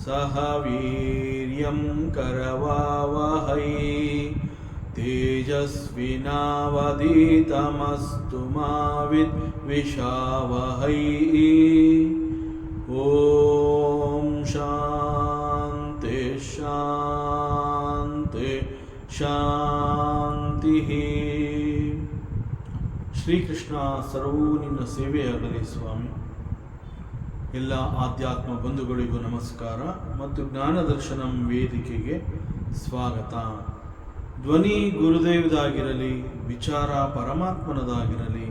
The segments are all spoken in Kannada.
ಸಹ ವೀರ್ಯಂ ಕರವಾವಹೈ ತೇಜಸ್ವಿನಾವಧೀತಮಸ್ತು ಮಾ ವಿದ್ವಿಷಾವಹೈ. ಓಂ ಶಾಂತಿ ಶಾಂತಿ ಶಾಂತಿ. ಶ್ರೀಕೃಷ್ಣ ಸರ್ವೂ ನಿನ್ನ ಸೇವೆಯಾಗಲಿ ಸ್ವಾಮಿ. ಎಲ್ಲ ಆಧ್ಯಾತ್ಮ ಬಂಧುಗಳಿಗೂ ನಮಸ್ಕಾರ ಮತ್ತು ಜ್ಞಾನದರ್ಶನಂ ವೇದಿಕೆಗೆ ಸ್ವಾಗತ. ಧ್ವನಿ ಗುರುದೇವದಾಗಿರಲಿ, ವಿಚಾರ ಪರಮಾತ್ಮನದಾಗಿರಲಿ,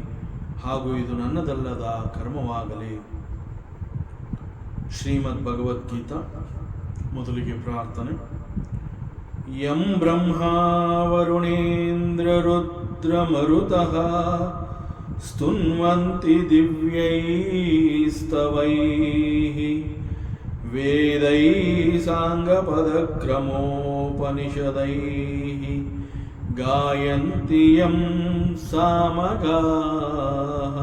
ಹಾಗೂ ಇದು ನನ್ನದಲ್ಲದ ಕರ್ಮವಾಗಲಿ. ಶ್ರೀಮದ್ ಭಗವದ್ಗೀತಾ. ಮೊದಲಿಗೆ ಪ್ರಾರ್ಥನೆ. ಯಂ ಬ್ರಹ್ಮಾ ವರುಣೇಂದ್ರ ರುದ್ರಮರುತಃ ಸ್ತುನ್ವಂತಿ ದಿವ್ಯೈಸ್ತವೈಃ ವೇದೈಃ ಸಾಂಗಪದಕ್ರಮೋಪನಿಷದೈಃ ಗಾಯಂತಿ ಯಂ ಸಾಮಗಾಃ.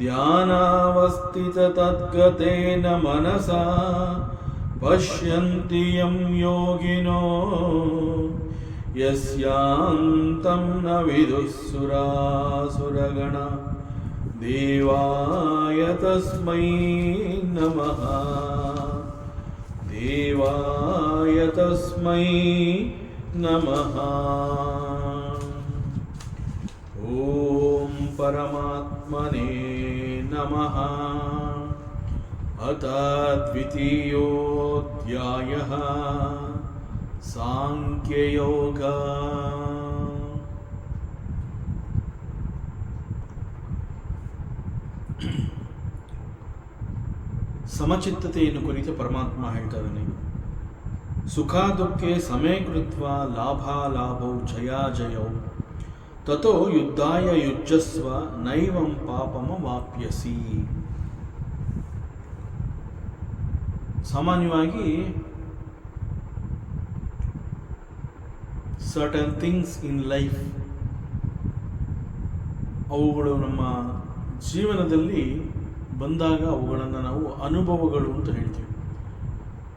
ಧ್ಯಾನಾವಸ್ಥಿತತದ್ಗತೇನ ಮನಸಾ ಪಶ್ಯಂತಿ ಯಂ ಯೋಗಿನೋ ಯಸ್ಯಾಂತಂ ನ ವಿದುಃ ಸುರಾಸುರಗಣ. ದೇವಾಯ ತಸ್ಮೈ ನಮಃ, ದೇವಾಯ ತಸ್ಮೈ ನಮಃ. ಓಂ ಪರಮಾತ್ಮನೇ ನಮಃ. ಅಥ ದ್ವಿತೀಯೋಧ್ಯಾಯಃ ಸಾಂಖ್ಯಯೋಗ. ಸಮಚಿತ್ತತೆಯನ್ನು ಕುರಿತು ಪರಮಾತ್ಮ ಹೇಳ್ತಾನೆ. ಸುಖ ದುಃಖೆ ಸಮೇ ಕೃತ್ವಾ ಲಾಭಾಲಾಭೌ ಜಯಾಜಯೌ ತತೋ ಯುದ್ಧಾಯ ಯುಜ್ಯಸ್ವ ನೈವಂ ಪಾಪಮವಾಪ್ಯಸಿ. ಸಾಮಾನ್ಯವಾಗಿ ಸರ್ಟನ್ ಥಿಂಗ್ಸ್ ಇನ್ ಲೈಫ್, ಅವುಗಳು ನಮ್ಮ ಜೀವನದಲ್ಲಿ ಬಂದಾಗ ಅವುಗಳನ್ನು ನಾವು ಅನುಭವಗಳು ಅಂತ ಹೇಳ್ತೀವಿ.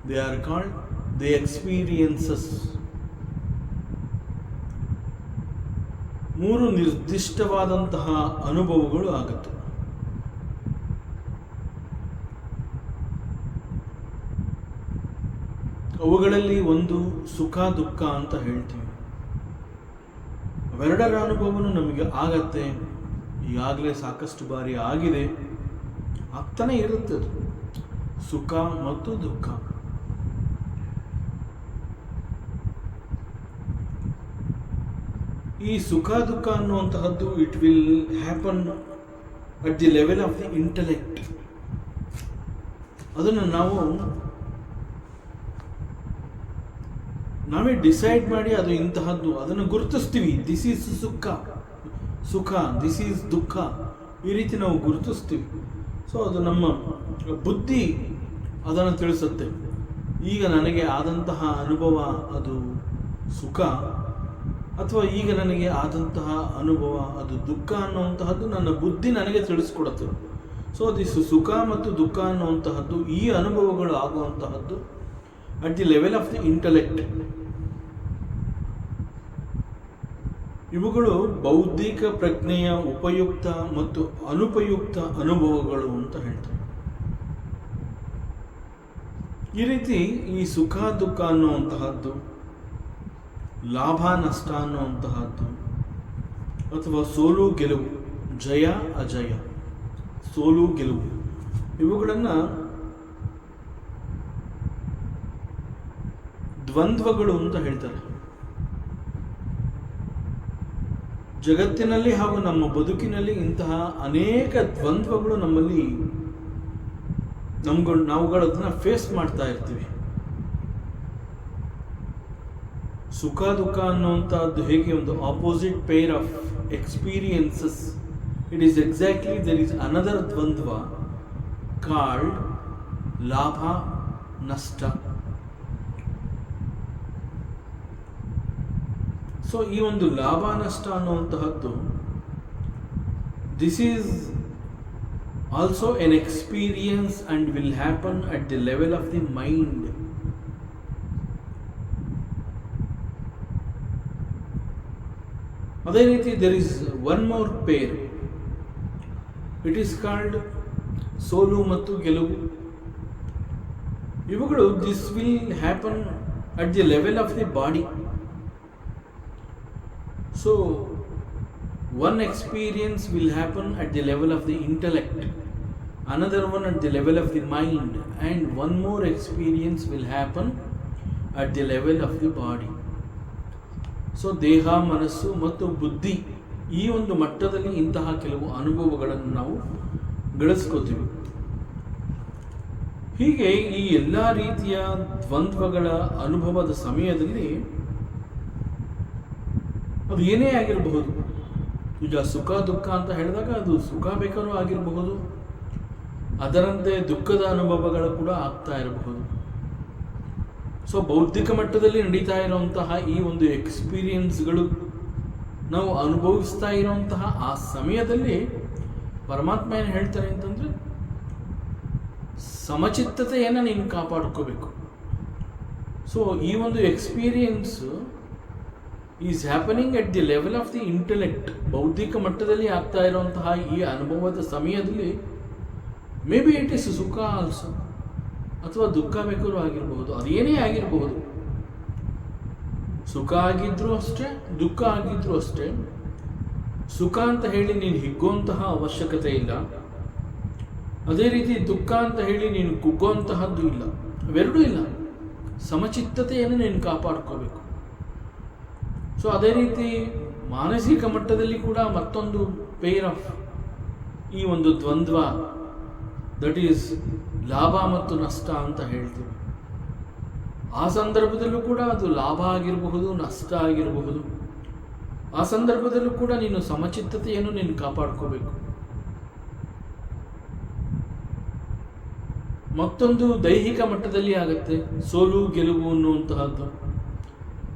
They are called the experiences. 3 ನಿರ್ದಿಷ್ಟವಾದಂತಹ ಅನುಭವಗಳು ಆಗುತ್ತೆ. ಅವುಗಳಲ್ಲಿ ಒಂದು ಸುಖ ದುಃಖ ಅಂತ ಹೇಳ್ತೀವಿ. ಅವೆರಡರ ಅನುಭವನು ನಮಗೆ ಆಗತ್ತೆ. ಈಗಾಗಲೇ ಸಾಕಷ್ಟು ಬಾರಿ ಆಗಿದೆ, ಆಗ್ತಾನೆ ಇರುತ್ತೆ. ಅದು ಸುಖ ಮತ್ತು ದುಃಖ. ಈ ಸುಖ ದುಃಖ ಅನ್ನುವಂತಹದ್ದು it will happen at the level of the intellect. ಅದನ್ನು ನಾವೇ ಡಿಸೈಡ್ ಮಾಡಿ ಅದು ಇಂತಹದ್ದು, ಅದನ್ನು ಗುರುತಿಸ್ತೀವಿ. ದಿಸ್ ಈಸ್ ಸುಖ, ದಿಸ್ ಈಸ್ ದುಃಖ, ಈ ರೀತಿ ನಾವು ಗುರುತಿಸ್ತೀವಿ. ಸೊ ಅದು ನಮ್ಮ ಬುದ್ಧಿ ಅದನ್ನು ತಿಳಿಸುತ್ತೆ. ಈಗ ನನಗೆ ಆದಂತಹ ಅನುಭವ ಅದು ಸುಖ, ಅಥವಾ ಈಗ ನನಗೆ ಆದಂತಹ ಅನುಭವ ಅದು ದುಃಖ ಅನ್ನುವಂತಹದ್ದು ನನ್ನ ಬುದ್ಧಿ ನನಗೆ ತಿಳಿಸ್ಕೊಡುತ್ತೆ. ಸೊ ದಿಸ್ ಸುಖ ಮತ್ತು ದುಃಖ ಅನ್ನುವಂತಹದ್ದು, ಈ ಅನುಭವಗಳು ಆಗುವಂತಹದ್ದು at the level of the intellect. ಇವುಗಳು ಬೌದ್ಧಿಕ ಪ್ರಜ್ಞೆಯ ಉಪಯುಕ್ತ ಮತ್ತು ಅನುಪಯುಕ್ತ ಅನುಭವಗಳು ಅಂತ ಹೇಳ್ತಾರೆ. ಈ ರೀತಿ ಈ ಸುಖ ದುಃಖ ಅನ್ನುವಂತಹದ್ದು, ಲಾಭ ನಷ್ಟ ಅನ್ನುವಂತಹದ್ದು, ಅಥವಾ ಸೋಲು ಗೆಲುವು, ಜಯ ಅಜಯ, ಸೋಲು ಗೆಲುವು, ಇವುಗಳನ್ನು ದ್ವಂದ್ವಗಳು ಅಂತ ಹೇಳ್ತಾರೆ. ಜಗತ್ತಿನಲ್ಲಿ ಹಾಗೂ ನಮ್ಮ ಬದುಕಿನಲ್ಲಿ ಇಂತಹ ಅನೇಕ ದ್ವಂದ್ವಗಳು ನಮ್ಮಲ್ಲಿ ನಾವುಗಳನ್ನ ಫೇಸ್ ಮಾಡ್ತಾ ಇರ್ತೀವಿ. ಸುಖ ದುಃಖ ಅನ್ನುವಂಥದ್ದು ಹೇಗೆ ಒಂದು opposite pair of experiences, it is exactly there is another ದ್ವಂದ್ವ ಕಾಲ್ಡ್ ಲಾಭ ನಷ್ಟ. ಸೊ ಈ ಒಂದು ಲಾಭ ನಷ್ಟ ಅನ್ನುವಂತಹದ್ದು, this is also an experience and will happen at the level of the mind. ಅದೇ ರೀತಿ there is one more pair. It is called ಸೋಲು ಮತ್ತು ಗೆಲುವು. ಇವುಗಳು this will happen at the level of the body. So one experience will happen at the level of the intellect, another one at the level of the mind, and one more experience will happen at the level of the body. So ದೇಹ, ಮನಸ್ಸು ಮತ್ತು ಬುದ್ಧಿ ಈ ಒಂದು ಮಟ್ಟದಲ್ಲಿ ಇಂತಹ ಕೆಲವು ಅನುಭವಗಳನ್ನು ನಾವು ಗಳಿಸ್ಕೋತೀವಿ. ಹೀಗೆ ಈ ಎಲ್ಲ ರೀತಿಯ ದ್ವಂದ್ವಗಳ ಅನುಭವದ ಸಮಯದಲ್ಲಿ ಅದು ಏನೇ ಆಗಿರಬಹುದು. ಈಗ ಸುಖ ದುಃಖ ಅಂತ ಹೇಳಿದಾಗ ಅದು ಸುಖ ಬೇಕಾದ್ರೂ ಆಗಿರಬಹುದು, ಅದರಂತೆ ದುಃಖದ ಅನುಭವಗಳು ಕೂಡ ಆಗ್ತಾ ಇರಬಹುದು. ಸೊ ಬೌದ್ಧಿಕ ಮಟ್ಟದಲ್ಲಿ ನಡೀತಾ ಇರುವಂತಹ ಈ ಒಂದು ಎಕ್ಸ್ಪೀರಿಯನ್ಸ್ಗಳು ನಾವು ಅನುಭವಿಸ್ತಾ ಇರುವಂತಹ ಆ ಸಮಯದಲ್ಲಿ ಪರಮಾತ್ಮ ಏನು ಹೇಳ್ತಾರೆ ಅಂತಂದರೆ, ಸಮಚಿತ್ತತೆಯನ್ನು ನೀನು ಕಾಪಾಡ್ಕೋಬೇಕು. ಸೊ ಈ ಒಂದು experience is happening at the level of the intellect. ಬೌದ್ಧಿಕ ಮಟ್ಟದಲ್ಲಿ ಆಗ್ತಾ ಇರುವಂತಹ ಈ ಅನುಭವದ ಸಮಯದಲ್ಲಿ ಮೇ ಬಿ ಇಟ್ ಈಸ್ ಸುಖ ಆಲ್ಸೋ, ಅಥವಾ ದುಃಖ ಬೇಕಾದ್ರೂ ಆಗಿರಬಹುದು, ಅದೇನೇ ಆಗಿರಬಹುದು. ಸುಖ ಆಗಿದ್ರೂ ಅಷ್ಟೇ, ದುಃಖ ಆಗಿದ್ರೂ ಅಷ್ಟೇ. ಸುಖ ಅಂತ ಹೇಳಿ ನೀನು ಹಿಗ್ಗುವಂತಹ ಅವಶ್ಯಕತೆ ಇಲ್ಲ, ಅದೇ ರೀತಿ ದುಃಖ ಅಂತ ಹೇಳಿ ನೀನು ಕುಗ್ಗುವಂತಹದ್ದು ಇಲ್ಲ, ಅವೆರಡೂ ಇಲ್ಲ. ಸಮಚಿತ್ತತೆಯನ್ನು ನೀನು ಕಾಪಾಡ್ಕೋಬೇಕು. ಸೊ ಅದೇ ರೀತಿ ಮಾನಸಿಕ ಮಟ್ಟದಲ್ಲಿ ಕೂಡ ಮತ್ತೊಂದು ಪೇರ್ ಆಫ್ ಈ ಒಂದು ದ್ವಂದ್ವ, ದಟ್ ಈಸ್ ಲಾಭ ಮತ್ತು ನಷ್ಟ ಅಂತ ಹೇಳ್ತೀವಿ. ಆ ಸಂದರ್ಭದಲ್ಲೂ ಕೂಡ ಅದು ಲಾಭ ಆಗಿರಬಹುದು, ನಷ್ಟ ಆಗಿರಬಹುದು. ಆ ಸಂದರ್ಭದಲ್ಲೂ ಕೂಡ ನೀನು ಸಮಚಿತ್ತತೆಯನ್ನು ನೀನು ಕಾಪಾಡ್ಕೋಬೇಕು. ಮತ್ತೊಂದು ದೈಹಿಕ ಮಟ್ಟದಲ್ಲಿ ಆಗುತ್ತೆ ಸೋಲು ಗೆಲುವು ಅನ್ನುವಂತಹದ್ದು.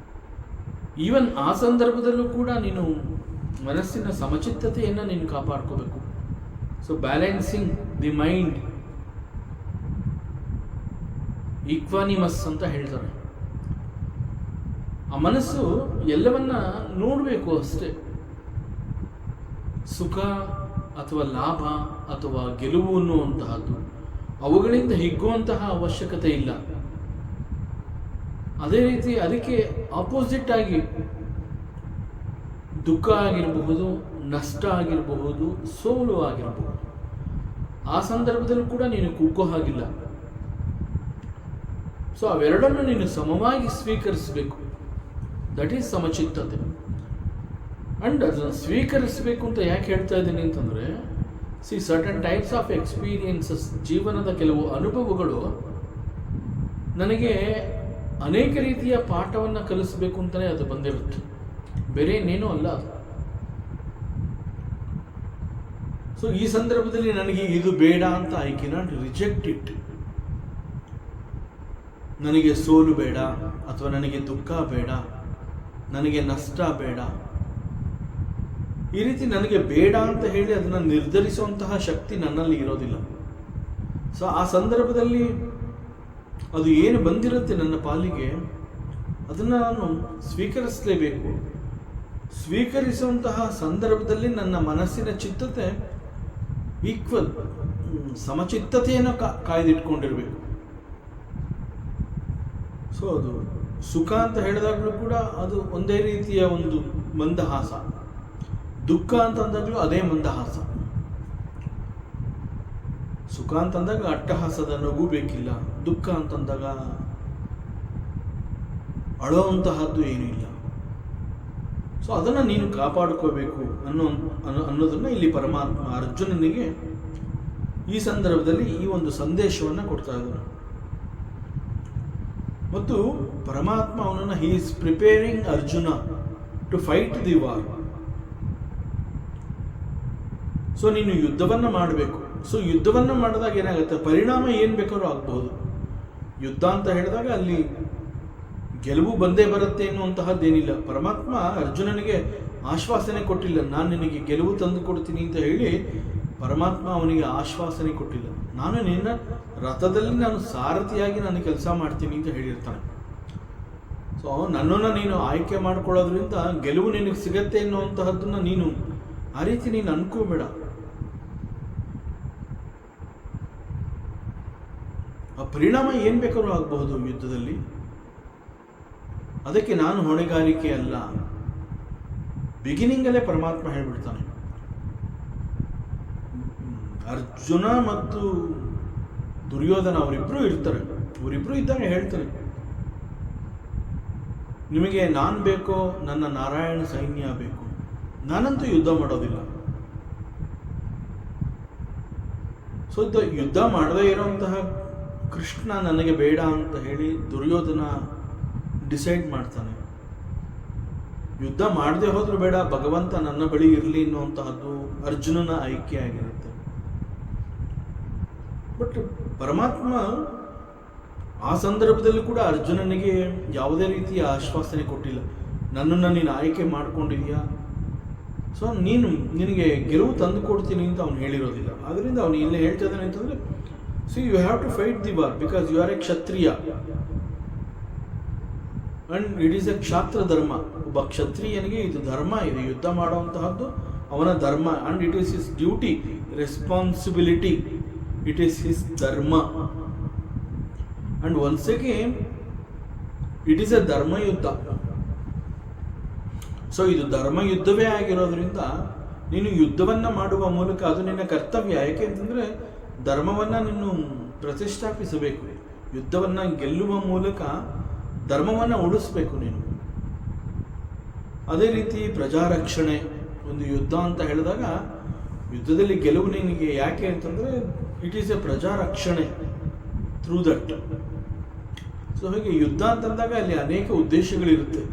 ಈವನ್ ಆ ಸಂದರ್ಭದಲ್ಲೂ ಕೂಡ ನೀನು ಮನಸ್ಸಿನ ಸಮಚಿತ್ತತೆಯನ್ನು ನೀನು ಕಾಪಾಡ್ಕೋಬೇಕು. ಸೊ ಬ್ಯಾಲೆನ್ಸಿಂಗ್ ದಿ ಮೈಂಡ್ ಈಕ್ವಾನಿಮಸ್ ಅಂತ ಹೇಳ್ತಾರೆ. ಆ ಮನಸ್ಸು ಎಲ್ಲವನ್ನ ನೋಡಬೇಕು ಅಷ್ಟೇ. ಸುಖ ಅಥವಾ ಲಾಭ ಅಥವಾ ಗೆಲುವು ಅನ್ನುವಂತಹದ್ದು ಅವುಗಳಿಂದ ಹಿಗ್ಗುವಂತಹ ಅವಶ್ಯಕತೆ ಇಲ್ಲ. ಅದೇ ರೀತಿ ಅದಕ್ಕೆ ಆಪೋಸಿಟ್ ಆಗಿ ದುಃಖ ಆಗಿರಬಹುದು, ನಷ್ಟ ಆಗಿರಬಹುದು, ಸೋಲು ಆಗಿರಬಹುದು. ಆ ಸಂದರ್ಭದಲ್ಲೂ ಕೂಡ ನೀನು ಕುಗ್ಗೋ ಹಾಗಿಲ್ಲ. ಸೊ ಅವೆರಡನ್ನು ನೀನು ಸಮವಾಗಿ ಸ್ವೀಕರಿಸಬೇಕು. That is ಸಮಚಿತ್ತತೆ. ಅಂಡ್ ಅದನ್ನು ಸ್ವೀಕರಿಸಬೇಕು ಅಂತ ಯಾಕೆ ಹೇಳ್ತಾ ಇದ್ದೀನಿ ಅಂತಂದರೆ, ಸರ್ಟನ್ ಟೈಪ್ಸ್ ಆಫ್ ಎಕ್ಸ್ಪೀರಿಯನ್ಸಸ್, ಜೀವನದ ಕೆಲವು ಅನುಭವಗಳು ನನಗೆ ಅನೇಕ ರೀತಿಯ ಪಾಠವನ್ನು ಕಲಿಸಬೇಕು ಅಂತಲೇ ಅದು ಬಂದಿರುತ್ತೆ, ಬೇರೆ ಇನ್ನೇನೂ ಅಲ್ಲ ಅದು. ಸೊ ಈ ಸಂದರ್ಭದಲ್ಲಿ ನನಗೆ ಇದು ಬೇಡ ಅಂತ ಐ ಕೆನಾಟ್ ರಿಜೆಕ್ಟ್ ಇಟ್. ನನಗೆ ಸೋಲು ಬೇಡ, ಅಥವಾ ನನಗೆ ದುಃಖ ಬೇಡ, ನನಗೆ ನಷ್ಟ ಬೇಡ, ಈ ರೀತಿ ನನಗೆ ಬೇಡ ಅಂತ ಹೇಳಿ ಅದನ್ನು ನಿರ್ಧರಿಸುವಂತಹ ಶಕ್ತಿ ನನ್ನಲ್ಲಿ ಇರೋದಿಲ್ಲ. ಸೊ ಆ ಸಂದರ್ಭದಲ್ಲಿ ಅದು ಏನು ಬಂದಿರುತ್ತೆ ನನ್ನ ಪಾಲಿಗೆ, ಅದನ್ನು ನಾನು ಸ್ವೀಕರಿಸಲೇಬೇಕು. ಸ್ವೀಕರಿಸುವಂತಹ ಸಂದರ್ಭದಲ್ಲಿ ನನ್ನ ಮನಸ್ಸಿನ ಚಿತ್ತತೆ ಈಕ್ವಲ್, ಸಮಚಿತ್ತತೆಯನ್ನು ಕಾಯ್ದಿಟ್ಕೊಂಡಿರಬೇಕು. ಸೊ ಅದು ಸುಖ ಅಂತ ಹೇಳಿದಾಗಲೂ ಕೂಡ ಅದು ಒಂದೇ ರೀತಿಯ ಒಂದು ಮಂದಹಾಸ, ದುಃಖ ಅಂತಂದಾಗಲೂ ಅದೇ ಮಂದಹಾಸ. ಸುಖ ಅಂತಂದಾಗ ಅಟ್ಟಹಾಸದ ನಗು ಬೇಕಿಲ್ಲ, ದುಃಖ ಅಂತಂದಾಗ ಅಳುವಂತಹದ್ದು ಏನೂ ಇಲ್ಲ. ಸೊ ಅದನ್ನು ನೀನು ಕಾಪಾಡ್ಕೋಬೇಕು ಅನ್ನೋದನ್ನು ಇಲ್ಲಿ ಪರಮಾತ್ಮ ಅರ್ಜುನನಿಗೆ ಈ ಸಂದರ್ಭದಲ್ಲಿ ಈ ಒಂದು ಸಂದೇಶವನ್ನು ಕೊಡ್ತಾ ಇದ್ದಾನೆ. ಮತ್ತು ಪರಮಾತ್ಮ ಅವನನ್ನು he is preparing Arjuna to fight the war. So ನೀನು ಯುದ್ಧವನ್ನು ಮಾಡಬೇಕು. ಸೊ ಯುದ್ಧವನ್ನು ಮಾಡಿದಾಗ ಏನಾಗುತ್ತೆ, ಪರಿಣಾಮ ಏನು ಬೇಕಾದ್ರೂ ಆಗ್ಬಹುದು. ಯುದ್ಧ ಅಂತ ಹೇಳಿದಾಗ ಅಲ್ಲಿ ಗೆಲುವು ಬಂದೇ ಬರುತ್ತೆ ಎನ್ನುವಂತಹದ್ದೇನಿಲ್ಲ. ಪರಮಾತ್ಮ ಅರ್ಜುನನಿಗೆ ಆಶ್ವಾಸನೆ ಕೊಟ್ಟಿಲ್ಲ, ನಾನು ನಿನಗೆ ಗೆಲುವು ತಂದು ಕೊಡ್ತೀನಿ ಅಂತ ಹೇಳಿ ಪರಮಾತ್ಮ ಅವನಿಗೆ ಆಶ್ವಾಸನೆ ಕೊಟ್ಟಿಲ್ಲ. ನಾನು ನಿನ್ನ ರಥದಲ್ಲಿ ನಾನು ಸಾರಥಿಯಾಗಿ ನಾನು ಕೆಲಸ ಮಾಡ್ತೀನಿ ಅಂತ ಹೇಳಿರ್ತಾನೆ. ಸೊ ನನ್ನನ್ನು ನೀನು ಆಯ್ಕೆ ಮಾಡ್ಕೊಳ್ಳೋದ್ರಿಂದ ಗೆಲುವು ನಿನಗೆ ಸಿಗತ್ತೆ ಅನ್ನುವಂತಹದ್ದನ್ನು ನೀನು ಆ ರೀತಿ ನೀನು ಅನ್ಕೋಬೇಡ. ಆ ಪರಿಣಾಮ ಏನು ಬೇಕಾದ್ರೂ ಆಗಬಹುದು ಯುದ್ಧದಲ್ಲಿ, ಅದಕ್ಕೆ ನಾನು ಹೊಣೆಗಾರಿಕೆ ಅಲ್ಲ. ಬಿಗಿನಿಂಗಲ್ಲೇ ಪರಮಾತ್ಮ ಹೇಳ್ಬಿಡ್ತಾನೆ. ಅರ್ಜುನ ಮತ್ತು ದುರ್ಯೋಧನ ಅವರಿಬ್ಬರು ಇರ್ತಾರೆ. ಅವರಿಬ್ಬರು ಇದ್ದಾಗ ಹೇಳ್ತಾರೆ, ನಿಮಗೆ ನಾನು ಬೇಕೋ ನನ್ನ ನಾರಾಯಣ ಸೈನ್ಯ ಬೇಕು, ನಾನಂತೂ ಯುದ್ಧ ಮಾಡೋದಿಲ್ಲ. ಸೊ ಯುದ್ಧ ಮಾಡದೇ ಇರೋಂತಹ ಕೃಷ್ಣ ನನಗೆ ಬೇಡ ಅಂತ ಹೇಳಿ ದುರ್ಯೋಧನ ಡಿಸೈಡ್ ಮಾಡ್ತಾನೆ. ಯುದ್ಧ ಮಾಡದೆ ಹೋದ್ರೂ ಬೇಡ, ಭಗವಂತ ನನ್ನ ಬಳಿ ಇರಲಿ ಅನ್ನುವಂತಹದ್ದು ಅರ್ಜುನನ ಆಯ್ಕೆ ಆಗಿರುತ್ತೆ. ಬಟ್ ಪರಮಾತ್ಮ ಆ ಸಂದರ್ಭದಲ್ಲಿ ಕೂಡ ಅರ್ಜುನನಿಗೆ ಯಾವುದೇ ರೀತಿಯ ಆಶ್ವಾಸನೆ ಕೊಟ್ಟಿಲ್ಲ. ನನ್ನನ್ನು ನೀನು ಆಯ್ಕೆ ಮಾಡ್ಕೊಂಡಿದೀಯಾ, ಸೊ ನಿನಗೆ ಗೆಲುವು ತಂದು ಕೊಡ್ತೀನಿ ಅಂತ ಅವನು ಹೇಳಿರೋದಿಲ್ಲ. ಅದರಿಂದ ಅವನು ಇಲ್ಲೇ ಹೇಳ್ತಾ ಇದ್ದಾನೆ ಅಂತಂದರೆ, see you have to fight the war because you are a Kshatriya and it is a kshatra dharma. ಒಬ್ಬ ಕ್ಷತ್ರಿಯನಿಗೆ ಇದು ಧರ್ಮ ಇದೆ, ಯುದ್ಧ ಮಾಡುವಂತಹದ್ದು ಅವನ ಧರ್ಮ. And it is his duty, responsibility, it is his dharma. And once again it is a dharma yuddha. So ಇದು ಧರ್ಮ ಯುದ್ಧವೇ ಆಗಿರೋದ್ರಿಂದ ನೀನು ಯುದ್ಧವನ್ನ ಮಾಡುವ ಮೂಲಕ ಅದು ನಿನ್ನ ಕರ್ತವ್ಯ. ಯಾಕೆಂತಂದ್ರೆ ಧರ್ಮವನ್ನ ನೀನು ಪ್ರತಿಷ್ಠಾಪಿಸಬೇಕು. ಯುದ್ಧವನ್ನ ಗೆಲ್ಲುವ ಮೂಲಕ ಧರ್ಮವನ್ನ ಉಳಿಸ್ಬೇಕು ನೀನು. ಅದೇ ರೀತಿ ಪ್ರಜಾರಕ್ಷಣೆ, ಒಂದು ಯುದ್ಧ ಅಂತ ಹೇಳಿದಾಗ ಯುದ್ಧದಲ್ಲಿ ಗೆಲುವು ನಿನಗೆ ಯಾಕೆ ಅಂತಂದ್ರೆ it is a prajarakshane through that. So ಹಾಗೆ ಯುದ್ಧ ಅಂತಂದಾಗ ಅಲ್ಲಿ ಅನೇಕ ಉದ್ದೇಶಗಳಿರುತ್ತೆ.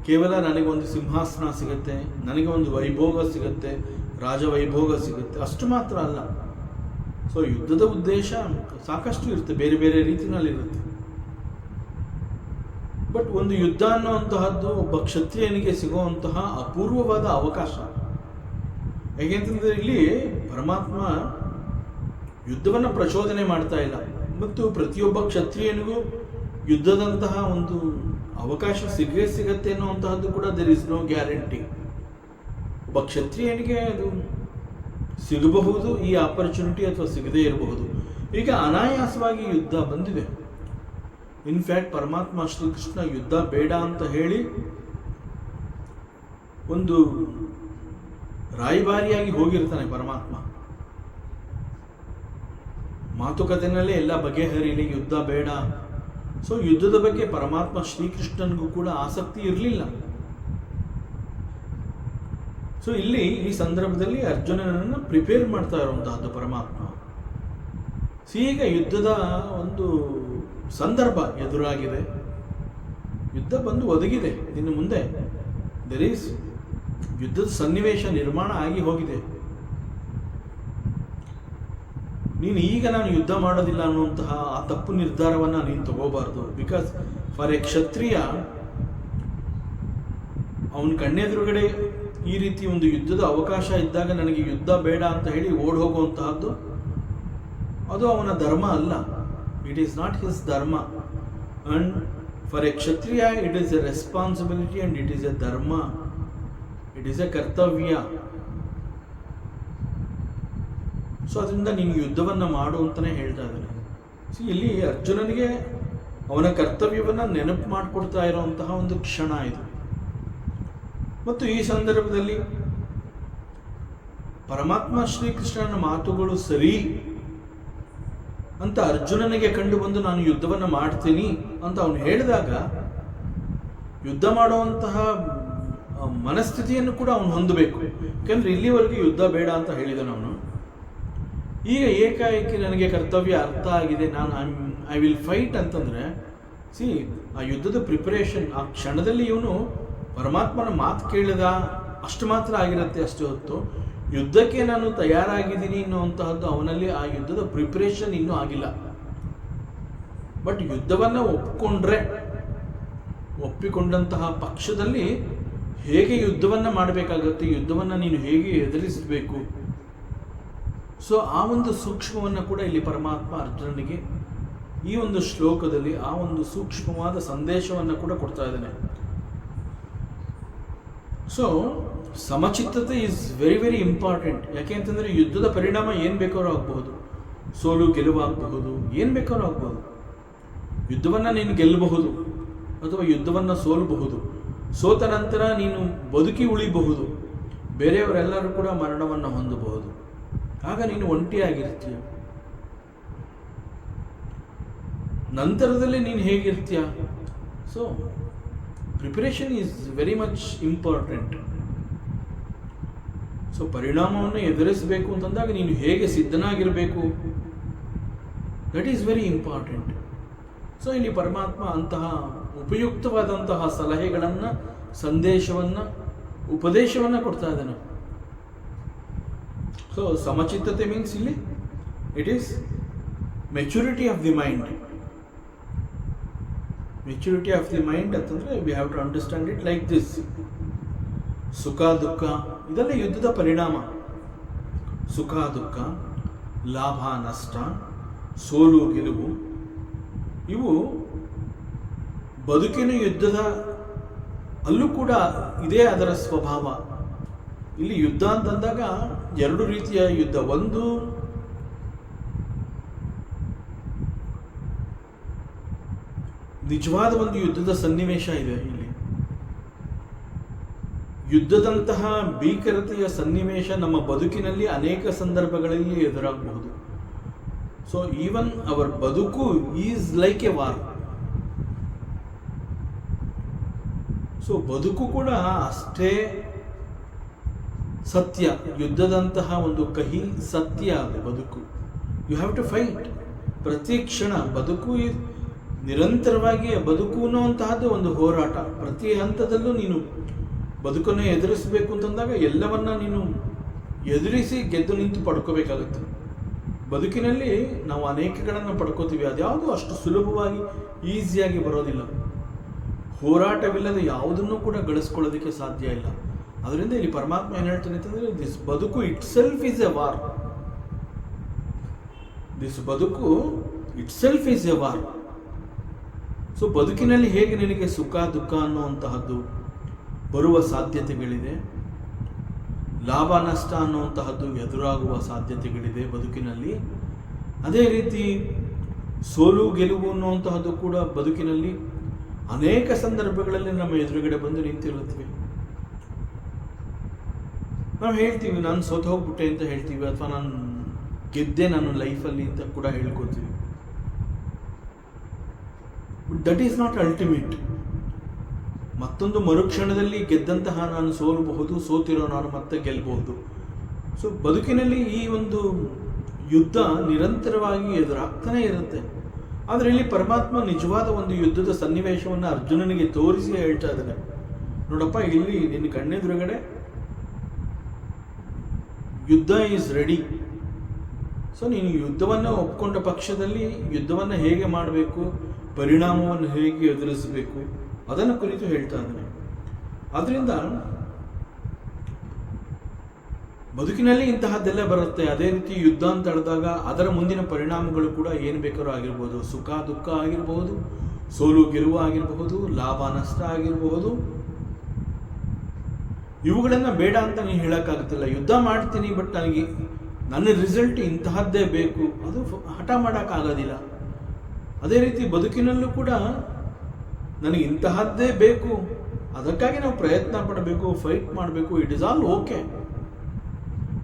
ಕೇವಲ ನನಗೊಂದು ಸಿಂಹಾಸನ ಸಿಗುತ್ತೆ, ನನಗೆ ಒಂದು ವೈಭೋಗ ಸಿಗುತ್ತೆ, ರಾಜವೈಭೋಗ ಸಿಗುತ್ತೆ, ಅಷ್ಟು ಮಾತ್ರ ಅಲ್ಲ. ಸೊ ಯುದ್ಧದ ಉದ್ದೇಶ ಸಾಕಷ್ಟು ಇರುತ್ತೆ, ಬೇರೆ ಬೇರೆ ರೀತಿಯಲ್ಲಿರುತ್ತೆ. ಬಟ್ ಒಂದು ಯುದ್ಧ ಅನ್ನುವಂತಹದ್ದು ಒಬ್ಬ ಕ್ಷತ್ರಿಯನಿಗೆ ಸಿಗುವಂತಹ ಅಪೂರ್ವವಾದ ಅವಕಾಶ. ಹೇಗೆಂತಂದ್ರೆ ಇಲ್ಲಿ ಪರಮಾತ್ಮ ಯುದ್ಧವನ್ನು ಪ್ರಚೋದನೆ ಮಾಡ್ತಾ ಇಲ್ಲ, ಮತ್ತು ಪ್ರತಿಯೊಬ್ಬ ಕ್ಷತ್ರಿಯನಿಗೂ ಯುದ್ಧದಂತಹ ಒಂದು ಅವಕಾಶ ಸಿಗತ್ತೆ ಅನ್ನುವಂತಹದ್ದು ಕೂಡ ದೇರ್ ಇಸ್ ನೋ ಗ್ಯಾರಂಟಿ. ಒಬ್ಬ ಕ್ಷತ್ರಿಯನಿಗೆ ಅದು ಸಿಗಬಹುದು ಈ ಆಪರ್ಚುನಿಟಿ, ಅಥವಾ ಸಿಗದೇ ಇರಬಹುದು. ಈಗ ಅನಾಯಾಸವಾಗಿ ಯುದ್ಧ ಬಂದಿದೆ. ಇನ್ಫ್ಯಾಕ್ಟ್ ಪರಮಾತ್ಮ ಶ್ರೀಕೃಷ್ಣ ಯುದ್ಧ ಬೇಡ ಅಂತ ಹೇಳಿ ಒಂದು ರಾಯಭಾರಿಯಾಗಿ ಹೋಗಿರ್ತಾನೆ ಪರಮಾತ್ಮ. ಮಾತುಕತೆನಲ್ಲೇ ಎಲ್ಲ ಬಗೆಹರಿಲಿ, ಯುದ್ಧ ಬೇಡ. ಸೊ ಯುದ್ಧದ ಬಗ್ಗೆ ಪರಮಾತ್ಮ ಶ್ರೀಕೃಷ್ಣನಿಗೂ ಕೂಡ ಆಸಕ್ತಿ ಇರಲಿಲ್ಲ. ಸೊ ಇಲ್ಲಿ ಈ ಸಂದರ್ಭದಲ್ಲಿ ಅರ್ಜುನನನ್ನು ಪ್ರಿಪೇರ್ ಮಾಡ್ತಾ ಇರುವಂತಹದ್ದು ಪರಮಾತ್ಮ. ಈಗ ಯುದ್ಧದ ಒಂದು ಸಂದರ್ಭ ಎದುರಾಗಿದೆ, ಯುದ್ಧ ಬಂದು ಒದಗಿದೆ, ಇನ್ನು ಮುಂದೆ ದರ್ ಈಸ್ ಯುದ್ಧದ ಸನ್ನಿವೇಶ ನಿರ್ಮಾಣ ಆಗಿ ಹೋಗಿದೆ. ನೀನು ಈಗ ನಾನು ಯುದ್ಧ ಮಾಡೋದಿಲ್ಲ ಅನ್ನುವಂತಹ ಆ ತಪ್ಪು ನಿರ್ಧಾರವನ್ನು ನೀನು ತಗೋಬಾರ್ದು. ಬಿಕಾಸ್ ಫಾರ್ ಎ ಕ್ಷತ್ರಿಯ, ಅವನ ಕಣ್ಣೆದುರುಗಡೆ ಈ ರೀತಿ ಒಂದು ಯುದ್ಧದ ಅವಕಾಶ ಇದ್ದಾಗ ನನಗೆ ಯುದ್ಧ ಬೇಡ ಅಂತ ಹೇಳಿ ಓಡ್ ಹೋಗುವಂತಹದ್ದು ಅದು ಅವನ ಧರ್ಮ ಅಲ್ಲ. It is not his dharma. And for A Kshatriya it is A responsibility and it is a ಧರ್ಮ, ಇಟ್ ಈಸ್ ಎ ಕರ್ತವ್ಯ. ಸೊ ಅದರಿಂದ ನೀನು ಯುದ್ಧವನ್ನು ಮಾಡು ಅಂತಲೇ ಹೇಳ್ತಾ ಇದ್ದಾನೆ. ಇಲ್ಲಿ ಅರ್ಜುನನಿಗೆ ಅವನ ಕರ್ತವ್ಯವನ್ನು ನೆನಪು ಮಾಡಿಕೊಡ್ತಾ ಇರುವಂತಹ ಒಂದು ಕ್ಷಣ ಇದು. ಮತ್ತು ಈ ಸಂದರ್ಭದಲ್ಲಿ ಪರಮಾತ್ಮ ಶ್ರೀಕೃಷ್ಣನ ಮಾತುಗಳು ಸರಿ ಅಂತ ಅರ್ಜುನನಿಗೆ ಕಂಡು ಬಂದು ನಾನು ಯುದ್ಧವನ್ನು ಮಾಡ್ತೀನಿ ಅಂತ ಅವನು ಹೇಳಿದಾಗ ಯುದ್ಧ ಮಾಡುವಂತಹ ಮನಸ್ಥಿತಿಯನ್ನು ಕೂಡ ಅವನು ಹೊಂದಬೇಕು. ಯಾಕಂದ್ರೆ ಇಲ್ಲಿವರೆಗೆ ಯುದ್ಧ ಬೇಡ ಅಂತ ಹೇಳಿದನು ಅವನು. ಈಗ ಏಕಾಏಕಿ ನನಗೆ ಕರ್ತವ್ಯ ಅರ್ಥ ಆಗಿದೆ, ನಾನು ಐ ವಿಲ್ ಫೈಟ್ ಅಂತಂದರೆ, ಆ ಯುದ್ಧದ ಪ್ರಿಪರೇಷನ್ ಆ ಕ್ಷಣದಲ್ಲಿ ಇವನು ಪರಮಾತ್ಮನ ಮಾತು ಕೇಳಿದ ಅಷ್ಟು ಮಾತ್ರ ಆಗಿರುತ್ತೆ. ಅಷ್ಟು ಹೊತ್ತು ಯುದ್ಧಕ್ಕೆ ನಾನು ತಯಾರಾಗಿದ್ದೀನಿ ಅನ್ನುವಂತಹದ್ದು ಅವನಲ್ಲಿ ಆ ಯುದ್ಧದ ಪ್ರಿಪರೇಷನ್ ಇನ್ನೂ ಆಗಿಲ್ಲ. ಬಟ್ ಯುದ್ಧವನ್ನು ಒಪ್ಪಿಕೊಂಡಂತಹ ಪಕ್ಷದಲ್ಲಿ ಹೇಗೆ ಯುದ್ಧವನ್ನು ಮಾಡಬೇಕಾಗುತ್ತೆ, ಯುದ್ಧವನ್ನು ನೀನು ಹೇಗೆ ಎದುರಿಸಬೇಕು, ಸೊ ಆ ಒಂದು ಸೂಕ್ಷ್ಮವನ್ನು ಕೂಡ ಇಲ್ಲಿ ಪರಮಾತ್ಮ ಅರ್ಜುನನಿಗೆ ಈ ಒಂದು ಶ್ಲೋಕದಲ್ಲಿ ಆ ಒಂದು ಸೂಕ್ಷ್ಮವಾದ ಸಂದೇಶವನ್ನು ಕೂಡ ಕೊಡ್ತಾ ಇದ್ದಾನೆ. So samachittate is very very important. ಯಾಕೆ ಅಂತಂದರೆ ಯುದ್ಧದ ಪರಿಣಾಮ ಏನು ಬೇಕಾದ್ರೂ ಆಗಬಹುದು, ಸೋಲು ಗೆಲುವಾಗಬಹುದು, ಏನು ಬೇಕಾದ್ರೂ ಆಗಬಹುದು. ಯುದ್ಧವನ್ನು ನೀನು ಗೆಲ್ಲಬಹುದು ಅಥವಾ ಯುದ್ಧವನ್ನು ಸೋಲಬಹುದು. ಸೋತ ನಂತರ ನೀನು ಬದುಕಿ ಉಳಿಬಹುದು, ಬೇರೆಯವರೆಲ್ಲರೂ ಕೂಡ ಮರಣವನ್ನು ಹೊಂದಬಹುದು. ಆಗ ನೀನು ಒಂಟಿಯಾಗಿರ್ತೀಯ. ನಂತರದಲ್ಲಿ ನೀನು ಹೇಗಿರ್ತೀಯ? So preparation is very much important. So ಪರಿಣಾಮವನ್ನು ಎದುರಿಸಬೇಕು ಅಂತಂದಾಗ ನೀನು ಹೇಗೆ ಸಿದ್ಧನಾಗಿರಬೇಕು, that is very important. So ಇಲ್ಲಿ ಪರಮಾತ್ಮ ಅಂತಹ ಉಪಯುಕ್ತವಾದಂತಹ ಸಲಹೆಗಳನ್ನು, ಸಂದೇಶವನ್ನು, ಉಪದೇಶವನ್ನು ಕೊಡ್ತಾ ಇದ್ದಾನೆ. ಸೊ ಸಮಚಿತ್ತತೆ ಮೀನ್ಸ್ ಇಲ್ಲಿ it is maturity of the mind. Maturity of the mind ಅಂತಂದರೆ we have to understand it like this. ಸುಖ ದುಃಖ ಇದೆಲ್ಲ ಯುದ್ಧದ ಪರಿಣಾಮ. ಸುಖ ದುಃಖ, ಲಾಭ ನಷ್ಟ, ಸೋಲು ಗೆಲುವು, ಇವು ಬದುಕಿನ ಯುದ್ಧದ ಅಲ್ಲೂ ಕೂಡ ಇದೇ ಅದರ ಸ್ವಭಾವ. ಇಲ್ಲಿ ಯುದ್ಧ ಅಂತಂದಾಗ ಎರಡು ರೀತಿಯ ಯುದ್ಧ. ಒಂದು ನಿಜವಾದ ಒಂದು ಯುದ್ಧದ ಸನ್ನಿವೇಶ ಇದೆ. ಇಲ್ಲಿ ಯುದ್ಧದಂತಹ ಭೀಕರತೆಯ ಸನ್ನಿವೇಶ ನಮ್ಮ ಬದುಕಿನಲ್ಲಿ ಅನೇಕ ಸಂದರ್ಭಗಳಲ್ಲಿ ಎದುರಾಗಬಹುದು. ಸೊ ಈವನ್ ಅವರ್ ಬದುಕು is like A war. So ಬದುಕು ಕೂಡ ಅಷ್ಟೇ ಸತ್ಯ. ಯುದ್ಧದಂತಹ ಒಂದು ಕಹಿ ಸತ್ಯ ಅದು ಬದುಕು. You have to fight. ಪ್ರತಿ ಕ್ಷಣ ಬದುಕು ನಿರಂತರವಾಗಿ ಬದುಕು ಅನ್ನುವಂತಹದ್ದು ಒಂದು ಹೋರಾಟ. ಪ್ರತಿ ಹಂತದಲ್ಲೂ ನೀನು ಬದುಕನ್ನು ಎದುರಿಸಬೇಕು ಅಂತಂದಾಗ ಎಲ್ಲವನ್ನ ನೀನು ಎದುರಿಸಿ ಗೆದ್ದು ನಿಂತು ಪಡ್ಕೋಬೇಕಾಗುತ್ತೆ. ಬದುಕಿನಲ್ಲಿ ನಾವು ಅನೇಕಗಳನ್ನು ಪಡ್ಕೋತೀವಿ, ಅದ್ಯಾವುದು ಅಷ್ಟು ಸುಲಭವಾಗಿ ಈಸಿಯಾಗಿ ಬರೋದಿಲ್ಲ. ಹೋರಾಟವಿಲ್ಲದೆ ಯಾವುದನ್ನು ಕೂಡ ಗಳಿಸ್ಕೊಳ್ಳೋದಕ್ಕೆ ಸಾಧ್ಯ ಇಲ್ಲ. ಅದರಿಂದ ಇಲ್ಲಿ ಪರಮಾತ್ಮ ಏನು ಹೇಳ್ತಾನೆ ಅಂತಂದರೆ, this baduku itself is a war. This baduku itself is a war. So ಬದುಕಿನಲ್ಲಿ ಹೇಗೆ ನಿನಗೆ ಸುಖ ದುಃಖ ಅನ್ನುವಂತಹದ್ದು ಬರುವ ಸಾಧ್ಯತೆಗಳಿದೆ, ಲಾಭ ನಷ್ಟ ಅನ್ನುವಂತಹದ್ದು ಎದುರಾಗುವ ಸಾಧ್ಯತೆಗಳಿದೆ ಬದುಕಿನಲ್ಲಿ. ಅದೇ ರೀತಿ ಸೋಲು ಗೆಲುವು ಅನ್ನುವಂತಹದ್ದು ಕೂಡ ಬದುಕಿನಲ್ಲಿ ಅನೇಕ ಸಂದರ್ಭಗಳಲ್ಲಿ ನಮ್ಮ ಎದುರುಗಡೆ ಬಂದು ನಿಂತಿರುತ್ತವೆ. ನಾವು ಹೇಳ್ತೀವಿ ನಾನು ಸೋತು ಹೋಗ್ಬಿಟ್ಟೆ ಅಂತ ಹೇಳ್ತೀವಿ, ಅಥವಾ ನಾನು ಗೆದ್ದೆ ನಾನು ಲೈಫಲ್ಲಿ ಅಂತ ಕೂಡ ಹೇಳ್ಕೊತೀವಿ. That is not ultimate. ಮತ್ತೊಂದು ಮರುಕ್ಷಣದಲ್ಲಿ ಗೆದ್ದಂತಹ ನಾನು ಸೋಲಬಹುದು, ಸೋತಿರೋ ನಾನು ಮತ್ತೆ ಗೆಲ್ಲಬಹುದು. ಸೊ ಬದುಕಿನಲ್ಲಿ ಈ ಒಂದು ಯುದ್ಧ ನಿರಂತರವಾಗಿ ಎದುರಾಗ್ತಾನೆ ಇರುತ್ತೆ. ಆದರೆ ಇಲ್ಲಿ ಪರಮಾತ್ಮ ನಿಜವಾದ ಒಂದು ಯುದ್ಧದ ಸನ್ನಿವೇಶವನ್ನು ಅರ್ಜುನನಿಗೆ ತೋರಿಸಿ ಹೇಳ್ತಾ ಇದ್ದಾನೆ. ನೋಡಪ್ಪ, ಇಲ್ಲಿ ನಿನ್ನ ಕಣ್ಣೆದುರುಗಡೆ ಯುದ್ಧ ಈಸ್ ರೆಡಿ. ಸೊ ನೀನು ಯುದ್ಧವನ್ನು ಒಪ್ಕೊಂಡ ಪಕ್ಷದಲ್ಲಿ ಯುದ್ಧವನ್ನು ಹೇಗೆ ಮಾಡಬೇಕು, ಪರಿಣಾಮವನ್ನು ಹೇಗೆ ಎದುರಿಸಬೇಕು ಅದನ್ನು ಕುರಿತು ಹೇಳ್ತಾ ಇದ್ದಾನೆ. ಆದ್ದರಿಂದ ಬದುಕಿನಲ್ಲಿ ಇಂತಹದ್ದೆಲ್ಲ ಬರುತ್ತೆ. ಅದೇ ರೀತಿ ಯುದ್ಧ ಅಂತ ಹೇಳಿದಾಗ ಅದರ ಮುಂದಿನ ಪರಿಣಾಮಗಳು ಕೂಡ ಏನು ಬೇಕಾದ್ರೂ ಆಗಿರ್ಬೋದು. ಸುಖ ದುಃಖ ಆಗಿರಬಹುದು, ಸೋಲು ಗೆಲುವು ಆಗಿರಬಹುದು, ಲಾಭ ನಷ್ಟ ಆಗಿರಬಹುದು. ಇವುಗಳನ್ನು ಬೇಡ ಅಂತ ನೀನು ಹೇಳೋಕ್ಕಾಗುತ್ತಿಲ್ಲ. ಯುದ್ಧ ಮಾಡ್ತೀನಿ ಬಟ್ ನನಗೆ ನನ್ನ ರಿಸಲ್ಟ್ ಇಂತಹದ್ದೇ ಬೇಕು, ಅದು ಹಠ ಮಾಡೋಕ್ಕಾಗೋದಿಲ್ಲ. ಅದೇ ರೀತಿ ಬದುಕಿನಲ್ಲೂ ಕೂಡ ನನಗೆ ಇಂತಹದ್ದೇ ಬೇಕು, ಅದಕ್ಕಾಗಿ ನಾವು ಪ್ರಯತ್ನ ಪಡಬೇಕು, ಫೈಟ್ ಮಾಡಬೇಕು. It is all okay.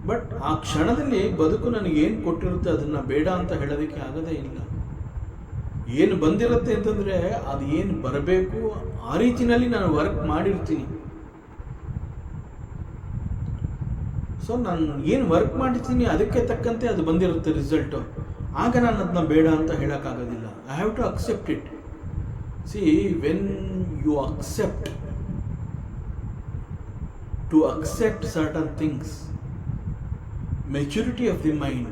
But ಆ ಕ್ಷಣದಲ್ಲಿ ಬದುಕು ನನಗೇನು ಕೊಟ್ಟಿರುತ್ತೆ ಅದನ್ನು ಬೇಡ ಅಂತ ಹೇಳೋದಕ್ಕೆ ಆಗೋದೇ ಇಲ್ಲ. ಏನು ಬಂದಿರುತ್ತೆ ಅಂತಂದರೆ ಅದು ಏನು ಬರಬೇಕು ಆ ರೀತಿಯಲ್ಲಿ ನಾನು ವರ್ಕ್ ಮಾಡಿರ್ತೀನಿ. ಸೊ ನಾನು ಏನು ವರ್ಕ್ ಮಾಡಿರ್ತೀನಿ ಅದಕ್ಕೆ ತಕ್ಕಂತೆ ಅದು ಬಂದಿರುತ್ತೆ ರಿಸಲ್ಟು. ಆಗ ನಾನು ಅದನ್ನ ಬೇಡ ಅಂತ ಹೇಳೋಕ್ಕಾಗೋದಿಲ್ಲ. I have to accept it. See, when you accept certain things, maturity of the mind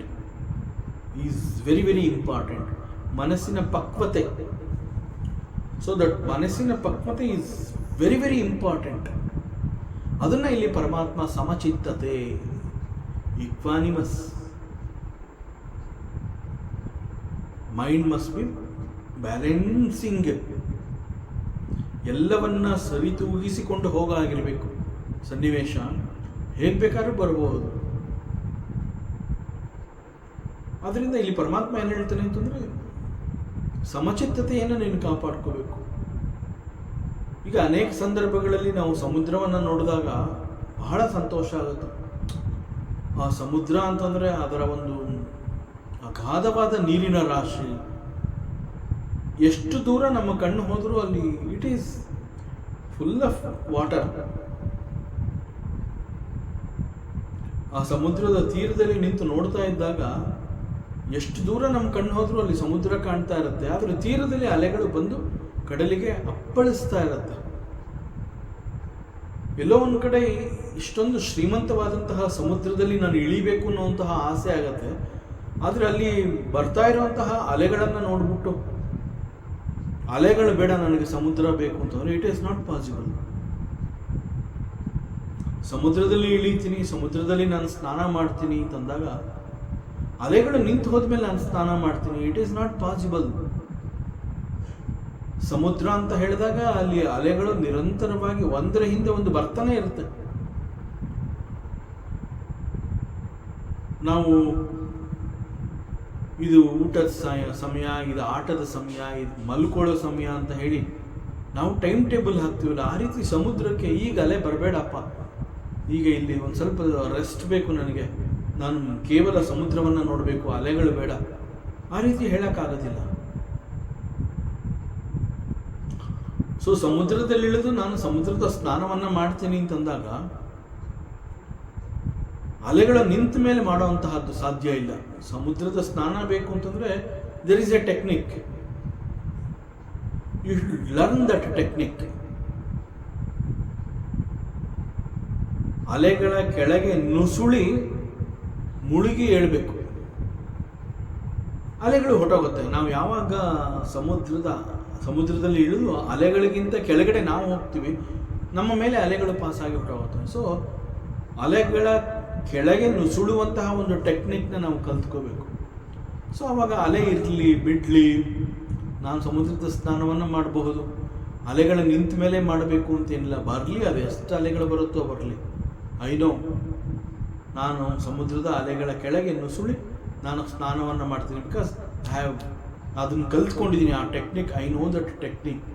is very very important. ಮನಸ್ಸಿನ ಪಕ್ವತೆ. ಸೊ ದಟ್ ಮನಸ್ಸಿನ ಪಕ್ವತೆ ಈಸ್ ವೆರಿ ವೆರಿ ಇಂಪಾರ್ಟೆಂಟ್. ಅದನ್ನು ಇಲ್ಲಿ ಪರಮಾತ್ಮ ಸಮಚಿತ್ತತೆ, ಇಕ್ವಾನಿಮಸ್ ಮೈಂಡ್ ಮಸ್ಟ್ ಬಿ ಬ್ಯಾಲೆನ್ಸಿಂಗ್, ಎಲ್ಲವನ್ನ ಸರಿತೂಗಿಸಿಕೊಂಡು ಹೋಗಾಗಿರಬೇಕು. ಸನ್ನಿವೇಶ ಹೇಗೆ ಬೇಕಾದ್ರೂ ಬರಬಹುದು. ಆದ್ದರಿಂದ ಇಲ್ಲಿ ಪರಮಾತ್ಮ ಏನು ಹೇಳ್ತಾನೆ ಅಂತಂದ್ರೆ, ಸಮಚಿತ್ತತೆಯನ್ನು ನೀನು ಕಾಪಾಡ್ಕೋಬೇಕು. ಈಗ ಅನೇಕ ಸಂದರ್ಭಗಳಲ್ಲಿ ನಾವು ಸಮುದ್ರವನ್ನು ನೋಡಿದಾಗ ಬಹಳ ಸಂತೋಷ ಆಗುತ್ತೆ. ಆ ಸಮುದ್ರ ಅಂತಂದ್ರೆ ಅದರ ಒಂದು ಅಗಾಧವಾದ ನೀರಿನ ರಾಶಿ, ಎಷ್ಟು ದೂರ ನಮ್ಮ ಕಣ್ಣು ಹೋದರೂ ಅಲ್ಲಿ it is full of water. ಆ ಸಮುದ್ರದ ತೀರದಲ್ಲಿ ನಿಂತು ನೋಡ್ತಾ ಇದ್ದಾಗ ಎಷ್ಟು ದೂರ ನಮ್ಮ ಕಣ್ಣು ಹೋದರೂ ಅಲ್ಲಿ ಸಮುದ್ರ ಕಾಣ್ತಾ ಇರುತ್ತೆ. ಆದರೆ ತೀರದಲ್ಲಿ ಅಲೆಗಳು ಬಂದು ಕಡಲಿಗೆ ಅಪ್ಪಳಿಸ್ತಾ ಇರುತ್ತೆ. ಎಲ್ಲೋ ಒಂದು ಕಡೆ ಇಷ್ಟೊಂದು ಶ್ರೀಮಂತವಾದಂತಹ ಸಮುದ್ರದಲ್ಲಿ ನಾನು ಇಳಿಬೇಕು ಅನ್ನುವಂತಹ ಆಸೆ ಆಗತ್ತೆ. ಆದರೆ ಅಲ್ಲಿ ಬರ್ತಾ ಇರುವಂತಹ ಅಲೆಗಳನ್ನು ನೋಡ್ಬಿಟ್ಟು ಅಲೆಗಳು ಬೇಡ, ನನಗೆ ಸಮುದ್ರ ಬೇಕು ಅಂತಂದ್ರೆ ಇಟ್ ಈಸ್ ನಾಟ್ ಪಾಸಿಬಲ್. ಸಮುದ್ರದಲ್ಲಿ ಇಳಿತೀನಿ, ಸಮುದ್ರದಲ್ಲಿ ನಾನು ಸ್ನಾನ ಮಾಡ್ತೀನಿ ಅಂತಂದಾಗ ಅಲೆಗಳು ನಿಂತು ಹೋದ್ಮೇಲೆ ನಾನು ಸ್ನಾನ ಮಾಡ್ತೀನಿ, ಇಟ್ ಈಸ್ ನಾಟ್ ಪಾಸಿಬಲ್. ಸಮುದ್ರ ಅಂತ ಹೇಳಿದಾಗ ಅಲ್ಲಿ ಅಲೆಗಳು ನಿರಂತರವಾಗಿ ಒಂದರ ಹಿಂದೆ ಒಂದು ಬರ್ತಾನೆ ಇರುತ್ತೆ. ನಾವು ಇದು ಊಟದ ಸಮಯ, ಇದು ಆಟದ ಸಮಯ, ಇದು ಮಲ್ಕೊಳ್ಳೋ ಸಮಯ ಅಂತ ಹೇಳಿ ನಾವು ಟೈಮ್ ಟೇಬಲ್ ಹಾಕ್ತೀವಲ್ಲ, ಆ ರೀತಿ ಸಮುದ್ರಕ್ಕೆ ಈಗ ಅಲೆ ಬರಬೇಡಪ್ಪ, ಈಗ ಇಲ್ಲಿ ಒಂದು ಸ್ವಲ್ಪ ರೆಸ್ಟ್ ಬೇಕು ನನಗೆ, ನಾನು ಕೇವಲ ಸಮುದ್ರವನ್ನು ನೋಡಬೇಕು, ಅಲೆಗಳು ಬೇಡ, ಆ ರೀತಿ ಹೇಳೋಕ್ಕಾಗೋದಿಲ್ಲ. ಸೊ ಸಮುದ್ರದಲ್ಲಿ ಇಳಿದು ನಾನು ಸಮುದ್ರದ ಸ್ನಾನವನ್ನು ಮಾಡ್ತೀನಿ ಅಂತಂದಾಗ ಅಲೆಗಳ ನಿಂತ ಮೇಲೆ ಮಾಡುವಂತಹದ್ದು ಸಾಧ್ಯ ಇಲ್ಲ. ಸಮುದ್ರದ ಸ್ನಾನ ಬೇಕು ಅಂತಂದ್ರೆ there is a technique, you should learn that technique. ಅಲೆಗಳ ಕೆಳಗೆ ನುಸುಳಿ ಮುಳುಗಿ ಏಳಬೇಕು, ಅಲೆಗಳು ಹೊರಟೋಗುತ್ತೆ. ನಾವು ಯಾವಾಗ ಸಮುದ್ರದಲ್ಲಿ ಇಳಿದು ಅಲೆಗಳಿಗಿಂತ ಕೆಳಗಡೆ ನಾವು ಹೋಗ್ತೀವಿ, ನಮ್ಮ ಮೇಲೆ ಅಲೆಗಳು ಪಾಸ್ ಆಗಿ ಹೊರಟೋಗುತ್ತೆ. ಸೊ ಅಲೆಗಳ ಕೆಳಗೆ ನುಸುಳುವಂತಹ ಒಂದು ಟೆಕ್ನಿಕ್ನ ನಾವು ಕಲ್ತ್ಕೋಬೇಕು. ಸೊ ಆವಾಗ ಅಲೆ ಇರಲಿ ಬಿಡಲಿ, ನಾನು ಸಮುದ್ರದ ಸ್ನಾನವನ್ನು ಮಾಡಬಹುದು. ಅಲೆಗಳು ನಿಂತ ಮೇಲೆ ಮಾಡಬೇಕು ಅಂತೇನಿಲ್ಲ, ಬರಲಿ, ಅದು ಎಷ್ಟು ಅಲೆಗಳು ಬರುತ್ತೋ ಬರಲಿ. ಐನೋ ನಾನು ಸಮುದ್ರದ ಅಲೆಗಳ ಕೆಳಗೆ ನುಸುಳಿ ನಾನು ಸ್ನಾನವನ್ನು ಮಾಡ್ತೀನಿ, ಬಿಕಾಸ್ ಐ ಹ್ಯಾವ್ ಅದನ್ನು ಕಲ್ತ್ಕೊಂಡಿದ್ದೀನಿ, ಆ technique, I know that technique.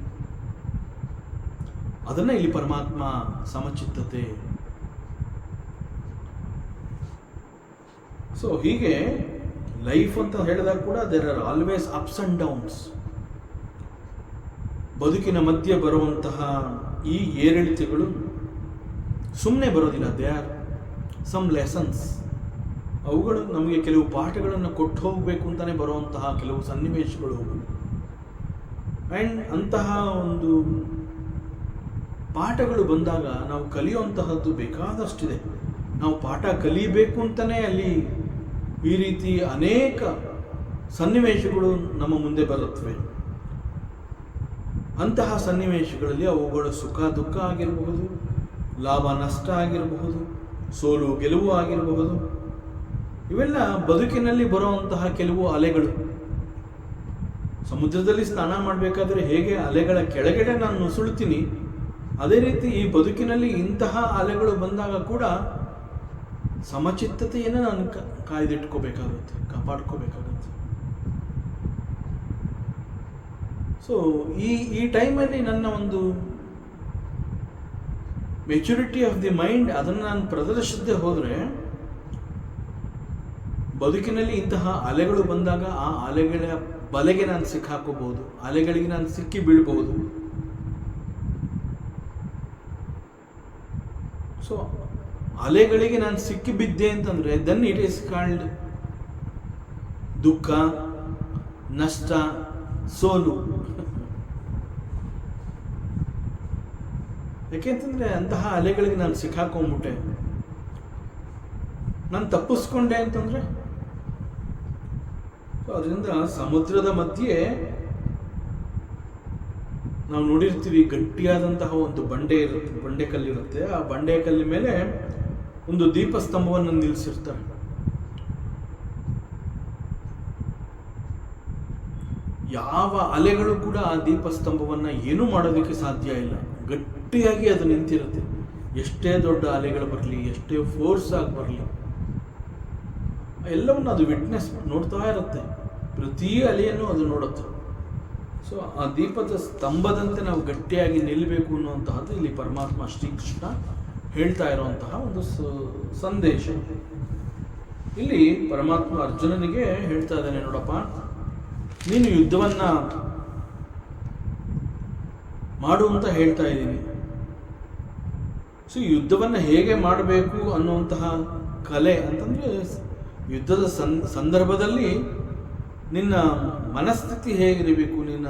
ಅದನ್ನು ಇಲ್ಲಿ ಪರಮಾತ್ಮ ಸಮಚಿತ್ತತೆ. ಸೊ ಹೀಗೆ ಲೈಫ್ ಅಂತ ಹೇಳಿದಾಗ ಕೂಡ there are always ups and downs. ಬದುಕಿನ ಮಧ್ಯೆ ಬರುವಂತಹ ಈ ಏರಿಳಿತಗಳು ಸುಮ್ಮನೆ ಬರೋದಿಲ್ಲ. They are some lessons. ಅವುಗಳು ನಮಗೆ ಕೆಲವು ಪಾಠಗಳನ್ನು ಕೊಟ್ಟು ಹೋಗಬೇಕು ಅಂತಲೇ ಬರುವಂತಹ ಕೆಲವು ಸನ್ನಿವೇಶಗಳು. ಆ್ಯಂಡ್ ಅಂತಹ ಒಂದು ಪಾಠಗಳು ಬಂದಾಗ ನಾವು ಕಲಿಯುವಂತಹದ್ದು ಬೇಕಾದಷ್ಟಿದೆ. ನಾವು ಪಾಠ ಕಲಿಬೇಕು ಅಂತಲೇ ಅಲ್ಲಿ ಈ ರೀತಿ ಅನೇಕ ಸನ್ನಿವೇಶಗಳು ನಮ್ಮ ಮುಂದೆ ಬರುತ್ತವೆ. ಅಂತಹ ಸನ್ನಿವೇಶಗಳಲ್ಲಿ ಅವುಗಳು ಸುಖ ದುಃಖ ಆಗಿರಬಹುದು, ಲಾಭ ನಷ್ಟ ಆಗಿರಬಹುದು, ಸೋಲು ಗೆಲುವು ಆಗಿರಬಹುದು. ಇವೆಲ್ಲ ಬದುಕಿನಲ್ಲಿ ಬರುವಂತಹ ಕೆಲವು ಅಲೆಗಳು. ಸಮುದ್ರದಲ್ಲಿ ಸ್ನಾನ ಮಾಡಬೇಕಾದ್ರೆ ಹೇಗೆ ಅಲೆಗಳ ಕೆಳಗಡೆ ನಾನು ನುಸುಳ್ತೀನಿ, ಅದೇ ರೀತಿ ಈ ಬದುಕಿನಲ್ಲಿ ಇಂತಹ ಅಲೆಗಳು ಬಂದಾಗ ಕೂಡ ಸಮಚಿತ್ತತೆಯನ್ನು ನಾನು ಕಾಯ್ದಿಟ್ಕೋಬೇಕಾಗುತ್ತೆ, ಕಾಪಾಡ್ಕೋಬೇಕಾಗುತ್ತೆ. ಸೊ ಈ ಟೈಮಲ್ಲಿ ನನ್ನ ಒಂದು ಮೆಚುರಿಟಿ ಆಫ್ ದಿ ಮೈಂಡ್ ಅದನ್ನು ನಾನು ಪ್ರದರ್ಶಿಸದೆ ಹೋದರೆ, ಬದುಕಿನಲ್ಲಿ ಇಂತಹ ಅಲೆಗಳು ಬಂದಾಗ ಆ ಅಲೆಗಳ ಬಲೆಗೆ ನಾನು ಸಿಕ್ಕಾಕೋಬಹುದು, ಅಲೆಗಳಿಗೆ ನಾನು ಸಿಕ್ಕಿ ಬೀಳ್ಬಹುದು. ಸೊ ಅಲೆಗಳಿಗೆ ನಾನು ಸಿಕ್ಕಿ ಬಿದ್ದೆ ಅಂತಂದ್ರೆ ದೆನ್ ಇಟ್ ಈಸ್ ಕಾಲ್ಡ್ ದುಃಖ, ನಷ್ಟ, ಸೋಲು. ಯಾಕೆಂತಂದ್ರೆ ಅಂತಹ ಅಲೆಗಳಿಗೆ ನಾನು ಸಿಕ್ಕಾಕೊಂಡ್ಬಿಟ್ಟೆ, ನಾನು ತಪ್ಪಿಸ್ಕೊಂಡೆ ಅಂತಂದ್ರೆ. ಅದರಿಂದ ಸಮುದ್ರದ ಮಧ್ಯೆ ನಾವು ನೋಡಿರ್ತೀವಿ, ಗಟ್ಟಿಯಾದಂತಹ ಒಂದು ಬಂಡೆ ಕಲ್ಲಿರುತ್ತೆ. ಆ ಬಂಡೆ ಕಲ್ಲಿನ ಮೇಲೆ ಒಂದು ದೀಪಸ್ತಂಭವನ್ನು ನಿಲ್ಲಿಸಿರ್ತಾರೆ. ಯಾವ ಅಲೆಗಳು ಕೂಡ ಆ ದೀಪಸ್ತಂಭವನ್ನು ಏನೂ ಮಾಡೋದಕ್ಕೆ ಸಾಧ್ಯ ಇಲ್ಲ. ಗಟ್ಟಿಯಾಗಿ ಅದು ನಿಂತಿರುತ್ತೆ. ಎಷ್ಟೇ ದೊಡ್ಡ ಅಲೆಗಳು ಬರಲಿ, ಎಷ್ಟೇ ಫೋರ್ಸ್ ಆಗಿ ಬರಲಿ, ಎಲ್ಲವನ್ನು ಅದು ವಿಟ್ನೆಸ್ ನೋಡ್ತಾ ಇರುತ್ತೆ. ಪ್ರತಿ ಅಲೆಯನ್ನು ಅದು ನೋಡುತ್ತೆ. ಸೊ ಆ ದೀಪದ ಸ್ತಂಭದಂತೆ ನಾವು ಗಟ್ಟಿಯಾಗಿ ನಿಲ್ಲಬೇಕು ಅನ್ನುವಂತಹದ್ದು ಇಲ್ಲಿ ಪರಮಾತ್ಮ ಶ್ರೀಕೃಷ್ಣ ಹೇಳ್ತಾ ಇರುವಂತಹ ಒಂದು ಸಂದೇಶ. ಇಲ್ಲಿ ಪರಮಾತ್ಮ ಅರ್ಜುನನಿಗೆ ಹೇಳ್ತಾ ಇದ್ದಾನೆ, ನೋಡಪ್ಪ, ನೀನು ಯುದ್ಧವನ್ನ ಮಾಡು ಅಂತ ಹೇಳ್ತಾ ಇದ್ದೀನಿ. ಸೊ ಯುದ್ಧವನ್ನು ಹೇಗೆ ಮಾಡಬೇಕು ಅನ್ನುವಂತಹ ಕಲೆ ಅಂತಂದರೆ, ಯುದ್ಧದ ಸಂದರ್ಭದಲ್ಲಿ ನಿನ್ನ ಮನಸ್ಥಿತಿ ಹೇಗಿರಬೇಕು, ನಿನ್ನ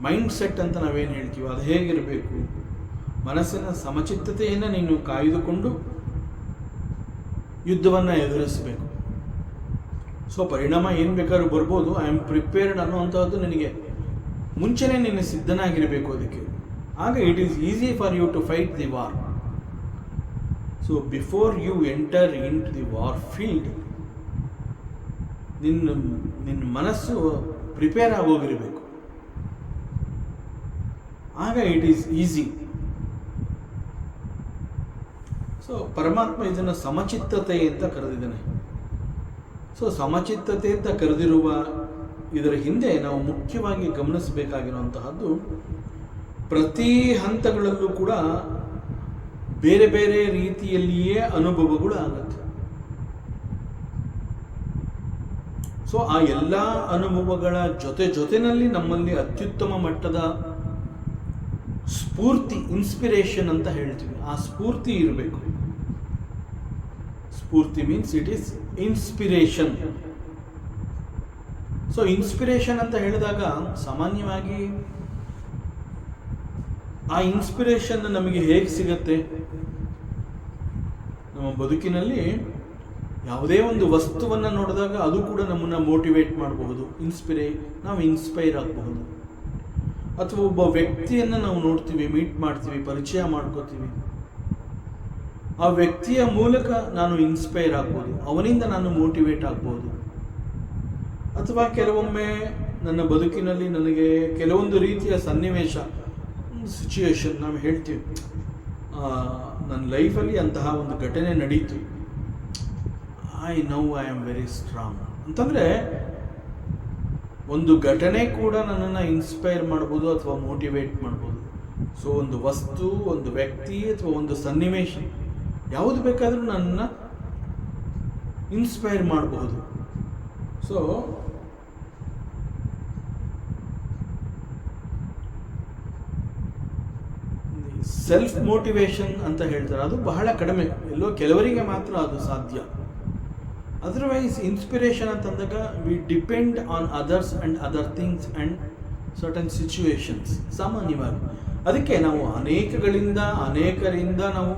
ಮೈಂಡ್ ಸೆಟ್ ಅಂತ ನಾವೇನು ಹೇಳ್ತೀವೋ ಅದು ಹೇಗಿರಬೇಕು, ಮನಸ್ಸಿನ ಸಮಚಿತ್ತತೆಯನ್ನು ನೀನು ಕಾಯ್ದುಕೊಂಡು ಯುದ್ಧವನ್ನು ಎದುರಿಸಬೇಕು. ಸೊ ಪರಿಣಾಮ ಏನು ಬೇಕಾದ್ರೂ ಬರ್ಬೋದು, ಐ ಆಮ್ ಪ್ರಿಪೇರ್ಡ್ ಅನ್ನುವಂಥದ್ದು ನಿನಗೆ ಮುಂಚೆನೇ ನೀನು ಸಿದ್ಧನಾಗಿರಬೇಕು ಅದಕ್ಕೆ. ಆಗ it is easy for you to fight the war. So before you enter in to the war field, ನಿನ್ನ ಮನಸ್ಸು ಪ್ರಿಪೇರ್ ಆಗೋಗಿರಬೇಕು. ಆಗ ಇಟ್ ಈಸ್ ಈಸಿ. ಸೊ ಪರಮಾತ್ಮ ಇದನ್ನು ಸಮಚಿತ್ತತೆ ಅಂತ ಕರೆದಿದ್ದಾನೆ. ಸೊ ಸಮಚಿತ್ತತೆ ಅಂತ ಕರೆದಿರುವ ಇದರ ಹಿಂದೆ ನಾವು ಮುಖ್ಯವಾಗಿ ಗಮನಿಸಬೇಕಾಗಿರುವಂತಹದ್ದು, ಪ್ರತಿ ಹಂತಗಳಲ್ಲೂ ಕೂಡ ಬೇರೆ ಬೇರೆ ರೀತಿಯಲ್ಲಿಯೇ ಅನುಭವಗಳು ಆಗುತ್ತೆ. ಸೊ ಆ ಎಲ್ಲ ಅನುಭವಗಳ ಜೊತೆನಲ್ಲಿ ನಮ್ಮಲ್ಲಿ ಅತ್ಯುತ್ತಮ ಮಟ್ಟದ ಸ್ಫೂರ್ತಿ, ಇನ್ಸ್ಪಿರೇಷನ್ ಅಂತ ಹೇಳ್ತೀವಿ, ಆ ಸ್ಫೂರ್ತಿ ಇರಬೇಕು. Sphoorti means it is inspiration. So inspiration ಅಂತ ಹೇಳಿದಾಗ ಸಾಮಾನ್ಯವಾಗಿ ಆ ಇನ್ಸ್ಪಿರೇಷನ್ ನಮಗೆ ಹೇಗೆ ಸಿಗತ್ತೆ? ನಮ್ಮ ಬದುಕಿನಲ್ಲಿ ಯಾವುದೇ ಒಂದು ವಸ್ತುವನ್ನು ನೋಡಿದಾಗ ಅದು ಕೂಡ ನಮ್ಮನ್ನು ಮೋಟಿವೇಟ್ ಮಾಡಬಹುದು, ನಾವು ಇನ್ಸ್ಪೈರ್ ಆಗಬಹುದು. ಅಥವಾ ಒಬ್ಬ ವ್ಯಕ್ತಿಯನ್ನು ನಾವು ನೋಡ್ತೀವಿ, ಮೀಟ್ ಮಾಡ್ತೀವಿ, ಪರಿಚಯ ಮಾಡ್ಕೋತೀವಿ, ಆ ವ್ಯಕ್ತಿಯ ಮೂಲಕ ನಾನು ಇನ್ಸ್ಪೈರ್ ಆಗ್ಬೋದು, ಅವನಿಂದ ನಾನು ಮೋಟಿವೇಟ್ ಆಗ್ಬೋದು. ಅಥವಾ ಕೆಲವೊಮ್ಮೆ ನನ್ನ ಬದುಕಿನಲ್ಲಿ ನನಗೆ ಕೆಲವೊಂದು ರೀತಿಯ ಸನ್ನಿವೇಶ, ಸಿಚುಯೇಷನ್ ನಾವು ಹೇಳ್ತೀವಿ, ನನ್ನ ಲೈಫಲ್ಲಿ ಅಂತಹ ಒಂದು ಘಟನೆ ನಡೀತು, ಐ ಆಮ್ ವೆರಿ ಸ್ಟ್ರಾಂಗ್ ಅಂತಂದರೆ, ಒಂದು ಘಟನೆ ಕೂಡ ನನ್ನನ್ನು ಇನ್ಸ್ಪೈರ್ ಮಾಡ್ಬೋದು ಅಥವಾ ಮೋಟಿವೇಟ್ ಮಾಡ್ಬೋದು. ಸೊ ಒಂದು ವಸ್ತು, ಒಂದು ವ್ಯಕ್ತಿ ಅಥವಾ ಒಂದು ಸನ್ನಿವೇಶ ಯಾವುದು ಬೇಕಾದರೂ ನನ್ನನ್ನು ಇನ್ಸ್ಪೈರ್ ಮಾಡಬಹುದು. ಸೊ ಸೆಲ್ಫ್ ಮೋಟಿವೇಶನ್ ಅಂತ ಹೇಳ್ತಾರೆ, ಅದು ಬಹಳ ಕಡಿಮೆ, ಎಲ್ಲೋ ಕೆಲವರಿಗೆ ಮಾತ್ರ ಅದು ಸಾಧ್ಯ. ಅದರ್ವೈಸ್ ಇನ್ಸ್ಪಿರೇಷನ್ ಅಂತಂದಾಗ we depend on others and other things and certain situations ಸಾಮಾನ್ಯವಾಗಿ. ಅದಕ್ಕೆ ನಾವು ಅನೇಕರಿಂದ ನಾವು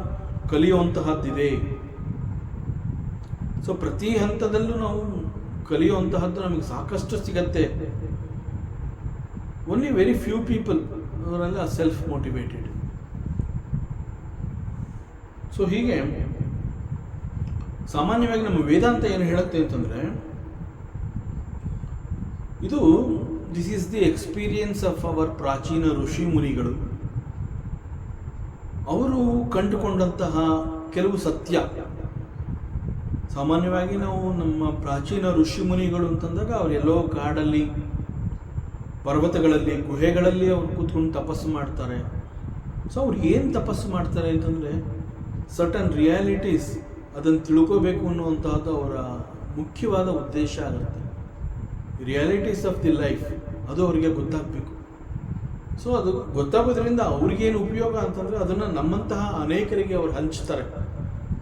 ಕಲಿಯುವಂತಹದ್ದಿದೆ. ಸೊ ಪ್ರತಿ ಹಂತದಲ್ಲೂ ನಾವು ಕಲಿಯುವಂತಹದ್ದು ನಮಗೆ ಸಾಕಷ್ಟು ಸಿಗತ್ತೆ. ಓನ್ಲಿ ವೆರಿ ಫ್ಯೂ ಪೀಪಲ್ ಅವರೆಲ್ಲ ಸೆಲ್ಫ್ ಮೋಟಿವೇಟೆಡ್. ಸೊ ಹೀಗೆ ಸಾಮಾನ್ಯವಾಗಿ ನಮ್ಮ ವೇದಾಂತ ಏನು ಹೇಳುತ್ತೆ ಅಂತಂದರೆ, this is the experience of our ಪ್ರಾಚೀನ ಋಷಿ ಮುನಿಗಳು. ಅವರು ಕಂಡುಕೊಂಡಂತಹ ಕೆಲವು ಸತ್ಯ. ಸಾಮಾನ್ಯವಾಗಿ ನಾವು ನಮ್ಮ ಪ್ರಾಚೀನ ಋಷಿ ಮುನಿಗಳು ಅಂತಂದಾಗ ಅವರೆಲ್ಲೋ ಕಾಡಲ್ಲಿ, ಪರ್ವತಗಳಲ್ಲಿ, ಗುಹೆಗಳಲ್ಲಿ ಅವ್ರು ಕೂತ್ಕೊಂಡು ತಪಸ್ಸು ಮಾಡ್ತಾರೆ. ಸೊ ಅವ್ರು ಏನು ತಪಸ್ಸು ಮಾಡ್ತಾರೆ ಅಂತಂದರೆ, ಸರ್ಟನ್ ರಿಯಾಲಿಟೀಸ್ ಅದನ್ನು ತಿಳ್ಕೋಬೇಕು ಅನ್ನುವಂತಹದ್ದು ಅವರ ಮುಖ್ಯವಾದ ಉದ್ದೇಶ ಆಗುತ್ತೆ. ರಿಯಾಲಿಟೀಸ್ ಆಫ್ ದಿ ಲೈಫ್ ಅದು ಅವರಿಗೆ ಗೊತ್ತಾಗಬೇಕು. ಸೊ ಅದು ಗೊತ್ತಾಗೋದ್ರಿಂದ ಅವ್ರಿಗೇನು ಉಪಯೋಗ ಅಂತಂದರೆ ಅದನ್ನು ನಮ್ಮಂತಹ ಅನೇಕರಿಗೆ ಅವ್ರು ಹಂಚ್ತಾರೆ.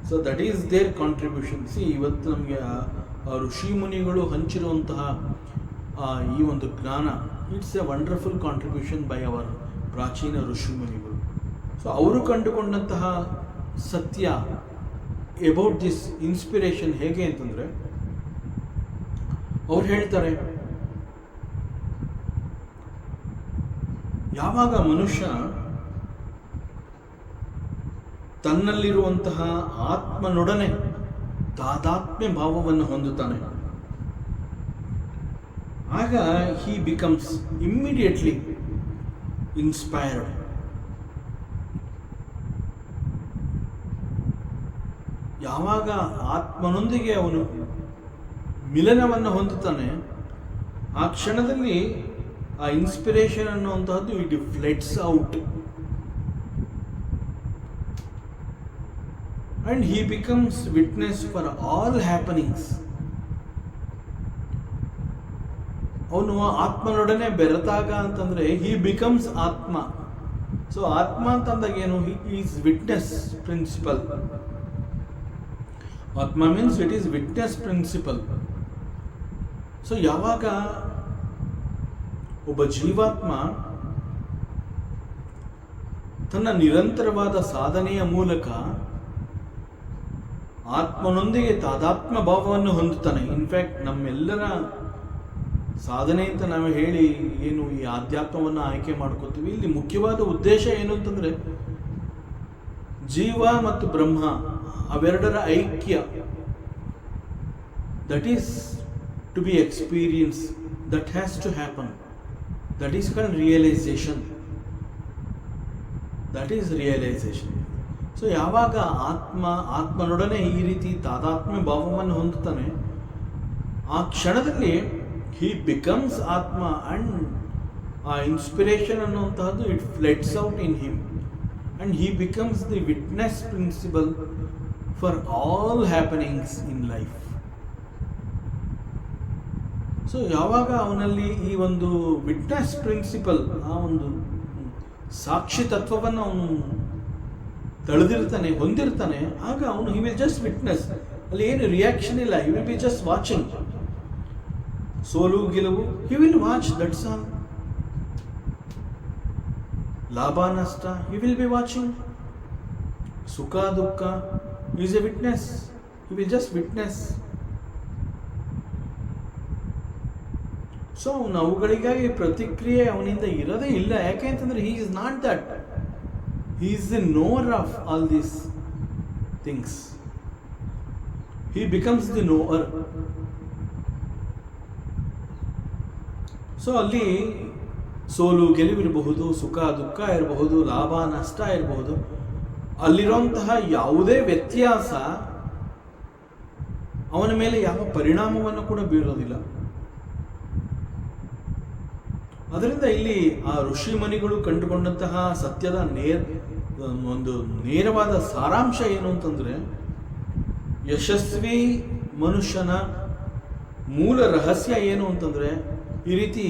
So that is their contribution. ಇವತ್ತು ನಮಗೆ ಋಷಿ ಮುನಿಗಳು ಹಂಚಿರುವಂತಹ ಈ ಒಂದು ಜ್ಞಾನ, it's a wonderful contribution by our ಪ್ರಾಚೀನ ಋಷಿ ಮುನಿಗಳು. ಸೊ ಅವರು ಕಂಡುಕೊಂಡಂತಹ ಸತ್ಯ ಅಬೌಟ್ ದಿಸ್ ಇನ್ಸ್ಪಿರೇಷನ್ ಹೇಗೆ ಅಂತಂದರೆ, ಅವ್ರು ಹೇಳ್ತಾರೆ, ಯಾವಾಗ ಮನುಷ್ಯ ತನ್ನಲ್ಲಿರುವಂತಹ ಆತ್ಮನೊಡನೆ ತಾದಾತ್ಮ್ಯ ಭಾವವನ್ನು ಹೊಂದುತ್ತಾನೆ, ಆಗ ಹಿ ಬಿಕಮ್ಸ್ ಇಮ್ಮಿಡಿಯೇಟ್ಲಿ ಇನ್ಸ್ಪೈರ್ಡ್. ಯಾವಾಗ ಆತ್ಮನೊಂದಿಗೆ ಅವನು ಮಿಲನವನ್ನು ಹೊಂದುತ್ತಾನೆ, ಆ ಕ್ಷಣದಲ್ಲಿ ಆ ಇನ್ಸ್ಪಿರೇಷನ್ ಅನ್ನುವಂತಹದ್ದು it floods out and he becomes witness for all happenings. ಅವನು ಆತ್ಮನೊಡನೆ ಬೆರೆತಾಗ ಅಂತಂದ್ರೆ ಹಿ ಬಿಕಮ್ಸ್ ಆತ್ಮ. ಸೊ ಆತ್ಮ ಅಂತಂದಾಗ ಏನು? He is witness principle. Atma means it is witness principle. So ಯಾವಾಗ ಒಬ್ಬ ಜೀವಾತ್ಮ ತನ್ನ ನಿರಂತರವಾದ ಸಾಧನೆಯ ಮೂಲಕ ಆತ್ಮನೊಂದಿಗೆ ತಾದಾತ್ಮ ಭಾವವನ್ನು ಹೊಂದುತ್ತಾನೆ. ಇನ್ಫ್ಯಾಕ್ಟ್ ನಮ್ಮೆಲ್ಲರ ಸಾಧನೆ ಅಂತ ನಾವು ಹೇಳಿ ಏನು ಈ ಆಧ್ಯಾತ್ಮವನ್ನು ಆಯ್ಕೆ ಮಾಡ್ಕೋತೀವಿ, ಇಲ್ಲಿ ಮುಖ್ಯವಾದ ಉದ್ದೇಶ ಏನು ಅಂತಂದ್ರೆ ಜೀವ ಮತ್ತು ಬ್ರಹ್ಮ ಅವೆರಡರ ಐಕ್ಯ, that is to be experience, that has to happen, that is called realization. That is realization. So ಯಾವಾಗ ಆತ್ಮನೊಡನೆ ಈ ರೀತಿ ತಾದಾತ್ಮ್ಯ ಭಾವವನ್ನು ಹೊಂದುತ್ತಾನೆ, ಆ ಕ್ಷಣದಲ್ಲಿ ಹಿ ಬಿಕಮ್ಸ್ ಆತ್ಮ ಅಂಡ್ ಆ ಇನ್ಸ್ಪಿರೇಷನ್ ಅನ್ನುವಂತಹದ್ದು it floods out in him and he becomes the witness principle for all happenings in life. So ಯಾವಾಗ ಅವನಲ್ಲಿ ಈ ಒಂದು ವಿಟ್ನೆಸ್ ಪ್ರಿನ್ಸಿಪಲ್, ಆ ಒಂದು ಸಾಕ್ಷಿ ತತ್ವವನ್ನು ಅವನು ತಳೆದಿರ್ತಾನೆ, ಹೊಂದಿರ್ತಾನೆ, ಆಗ ಅವನು ಹಿ ವಿಲ್ ಜಸ್ಟ್ ವಿಟ್ನೆಸ್. ಅಲ್ಲಿ ಏನು ರಿಯಾಕ್ಷನ್ ಇಲ್ಲ, ಹಿ ವಿಲ್ ಬಿ ಜಸ್ಟ್ ವಾಚಿಂಗ್. ಸೋಲು ಗೆಲುವು he will watch, that's all. ಲಾಭ ನಷ್ಟ ಹಿ ವಿಲ್ ಬಿ ವಾಚಿಂಗ್. ಸುಖ ದುಃಖ is A witness, he will just witness. So ಅವನು ಅವುಗಳಿಗಾಗಿ ಪ್ರತಿಕ್ರಿಯೆ ಅವನಿಂದ ಇರೋದೇ ಇಲ್ಲ. ಯಾಕೆ ಅಂತಂದ್ರೆ he is not that. He is the knower of all these things. He becomes the knower. So ಅಲ್ಲಿ ಸೋಲು ಗೆಲುವಿರಬಹುದು, ಸುಖ ದುಃಖ ಇರಬಹುದು, ಲಾಭ ನಷ್ಟ ಇರಬಹುದು, ಅಲ್ಲಿರುವಂತಹ ಯಾವುದೇ ವ್ಯತ್ಯಾಸ ಅವನ ಮೇಲೆ ಯಾವ ಪರಿಣಾಮವನ್ನು ಕೂಡ ಬೀರೋದಿಲ್ಲ. ಅದರಿಂದ ಇಲ್ಲಿ ಆ ಋಷಿ ಮುನಿಗಳು ಕಂಡುಕೊಂಡಂತಹ ಸತ್ಯದ ಒಂದು ನೇರವಾದ ಸಾರಾಂಶ ಏನು ಅಂತಂದ್ರೆ, ಯಶಸ್ವಿ ಮನುಷ್ಯನ ಮೂಲ ರಹಸ್ಯ ಏನು ಅಂತಂದ್ರೆ ಈ ರೀತಿ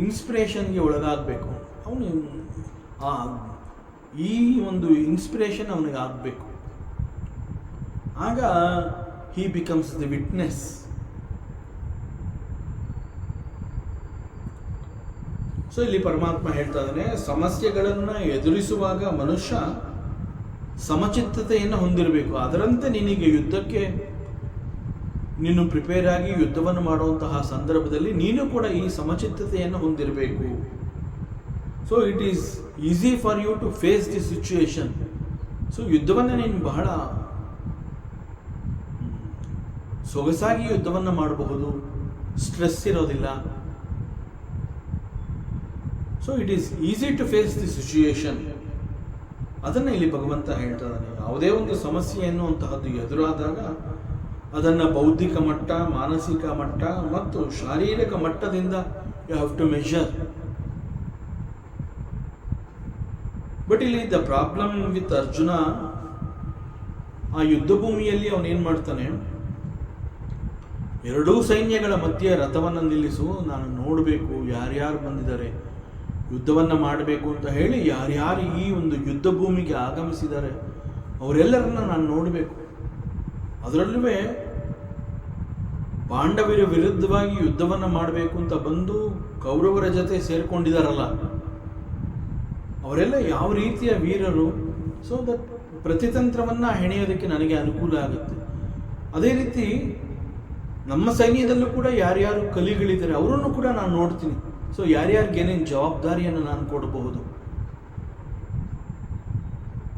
ಇನ್ಸ್ಪಿರೇಷನ್ಗೆ ಒಳಗಾಗಬೇಕು. ಅವನು ಈ ಒಂದು ಇನ್ಸ್ಪಿರೇಷನ್ ಅವನಿಗೆ ಆಗಬೇಕು. ಆಗ ಹಿ ಬಿಕಮ್ಸ್ ದಿ ವಿಟ್ನೆಸ್. ಸೊ ಇಲ್ಲಿ ಪರಮಾತ್ಮ ಹೇಳ್ತಾ ಇದ್ದಾನೆ, ಸಮಸ್ಯೆಗಳನ್ನು ಎದುರಿಸುವಾಗ ಮನುಷ್ಯ ಸಮಚಿತ್ತತೆಯನ್ನು ಹೊಂದಿರಬೇಕು. ಅದರಂತೆ ನಿನಗೆ ಯುದ್ಧಕ್ಕೆ ನೀನು ಪ್ರಿಪೇರ್ ಆಗಿ ಯುದ್ಧವನ್ನು ಮಾಡುವಂತಹ ಸಂದರ್ಭದಲ್ಲಿ ನೀನು ಕೂಡ ಈ ಸಮಚಿತ್ತತೆಯನ್ನು ಹೊಂದಿರಬೇಕು. So it is easy for you to face the situation. So ಯುದ್ಧವನ್ನು ನೀನು ಬಹಳ ಸೊಗಸಾಗಿ ಯುದ್ಧವನ್ನು ಮಾಡಬಹುದು, ಸ್ಟ್ರೆಸ್ ಇರೋದಿಲ್ಲ. So it is easy to face the situation. ಅದನ್ನು ಇಲ್ಲಿ ಭಗವಂತ ಹೇಳ್ತಾ ಇದ್ದಾನೆ. ಯಾವುದೇ ಒಂದು ಸಮಸ್ಯೆ ಎನ್ನುವಂತಹದ್ದು ಎದುರಾದಾಗ ಅದನ್ನು ಬೌದ್ಧಿಕ ಮಟ್ಟ, ಮಾನಸಿಕ ಮಟ್ಟ ಮತ್ತು ಶಾರೀರಿಕ ಮಟ್ಟದಿಂದ you have to measure. But ಇಲ್ಲಿ ದ ಪ್ರಾಬ್ಲಮ್ ವಿತ್ ಅರ್ಜುನ, ಆ ಯುದ್ಧ ಭೂಮಿಯಲ್ಲಿ ಅವನೇನು ಮಾಡ್ತಾನೆ, ಎರಡೂ ಸೈನ್ಯಗಳ ಮಧ್ಯೆ ರಥವನ್ನು ನಿಲ್ಲಿಸು, ನಾನು ನೋಡಬೇಕು ಯಾರ್ಯಾರು ಬಂದಿದ್ದಾರೆ, ಯುದ್ಧವನ್ನು ಮಾಡಬೇಕು ಅಂತ ಹೇಳಿ ಯಾರ್ಯಾರು ಈ ಒಂದು ಯುದ್ಧ ಭೂಮಿಗೆ ಆಗಮಿಸಿದ್ದಾರೆ ಅವರೆಲ್ಲರನ್ನ ನಾನು ನೋಡಬೇಕು. ಅದರಲ್ಲೂ ಪಾಂಡವರ ವಿರುದ್ಧವಾಗಿ ಯುದ್ಧವನ್ನು ಮಾಡಬೇಕು ಅಂತ ಬಂದು ಕೌರವರ ಜೊತೆ ಸೇರಿಕೊಂಡಿದ್ದಾರಲ್ಲ, ಅವರೆಲ್ಲ ಯಾವ ರೀತಿಯ ವೀರರು. ಸೊ ದಟ್ ಪ್ರತಿತಂತ್ರವನ್ನು ಹೆಣೆಯೋದಕ್ಕೆ ನನಗೆ ಅನುಕೂಲ ಆಗುತ್ತೆ. ಅದೇ ರೀತಿ ನಮ್ಮ ಸೈನ್ಯದಲ್ಲೂ ಕೂಡ ಯಾರ್ಯಾರು ಕಲಿಗಳಿದ್ದಾರೆ ಅವರನ್ನು ಕೂಡ ನಾನು ನೋಡ್ತೀನಿ. ಸೊ ಯಾರ್ಯಾರಿಗೆ ಏನೇನು ಜವಾಬ್ದಾರಿಯನ್ನು ನಾನು ಕೊಡಬಹುದು.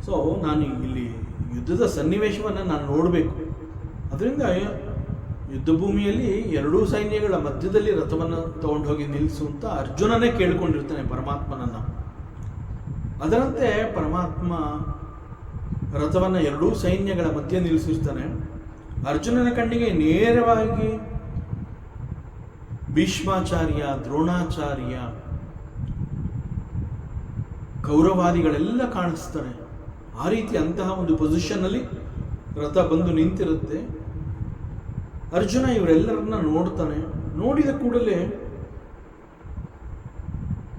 ಸೊ ನಾನು ಇಲ್ಲಿ ಯುದ್ಧದ ಸನ್ನಿವೇಶವನ್ನು ನಾನು ನೋಡಬೇಕು. ಅದರಿಂದ ಯುದ್ಧ ಭೂಮಿಯಲ್ಲಿ ಎರಡೂ ಸೈನ್ಯಗಳ ಮಧ್ಯದಲ್ಲಿ ರಥವನ್ನು ತಗೊಂಡು ಹೋಗಿ ನಿಲ್ಲಿಸು ಅಂತ ಅರ್ಜುನನೇ ಕೇಳಿಕೊಂಡಿರ್ತಾನೆ ಪರಮಾತ್ಮನನ್ನ. ಅದರಂತೆ ಪರಮಾತ್ಮ ರಥವನ್ನು ಎರಡೂ ಸೈನ್ಯಗಳ ಮಧ್ಯೆ ನಿಲ್ಲಿಸಿರ್ತಾನೆ. ಅರ್ಜುನನ ಕಣ್ಣಿಗೆ ನೇರವಾಗಿ ಭೀಷ್ಮಾಚಾರ್ಯ, ದ್ರೋಣಾಚಾರ್ಯ, ಕೌರವಾದಿಗಳೆಲ್ಲ ಕಾಣಿಸ್ತಾರೆ. ಆ ರೀತಿ ಅಂತಹ ಒಂದು ಪೊಸಿಷನ್ನಲ್ಲಿ ರಥ ಬಂದು ನಿಂತಿರುತ್ತೆ. ಅರ್ಜುನ ಇವರೆಲ್ಲರನ್ನ ನೋಡ್ತಾನೆ. ನೋಡಿದ ಕೂಡಲೇ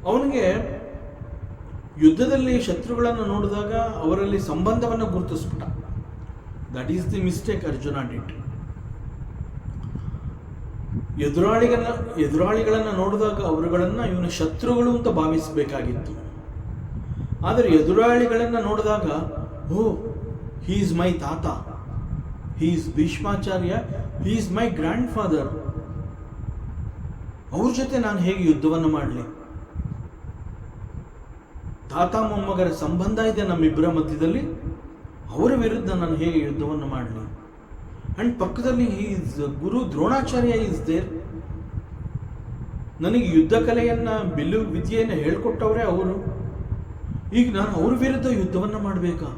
ಅವನಿಗೆ ಯುದ್ಧದಲ್ಲಿ ಶತ್ರುಗಳನ್ನು ನೋಡಿದಾಗ ಅವರಲ್ಲಿ ಸಂಬಂಧವನ್ನು ಗುರುತಿಸ್ಬಿಟ್ಟ. That is the mistake Arjuna did. ಎದುರಾಳಿಗಳನ್ನು ನೋಡಿದಾಗ ಅವರುಗಳನ್ನು ಇವನ ಶತ್ರುಗಳು ಅಂತ ಭಾವಿಸಬೇಕಾಗಿತ್ತು. ಆದರೆ ಎದುರಾಳಿಗಳನ್ನು ನೋಡಿದಾಗ, ಓ, ಹೀ ಈಸ್ ಮೈ ತಾತ, he is Bhishmacharya, he is my grand father. ಅವ್ರ ಜೊತೆ ನಾನು ಹೇಗೆ ಯುದ್ಧವನ್ನು ಮಾಡಲಿ? ತಾತ ಮೊಮ್ಮಗರ ಸಂಬಂಧ ಇದೆ ನಮ್ಮಿಬ್ಬರ ಮಧ್ಯದಲ್ಲಿ, ಅವರ ವಿರುದ್ಧ ನಾನು ಹೇಗೆ ಯುದ್ಧವನ್ನು ಮಾಡಲಿ? ಅಂಡ್ ಪಕ್ಕದಲ್ಲಿ ಈಸ್ ಗುರು ದ್ರೋಣಾಚಾರ್ಯ ಈಸ್ ದೇರ್. ನನಗೆ ಯುದ್ಧ ಕಲೆಯನ್ನ, ಬಿಲ್ಲು ವಿದ್ಯೆಯನ್ನು ಹೇಳ್ಕೊಟ್ಟವರೇ ಅವರು. ಈಗ ನಾನು ಅವ್ರ ವಿರುದ್ಧ ಯುದ್ಧವನ್ನು ಮಾಡಬೇಕಾ?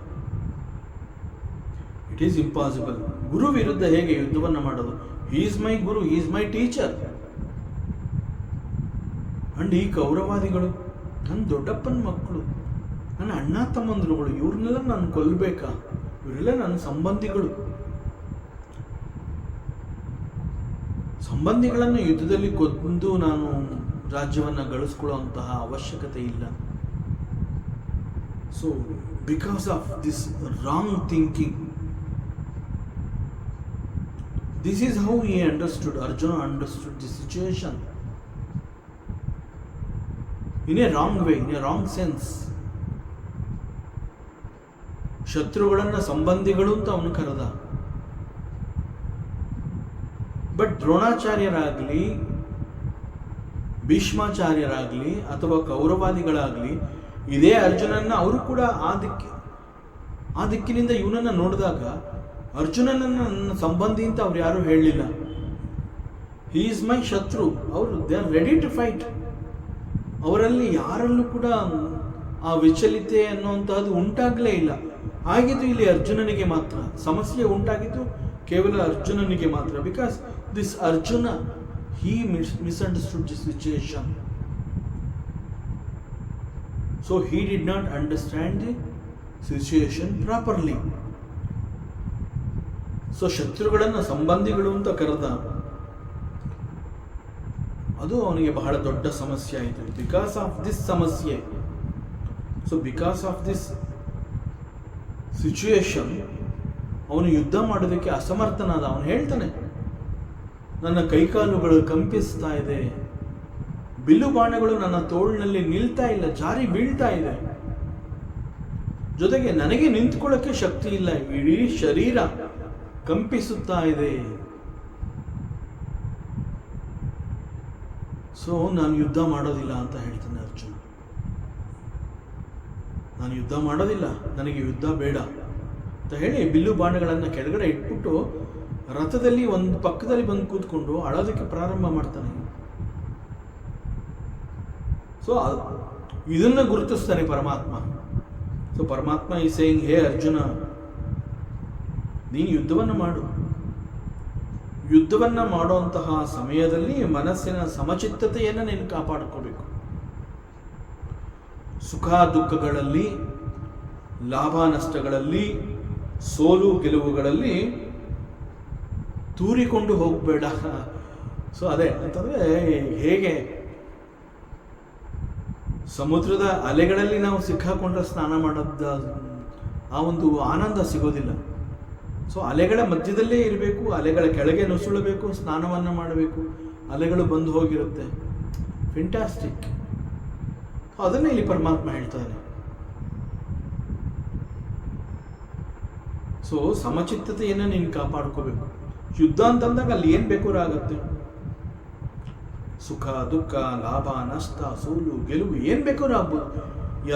It is impossible. ಗುರು ವಿರುದ್ಧ ಹೇಗೆ ಯುದ್ಧವನ್ನು ಮಾಡೋದು? He is my Guru, he is my teacher. And ಈ ಕೌರವಾದಿಗಳು ನನ್ನ ದೊಡ್ಡಪ್ಪನ ಮಕ್ಕಳು, ನನ್ನ ಅಣ್ಣ ತಮ್ಮಂದ್ರುಗಳು, ಇವ್ರನ್ನೆಲ್ಲ ನಾನು ಕೊಲ್ಲಬೇಕಾ? ಇವರೆಲ್ಲ ನನ್ನ ಸಂಬಂಧಿಗಳು. ಸಂಬಂಧಿಗಳನ್ನು ಯುದ್ಧದಲ್ಲಿ ಕೊಂದು ನಾನು ರಾಜ್ಯವನ್ನು ಗಳಿಸ್ಕೊಳ್ಳುವಂತಹ ಅವಶ್ಯಕತೆ ಇಲ್ಲ. So because of this wrong thinking, this is how he understood, Arjuna understood the situation in a wrong way, in a wrong sense. ಶತ್ರುಗಳನ್ನ ಸಂಬಂಧಿಗಳು ಅಂತ ಅವನು ಕರೆದ. ಬಟ್ ದ್ರೋಣಾಚಾರ್ಯರಾಗಲಿ, ಭೀಷ್ಮಾಚಾರ್ಯರಾಗಲಿ ಅಥವಾ ಕೌರವಾದಿಗಳಾಗಲಿ ಇದೇ ಅರ್ಜುನನ್ನ ಅವರು ಕೂಡ ಆ ದಿಕ್ಕಿನಿಂದ ಇವನನ್ನ ನೋಡಿದಾಗ ಅರ್ಜುನನನ್ನ ನನ್ನ ಸಂಬಂಧಿ ಅಂತ ಅವ್ರು ಯಾರು ಹೇಳಲಿಲ್ಲ. ಹಿ ಈಸ್ ಮೈ ಶತ್ರು. ಅವರು they are ready to fight. ಅವರಲ್ಲಿ ಯಾರಲ್ಲೂ ಕೂಡ ಆ ವಿಚಲಿತೆ ಅನ್ನುವಂತಹದ್ದು ಉಂಟಾಗಲೇ ಇಲ್ಲ. ಆಗಿದ್ದು ಇಲ್ಲಿ ಅರ್ಜುನನಿಗೆ ಮಾತ್ರ ಸಮಸ್ಯೆ ಉಂಟಾಗಿದ್ದು, ಕೇವಲ ಅರ್ಜುನನಿಗೆ ಮಾತ್ರ. Because this Arjuna, he misunderstood the situation. So he did not understand the situation properly. So ಶತ್ರುಗಳನ್ನು ಸಂಬಂಧಿಗಳು ಅಂತ ಕರೆದ. ಅದು ಅವನಿಗೆ ಬಹಳ ದೊಡ್ಡ ಸಮಸ್ಯೆ ಆಯಿತು. ಬಿಕಾಸ್ ಆಫ್ ದಿಸ್ ಸಮಸ್ಯೆ, so because of this situation ಅವನು ಯುದ್ಧ ಮಾಡೋದಕ್ಕೆ ಅಸಮರ್ಥನಾದ. ಅವನು ಹೇಳ್ತಾನೆ, ನನ್ನ ಕೈಕಾಲುಗಳು ಕಂಪಿಸ್ತಾ ಇದೆ, ಬಿಲ್ಲು ಬಾಣಗಳು ನನ್ನ ತೋಳಿನಲ್ಲಿ ನಿಲ್ತಾ ಇಲ್ಲ, ಜಾರಿ ಬೀಳ್ತಾ ಇದೆ, ಜೊತೆಗೆ ನನಗೆ ನಿಂತ್ಕೊಳ್ಳೋಕ್ಕೆ ಶಕ್ತಿ ಇಲ್ಲ, ಇಡೀ ಶರೀರ ಕಂಪಿಸುತ್ತಾ ಇದೆ. ಸೊ ನಾನು ಯುದ್ಧ ಮಾಡೋದಿಲ್ಲ ಅಂತ ಹೇಳ್ತಾನೆ ಅರ್ಜುನ. ನಾನು ಯುದ್ಧ ಮಾಡೋದಿಲ್ಲ, ನನಗೆ ಯುದ್ಧ ಬೇಡ ಅಂತ ಹೇಳಿ ಬಿಲ್ಲು ಬಾಣಗಳನ್ನು ಕೆಳಗಡೆ ಇಟ್ಬಿಟ್ಟು ರಥದಲ್ಲಿ ಒಂದು ಪಕ್ಕದಲ್ಲಿ ಬಂದು ಕೂತ್ಕೊಂಡು ಅಳೋದಕ್ಕೆ ಪ್ರಾರಂಭ ಮಾಡ್ತಾನೆ. ಸೊ ಇದನ್ನ ಗುರುತಿಸ್ತಾನೆ ಪರಮಾತ್ಮ. ಸೊ ಪರಮಾತ್ಮ ಈ ಸೇಯಿಂಗ್, ಹೇ ಅರ್ಜುನ, ನೀನು ಯುದ್ಧವನ್ನು ಮಾಡು. ಯುದ್ಧವನ್ನು ಮಾಡುವಂತಹ ಸಮಯದಲ್ಲಿ ಮನಸ್ಸಿನ ಸಮಚಿತ್ತತೆಯನ್ನು ನೀನು ಕಾಪಾಡಿಕೋಬೇಕು. ಸುಖ ದುಃಖಗಳಲ್ಲಿ, ಲಾಭ ನಷ್ಟಗಳಲ್ಲಿ, ಸೋಲು ಗೆಲುವುಗಳಲ್ಲಿ ತೂರಿಕೊಂಡು ಹೋಗಬೇಡ. ಸೊ ಅದೇ ಅಂತಂದರೆ, ಹೇಗೆ ಸಮುದ್ರದ ಅಲೆಗಳಲ್ಲಿ ನಾವು ಸಿಕ್ಕಾಕೊಂಡ್ರೆ ಸ್ನಾನ ಮಾಡೋದ ಆ ಒಂದು ಆನಂದ ಸಿಗೋದಿಲ್ಲ. ಸೊ ಅಲೆಗಳ ಮಧ್ಯದಲ್ಲೇ ಇರಬೇಕು, ಅಲೆಗಳ ಕೆಳಗೆ ನುಸುಳಬೇಕು, ಸ್ನಾನವನ್ನು ಮಾಡಬೇಕು, ಅಲೆಗಳು ಬಂದು ಹೋಗಿರುತ್ತೆ. ಫೆಂಟಾಸ್ಟಿಕ್. ಅದನ್ನೇ ಇಲ್ಲಿ ಪರಮಾತ್ಮ ಹೇಳ್ತಾನೆ. ಸೊ ಸಮಚಿತ್ತತೆಯನ್ನು ನೀನು ಕಾಪಾಡ್ಕೋಬೇಕು. ಯುದ್ಧ ಅಂತಂದಾಗ ಅಲ್ಲಿ ಏನು ಬೇಕಾದ್ರೂ ಆಗುತ್ತೆ. ಸುಖ ದುಃಖ, ಲಾಭ ನಷ್ಟ, ಸೋಲು ಗೆಲುವು ಏನು ಬೇಕಾದ್ರೂ ಆಗ್ಬೋದು.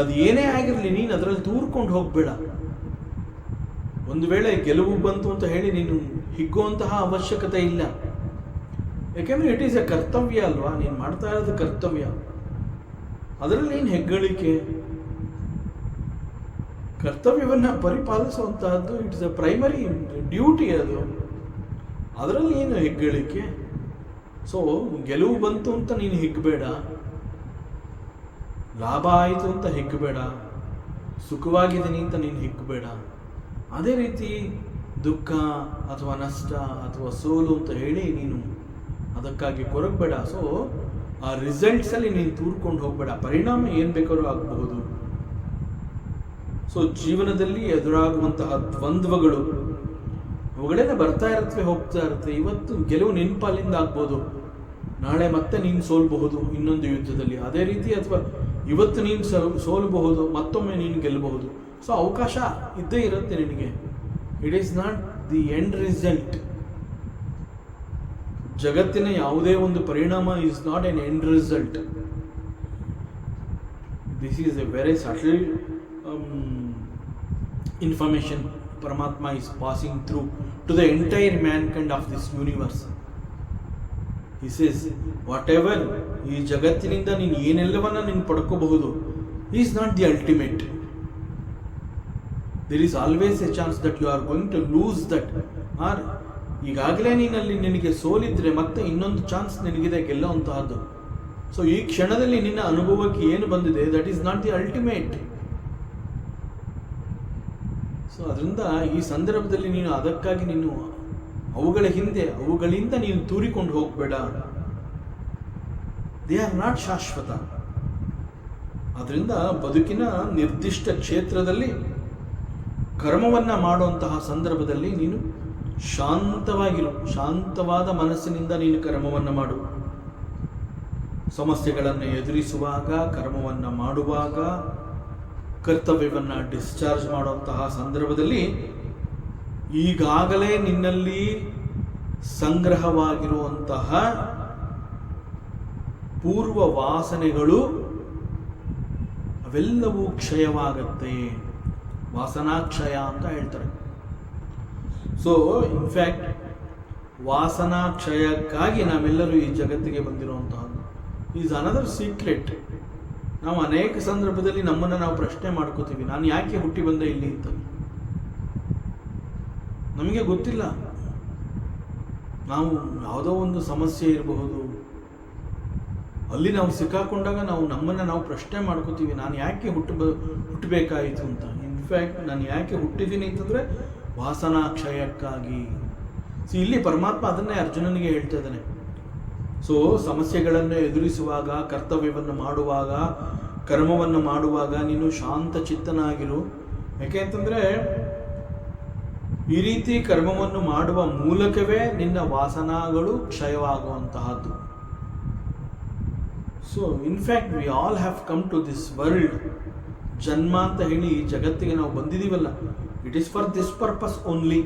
ಅದು ಏನೇ ಆಗಿರಲಿ, ನೀನು ಅದರಲ್ಲಿ ತೂರ್ಕೊಂಡು ಹೋಗಬೇಡ. ಒಂದು ವೇಳೆ ಗೆಲುವು ಬಂತು ಅಂತ ಹೇಳಿ ನೀನು ಹಿಗ್ಗುವಂತಹ ಅವಶ್ಯಕತೆ ಇಲ್ಲ. ಯಾಕೆಂದರೆ ಇಟ್ ಈಸ್ ಎ ಕರ್ತವ್ಯ ಅಲ್ವಾ, ನೀನು ಮಾಡ್ತಾ ಇರೋದು ಕರ್ತವ್ಯ. ಅದರಲ್ಲಿ ಏನು ಹೆಗ್ಗಳಿಕೆ? ಕರ್ತವ್ಯವನ್ನು ಪರಿಪಾಲಿಸುವಂತಹದ್ದು it is a primary duty ಅದು. ಅದರಲ್ಲಿ ಏನು ಹೆಗ್ಗಳಿಕೆ? ಸೊ ಗೆಲುವು ಬಂತು ಅಂತ ನೀನು ಹಿಗ್ಬೇಡ, ಲಾಭ ಆಯಿತು ಅಂತ ಹಿಗ್ಬೇಡ, ಸುಖವಾಗಿದ್ದೀನಿ ಅಂತ ನೀನು ಹಿಗ್ಬೇಡ. ಅದೇ ರೀತಿ ದುಃಖ ಅಥವಾ ನಷ್ಟ ಅಥವಾ ಸೋಲು ಅಂತ ಹೇಳಿ ನೀನು ಅದಕ್ಕಾಗಿ ಕೊರಗಬೇಡ. ಸೊ ಆ ರಿಸಲ್ಟ್ಸಲ್ಲಿ ನೀನು ತೂರ್ಕೊಂಡು ಹೋಗಬೇಡ. ಪರಿಣಾಮ ಏನು ಬೇಕಾದ್ರೂ ಆಗಬಹುದು. ಸೊ ಜೀವನದಲ್ಲಿ ಎದುರಾಗುವಂತಹ ದ್ವಂದ್ವಗಳು ಅವುಗಳೇನೆ ಬರ್ತಾ ಇರುತ್ತವೆ, ಹೋಗ್ತಾ ಇರುತ್ತೆ. ಇವತ್ತು ಗೆಲುವು ನಿನ್ನ ಪಾಲಿಂದ ಆಗ್ಬೋದು, ನಾಳೆ ಮತ್ತೆ ನೀನು ಸೋಲ್ಬಹುದು ಇನ್ನೊಂದು ಯುದ್ಧದಲ್ಲಿ. ಅದೇ ರೀತಿ ಅಥವಾ ಇವತ್ತು ನೀನು ಸೋಲಬಹುದು, ಮತ್ತೊಮ್ಮೆ ನೀನು ಗೆಲ್ಲಬಹುದು. ಸೊ ಅವಕಾಶ ಇದ್ದೇ ಇರುತ್ತೆ ನಿನಗೆ. It is not the end result. ಜಗತ್ತಿನ ಯಾವುದೇ ಒಂದು ಪರಿಣಾಮ is not an end result. This is a very subtle information Paramatma is passing through to the entire mankind of this universe. He says, whatever ಈ ಜಗತ್ತಿನಿಂದ ನೀನು ಏನೆಲ್ಲವನ್ನ ನೀನು ಪಡ್ಕೋಬಹುದು is not the ultimate. There is always a chance that you are going to lose that. Or ಈಗಾಗಲೇ ನೀನಲ್ಲಿ ನಿನಗೆ ಸೋಲಿದ್ರೆ ಮತ್ತೆ ಇನ್ನೊಂದು ಚಾನ್ಸ್ ನಿನಗಿದೆ ಗೆಲ್ಲುವಂತಹದ್ದು. ಸೊ ಈ ಕ್ಷಣದಲ್ಲಿ ನಿನ್ನ ಅನುಭವಕ್ಕೆ ಏನು ಬಂದಿದೆ that is not the ultimate. So ಅದರಿಂದ ಈ ಸಂದರ್ಭದಲ್ಲಿ ನೀನು ಅದಕ್ಕಾಗಿ ನೀನು ಅವುಗಳ ಹಿಂದೆ ಅವುಗಳಿಂದ ನೀನು ತೂರಿಕೊಂಡು ಹೋಗಬೇಡ. ದೇ ಆರ್ ನಾಟ್ ಶಾಶ್ವತ. ಅದರಿಂದ ಬದುಕಿನ ನಿರ್ದಿಷ್ಟ ಕ್ಷೇತ್ರದಲ್ಲಿ ಕರ್ಮವನ್ನು ಮಾಡುವಂತಹ ಸಂದರ್ಭದಲ್ಲಿ ನೀನು ಶಾಂತವಾಗಿರು. ಶಾಂತವಾದ ಮನಸ್ಸಿನಿಂದ ನೀನು ಕರ್ಮವನ್ನು ಮಾಡು. ಸಮಸ್ಯೆಗಳನ್ನು ಎದುರಿಸುವಾಗ, ಕರ್ಮವನ್ನು ಮಾಡುವಾಗ, ಕರ್ತವ್ಯವನ್ನು ಡಿಸ್ಚಾರ್ಜ್ ಮಾಡುವಂತಹ ಸಂದರ್ಭದಲ್ಲಿ ಈಗಾಗಲೇ ನಿನ್ನಲ್ಲಿ ಸಂಗ್ರಹವಾಗಿರುವಂತಹ ಪೂರ್ವ ವಾಸನೆಗಳು ಅವೆಲ್ಲವೂ ಕ್ಷಯವಾಗತ್ತೆ. ವಾಸನಾಕ್ಷಯ ಅಂತ ಹೇಳ್ತಾರೆ. ಸೊ ಇನ್ಫ್ಯಾಕ್ಟ್ ವಾಸನಾಕ್ಷಯಕ್ಕಾಗಿ ನಾವೆಲ್ಲರೂ ಈ ಜಗತ್ತಿಗೆ ಬಂದಿರುವಂತಹದ್ದು ಈಸ್ ಅನದರ್ ಸೀಕ್ರೆಟ್. ನಾವು ಅನೇಕ ಸಂದರ್ಭದಲ್ಲಿ ನಮ್ಮನ್ನು ನಾವು ಪ್ರಶ್ನೆ ಮಾಡ್ಕೋತೀವಿ, ನಾನು ಯಾಕೆ ಹುಟ್ಟಿ ಬಂದೆ ಇಲ್ಲಿ ಅಂತ. ನಮಗೆ ಗೊತ್ತಿಲ್ಲ. ನಾವು ಯಾವುದೋ ಒಂದು ಸಮಸ್ಯೆ ಇರಬಹುದು, ಅಲ್ಲಿ ನಾವು ಸಿಕ್ಕಾಕೊಂಡಾಗ ನಾವು ನಮ್ಮನ್ನು ನಾವು ಪ್ರಶ್ನೆ ಮಾಡ್ಕೋತೀವಿ, ನಾನು ಯಾಕೆ ಹುಟ್ಟಬೇಕಾಯಿತು ಅಂತ. ಇನ್ಫ್ಯಾಕ್ಟ್ ನಾನು ಯಾಕೆ ಹುಟ್ಟಿದ್ದೀನಿ ಅಂತಂದರೆ ವಾಸನಾಕ್ಷಯಕ್ಕಾಗಿ. ಸೊ ಇಲ್ಲಿ ಪರಮಾತ್ಮ ಅದನ್ನೇ ಅರ್ಜುನನಿಗೆ ಹೇಳ್ತಾ ಇದ್ದಾನೆ. ಸೊ ಸಮಸ್ಯೆಗಳನ್ನು ಎದುರಿಸುವಾಗ, ಕರ್ತವ್ಯವನ್ನು ಮಾಡುವಾಗ, ಕರ್ಮವನ್ನು ಮಾಡುವಾಗ ನೀನು ಶಾಂತ ಚಿತ್ತನಾಗಿರು. ಯಾಕೆ ಅಂತಂದರೆ ಈ ರೀತಿ ಕರ್ಮವನ್ನು ಮಾಡುವ ಮೂಲಕವೇ ನಿನ್ನ ವಾಸನಾಗಳು ಕ್ಷಯವಾಗುವಂತಹದ್ದು. So in fact we all have come to this world. ಜನ್ಮ ಅಂತ ಹೇಳಿ ಜಗತ್ತಿಗೆ ನಾವು ಬಂದಿದ್ದೀವಲ್ಲ, it is for this purpose only.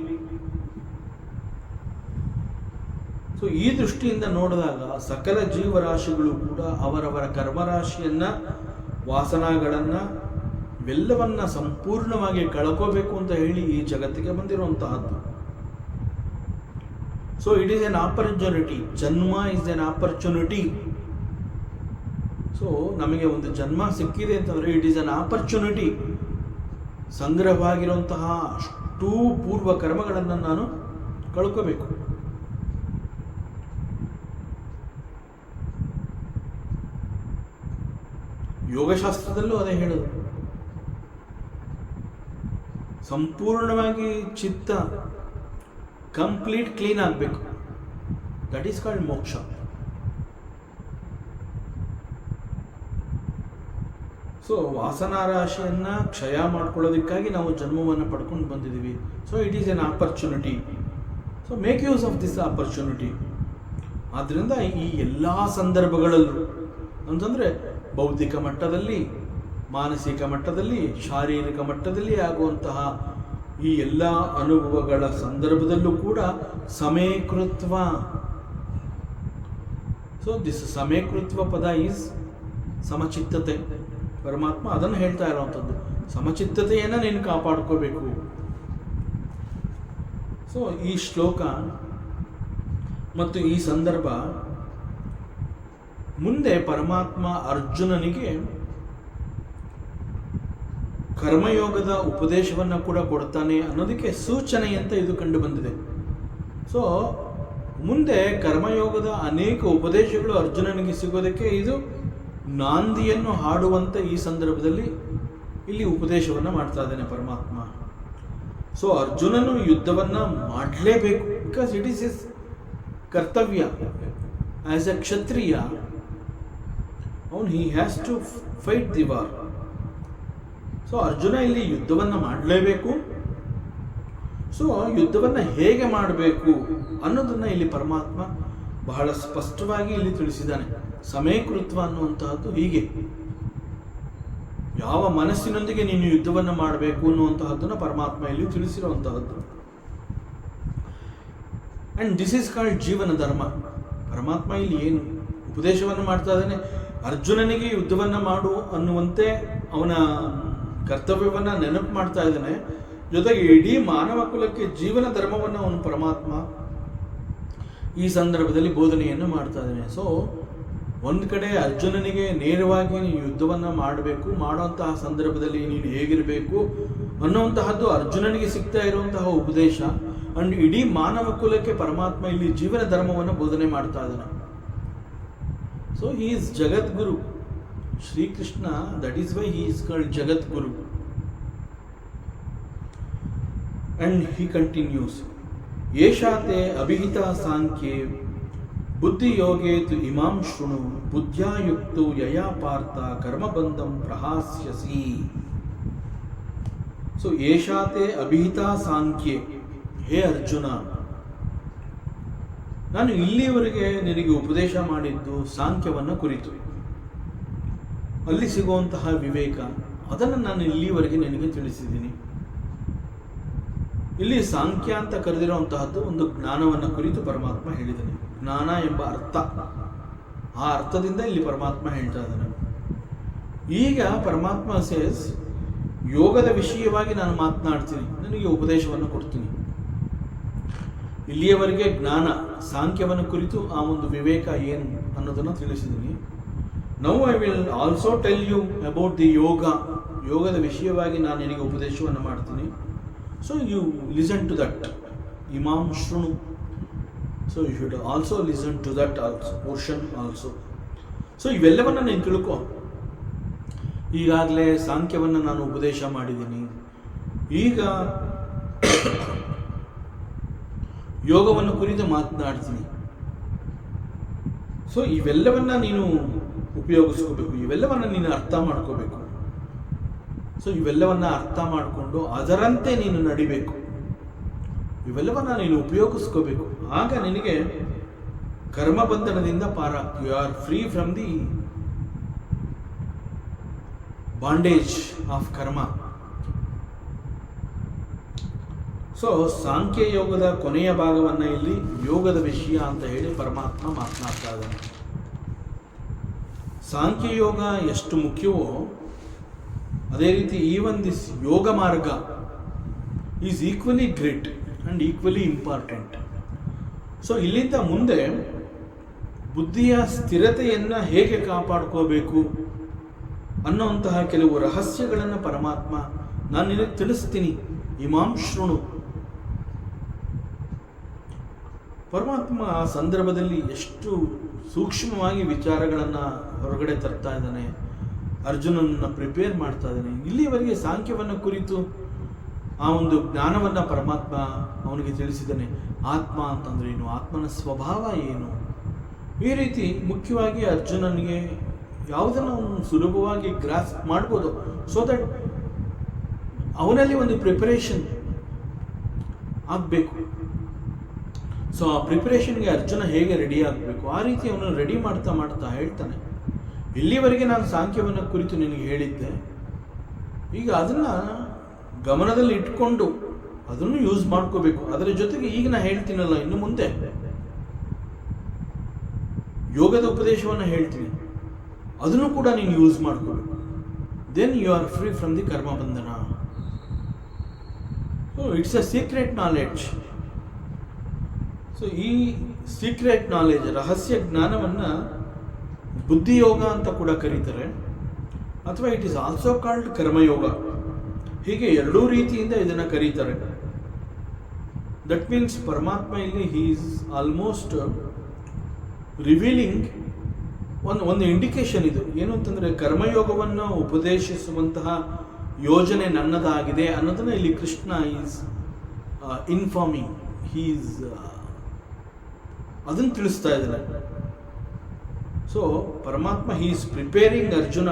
So ಈ ದೃಷ್ಟಿಯಿಂದ ನೋಡಿದಾಗ ಸಕಲ ಜೀವರಾಶಿಗಳು ಕೂಡ ಅವರವರ ಕರ್ಮರಾಶಿಯನ್ನು, ವಾಸನಾಗಳನ್ನು ಇವೆಲ್ಲವನ್ನ ಸಂಪೂರ್ಣವಾಗಿ ಕಳ್ಕೋಬೇಕು ಅಂತ ಹೇಳಿ ಈ ಜಗತ್ತಿಗೆ ಬಂದಿರುವಂತಹದ್ದು. So it is an opportunity. Janma is an opportunity. So ನಮಗೆ ಒಂದು ಜನ್ಮ ಸಿಕ್ಕಿದೆ ಅಂತಂದರೆ ಇಟ್ ಈಸ್ ಅನ್ ಆಪರ್ಚುನಿಟಿ. ಸಂಗ್ರಹವಾಗಿರುವಂತಹ ಅಷ್ಟೂ ಪೂರ್ವ ಕರ್ಮಗಳನ್ನು ನಾನು ಕಳ್ಕೋಬೇಕು. ಯೋಗಶಾಸ್ತ್ರದಲ್ಲೂ ಅದೇ ಹೇಳೋದು. ಸಂಪೂರ್ಣವಾಗಿ ಚಿತ್ತ ಕಂಪ್ಲೀಟ್ ಕ್ಲೀನ್ ಆಗಬೇಕು. ದಟ್ ಈಸ್ ಕಾಲ್ಡ್ ಮೋಕ್ಷ. ಸೊ ವಾಸನಾರಾಶಿಯನ್ನು ಕ್ಷಯ ಮಾಡ್ಕೊಳ್ಳೋದಕ್ಕಾಗಿ ನಾವು ಜನ್ಮವನ್ನು ಪಡ್ಕೊಂಡು ಬಂದಿದ್ದೀವಿ. So it is an opportunity. So make use of this opportunity. ಆದ್ದರಿಂದ ಈ ಎಲ್ಲ ಸಂದರ್ಭಗಳಲ್ಲೂ ಅಂತಂದರೆ ಬೌದ್ಧಿಕ ಮಟ್ಟದಲ್ಲಿ, ಮಾನಸಿಕ ಮಟ್ಟದಲ್ಲಿ, ಶಾರೀರಿಕ ಮಟ್ಟದಲ್ಲಿ ಆಗುವಂತಹ ಈ ಎಲ್ಲ ಅನುಭವಗಳ ಸಂದರ್ಭದಲ್ಲೂ ಕೂಡ ಸಮೀಕೃತ್ವ. ಸೊ ದಿಸ್ ಸಮೀಕೃತ್ವ ಪದ ಈಸ್ ಸಮಚಿತ್ತತೆ. ಪರಮಾತ್ಮ ಅದನ್ನು ಹೇಳ್ತಾ ಇರುವಂಥದ್ದು. ಸಮಚಿತ್ತತೆಯನ್ನು ನೀನು ಕಾಪಾಡ್ಕೋಬೇಕು. ಸೊ ಈ ಶ್ಲೋಕ ಮತ್ತು ಈ ಸಂದರ್ಭ ಮುಂದೆ ಪರಮಾತ್ಮ ಅರ್ಜುನನಿಗೆ ಕರ್ಮಯೋಗದ ಉಪದೇಶವನ್ನು ಕೂಡ ಕೊಡ್ತಾನೆ ಅನ್ನೋದಕ್ಕೆ ಸೂಚನೆ ಅಂತ ಇದು ಕಂಡು ಬಂದಿದೆ. ಸೊ ಮುಂದೆ ಕರ್ಮಯೋಗದ ಅನೇಕ ಉಪದೇಶಗಳು ಅರ್ಜುನನಿಗೆ ಸಿಗೋದಕ್ಕೆ ಇದು ನಾಂದಿಯನ್ನು ಹಾಡುವಂತ ಈ ಸಂದರ್ಭದಲ್ಲಿ ಇಲ್ಲಿ ಉಪದೇಶವನ್ನು ಮಾಡ್ತಾ ಇದ್ದಾನೆ ಪರಮಾತ್ಮ. ಸೊ ಅರ್ಜುನನು ಯುದ್ಧವನ್ನು ಮಾಡಲೇಬೇಕು, ಬಿಕಾಸ್ ಇಟ್ ಈಸ್ ಇಸ್ ಕರ್ತವ್ಯ ಆಸ್ ಎ ಕ್ಷತ್ರಿಯ. ಅವನು he has to fight the war. So Arjuna ಇಲ್ಲಿ ಯುದ್ಧವನ್ನು ಮಾಡಲೇಬೇಕು. ಸೊ ಯುದ್ಧವನ್ನು ಹೇಗೆ ಮಾಡಬೇಕು ಅನ್ನೋದನ್ನು ಇಲ್ಲಿ ಪರಮಾತ್ಮ ಬಹಳ ಸ್ಪಷ್ಟವಾಗಿ ಇಲ್ಲಿ ತಿಳಿಸಿದ್ದಾನೆ. ಸಮಯಕೃತ್ವ ಅನ್ನುವಂತಹದ್ದು ಹೀಗೆ, ಯಾವ ಮನಸ್ಸಿನೊಂದಿಗೆ ನೀನು ಯುದ್ಧವನ್ನು ಮಾಡಬೇಕು ಅನ್ನುವಂತಹದ್ದನ್ನು ಪರಮಾತ್ಮ ಇಲ್ಲಿ ತಿಳಿಸಿರುವಂತಹದ್ದು. ಅಂಡ್ ದಿಸ್ ಈಸ್ ಕಾಲ್ಡ್ ಜೀವನ ಧರ್ಮ. ಪರಮಾತ್ಮ ಇಲ್ಲಿ ಏನು ಉಪದೇಶವನ್ನು ಮಾಡ್ತಾ ಇದ್ದಾನೆ, ಅರ್ಜುನನಿಗೆ ಯುದ್ಧವನ್ನು ಮಾಡು ಅನ್ನುವಂತೆ ಅವನ ಕರ್ತವ್ಯವನ್ನು ನೆನಪು ಮಾಡ್ತಾ ಇದ್ದಾನೆ. ಜೊತೆಗೆ ಇಡೀ ಮಾನವ ಕುಲಕ್ಕೆ ಜೀವನ ಧರ್ಮವನ್ನು ಅವನು ಪರಮಾತ್ಮ ಈ ಸಂದರ್ಭದಲ್ಲಿ ಬೋಧನೆಯನ್ನು ಮಾಡ್ತಾ ಇದ್ದಾನೆ. ಸೊ ಒಂದು ಕಡೆ ಅರ್ಜುನನಿಗೆ ನೇರವಾಗಿ ನೀನು ಯುದ್ಧವನ್ನು ಮಾಡಬೇಕು, ಮಾಡುವಂತಹ ಸಂದರ್ಭದಲ್ಲಿ ನೀನು ಹೇಗಿರಬೇಕು ಅನ್ನುವಂತಹದ್ದು ಅರ್ಜುನನಿಗೆ ಸಿಗ್ತಾ ಇರುವಂತಹ ಉಪದೇಶ. ಅಂಡ್ ಇಡೀ ಮಾನವ ಕುಲಕ್ಕೆ ಪರಮಾತ್ಮ ಇಲ್ಲಿ ಜೀವನ ಧರ್ಮವನ್ನು ಬೋಧನೆ ಮಾಡ್ತಾ ಇದ್ದಾನೆ. So he is Jagadguru Shrikrishna. That is why he is called Jagadguru. And he continues, ಯೇಷಾತೆ ಅಭಿಹಿತ ಸಾಂಖ್ಯೆ ಬುದ್ಧಿಯೋಗೇ ತು ಇಮಾಂ ಶೃಣು ಬುದ್ಧ್ಯಾಯುಕ್ತೋ ಯಯಾ ಪಾರ್ಥ ಕರ್ಮಬಂಧಂ ಪ್ರಹಾಸ್ಯಸಿ. ಸೊ ಯೇಷಾತೆ ಅಭಿಹಿತ ಸಾಂಖ್ಯೆ, ಹೇ ಅರ್ಜುನ, ನಾನು ಇಲ್ಲಿಯವರೆಗೆ ನಿನಗೆ ಉಪದೇಶ ಮಾಡಿದ್ದು ಸಾಂಖ್ಯವನ್ನು ಕುರಿತು, ಅಲ್ಲಿ ಸಿಗುವಂತಹ ವಿವೇಕ, ಅದನ್ನು ನಾನು ಇಲ್ಲಿವರೆಗೆ ನಿನಗೆ ತಿಳಿಸಿದ್ದೀನಿ. ಇಲ್ಲಿ ಸಾಂಖ್ಯ ಅಂತ ಕರೆದಿರುವಂತಹದ್ದು ಒಂದು ಜ್ಞಾನವನ್ನು ಕುರಿತು ಪರಮಾತ್ಮ ಹೇಳಿದ್ದಾನೆ. ಜ್ಞಾನ ಎಂಬ ಅರ್ಥ, ಆ ಅರ್ಥದಿಂದ ಇಲ್ಲಿ ಪರಮಾತ್ಮ ಹೇಳ್ತಾ ಇದ್ದಾನೆ. ಈಗ ಪರಮಾತ್ಮ ಸೇಸ್, ಯೋಗದ ವಿಷಯವಾಗಿ ನಾನು ಮಾತನಾಡ್ತೀನಿ, ನನಗೆ ಉಪದೇಶವನ್ನು ಕೊಡ್ತೀನಿ. ಇಲ್ಲಿಯವರೆಗೆ ಜ್ಞಾನ ಸಾಂಖ್ಯವನ್ನು ಕುರಿತು ಆ ಒಂದು ವಿವೇಕ ಏನು ಅನ್ನೋದನ್ನು ತಿಳಿಸಿದ್ದೀನಿ. Now I will also tell you about the yoga. ಯೋಗದ ವಿಷಯವಾಗಿ ನಾನು ನಿನಗೆ ಉಪದೇಶವನ್ನು ಮಾಡ್ತೀನಿ. So you listen to that. ಇಮಾಂ ಶೃಣು. So you should also listen to that also portion also. So ಇವೆಲ್ಲವನ್ನು ನೀನು ತಿಳ್ಕೊ. ಈಗಾಗಲೇ ಸಾಂಖ್ಯವನ್ನು ನಾನು ಉಪದೇಶ ಮಾಡಿದ್ದೀನಿ, ಈಗ ಯೋಗವನ್ನು ಕುರಿತು ಮಾತನಾಡ್ತೀನಿ. ಸೊ ಇವೆಲ್ಲವನ್ನ ನೀನು ಉಪಯೋಗಿಸ್ಕೋಬೇಕು, ಇವೆಲ್ಲವನ್ನ ನೀನು ಅರ್ಥ ಮಾಡ್ಕೋಬೇಕು. ಸೊ ಇವೆಲ್ಲವನ್ನ ಅರ್ಥ ಮಾಡಿಕೊಂಡು ಅದರಂತೆ ನೀನು ನಡಿಬೇಕು, ಇವೆಲ್ಲವನ್ನ ನೀನು ಉಪಯೋಗಿಸ್ಕೋಬೇಕು. ಆಗ ನಿನಗೆ ಕರ್ಮಬಂಧನದಿಂದ ಪಾರಾಗ್ತಿ. You are free from the bondage of karma. So ಸಾಂಖ್ಯ ಯೋಗದ ಕೊನೆಯ ಭಾಗವನ್ನು ಇಲ್ಲಿ ಯೋಗದ ವಿಷಯ ಅಂತ ಹೇಳಿ ಪರಮಾತ್ಮ ಮಾತನಾಡ್ತಾ ಇದ್ದಾನೆ. ಸಾಂಖ್ಯ ಯೋಗ ಎಷ್ಟು ಮುಖ್ಯವೋ ಅದೇ ರೀತಿ ಈವನ್ ದಿಸ್ ಯೋಗ ಮಾರ್ಗ is equally great and equally important. So ಇಲ್ಲಿಂದ ಮುಂದೆ ಬುದ್ಧಿಯ ಸ್ಥಿರತೆಯನ್ನು ಹೇಗೆ ಕಾಪಾಡ್ಕೋಬೇಕು ಅನ್ನೋಂತಹ ಕೆಲವು ರಹಸ್ಯಗಳನ್ನು ಪರಮಾತ್ಮ ನಾನು ನಿನಗೆ ತಿಳಿಸ್ತೀನಿ. ಇಮಾಂ ಶೃಣು. ಪರಮಾತ್ಮ ಆ ಸಂದರ್ಭದಲ್ಲಿ ಎಷ್ಟು ಸೂಕ್ಷ್ಮವಾಗಿ ವಿಚಾರಗಳನ್ನು ಹೊರಗಡೆ ತರ್ತಾ ಇದ್ದಾನೆ, ಅರ್ಜುನನನ್ನು ಪ್ರಿಪೇರ್ ಮಾಡ್ತಾ ಇದ್ದಾನೆ. ಇಲ್ಲಿಯವರೆಗೆ ಸಾಂಖ್ಯವನ್ನು ಕುರಿತು ಆ ಒಂದು ಜ್ಞಾನವನ್ನು ಪರಮಾತ್ಮ ಅವನಿಗೆ ತಿಳಿಸಿದ್ದಾನೆ. ಆತ್ಮ ಅಂತಂದ್ರೆ ಏನು, ಆತ್ಮನ ಸ್ವಭಾವ ಏನು, ಈ ರೀತಿ ಮುಖ್ಯವಾಗಿ ಅರ್ಜುನನಿಗೆ ಯಾವುದನ್ನು ಅವನು ಸುಲಭವಾಗಿ ಗ್ರಾಸ್ ಮಾಡ್ಬೋದು. ಸೊ ದಟ್ ಅವನಲ್ಲಿ ಒಂದು ಪ್ರಿಪರೇಷನ್ ಆಗಬೇಕು. ಸೊ ಆ ಪ್ರಿಪರೇಷನ್ಗೆ ಅರ್ಜುನ ಹೇಗೆ ರೆಡಿ ಆಗಬೇಕು ಆ ರೀತಿ ಅವನು ರೆಡಿ ಮಾಡ್ತಾ ಮಾಡ್ತಾ ಹೇಳ್ತಾನೆ, ಇಲ್ಲಿವರೆಗೆ ನಾನು ಸಾಂಖ್ಯವನ್ನು ಕುರಿತು ನಿನಗೆ ಹೇಳಿದ್ದೆ, ಈಗ ಅದನ್ನು ಗಮನದಲ್ಲಿ ಇಟ್ಕೊಂಡು ಅದನ್ನು ಯೂಸ್ ಮಾಡ್ಕೋಬೇಕು. ಅದರ ಜೊತೆಗೆ ಈಗ ನಾನು ಹೇಳ್ತೀನಲ್ಲ, ಇನ್ನು ಮುಂದೆ ಯೋಗದ ಉಪದೇಶವನ್ನು ಹೇಳ್ತೀನಿ, ಅದನ್ನು ಕೂಡ ನೀನು ಯೂಸ್ ಮಾಡ್ಕೋಬೇಕು. Then you are free from the karma ಬಂಧನ. So it's a secret knowledge. So ಈ ಸೀಕ್ರೆಟ್ ನಾಲೆಜ್, ರಹಸ್ಯ ಜ್ಞಾನವನ್ನು ಬುದ್ಧಿಯೋಗ ಅಂತ ಕೂಡ ಕರೀತಾರೆ, ಅಥವಾ it is also called karmayoga. ಹೀಗೆ ಎರಡೂ ರೀತಿಯಿಂದ ಇದನ್ನು ಕರೀತಾರೆ. ದಟ್ ಮೀನ್ಸ್ ಪರಮಾತ್ಮ ಇಲ್ಲಿ ಹಿ ಈಸ್ ಆಲ್ಮೋಸ್ಟ್ ರಿವೀಲಿಂಗ್ ಒಂದು ಇಂಡಿಕೇಶನ್. ಇದು ಏನು ಅಂತಂದರೆ, ಕರ್ಮಯೋಗವನ್ನು ಉಪದೇಶಿಸುವಂತಹ ಯೋಜನೆ ನನ್ನದಾಗಿದೆ ಅನ್ನೋದನ್ನು ಇಲ್ಲಿ ಕೃಷ್ಣ ಈಸ್ ಇನ್ಫಾರ್ಮಿಂಗ್, ಹೀಸ್ ಅದನ್ನು ತಿಳಿಸ್ತಾ ಇದ್ದಾರೆ. So Paramatma he is preparing Arjuna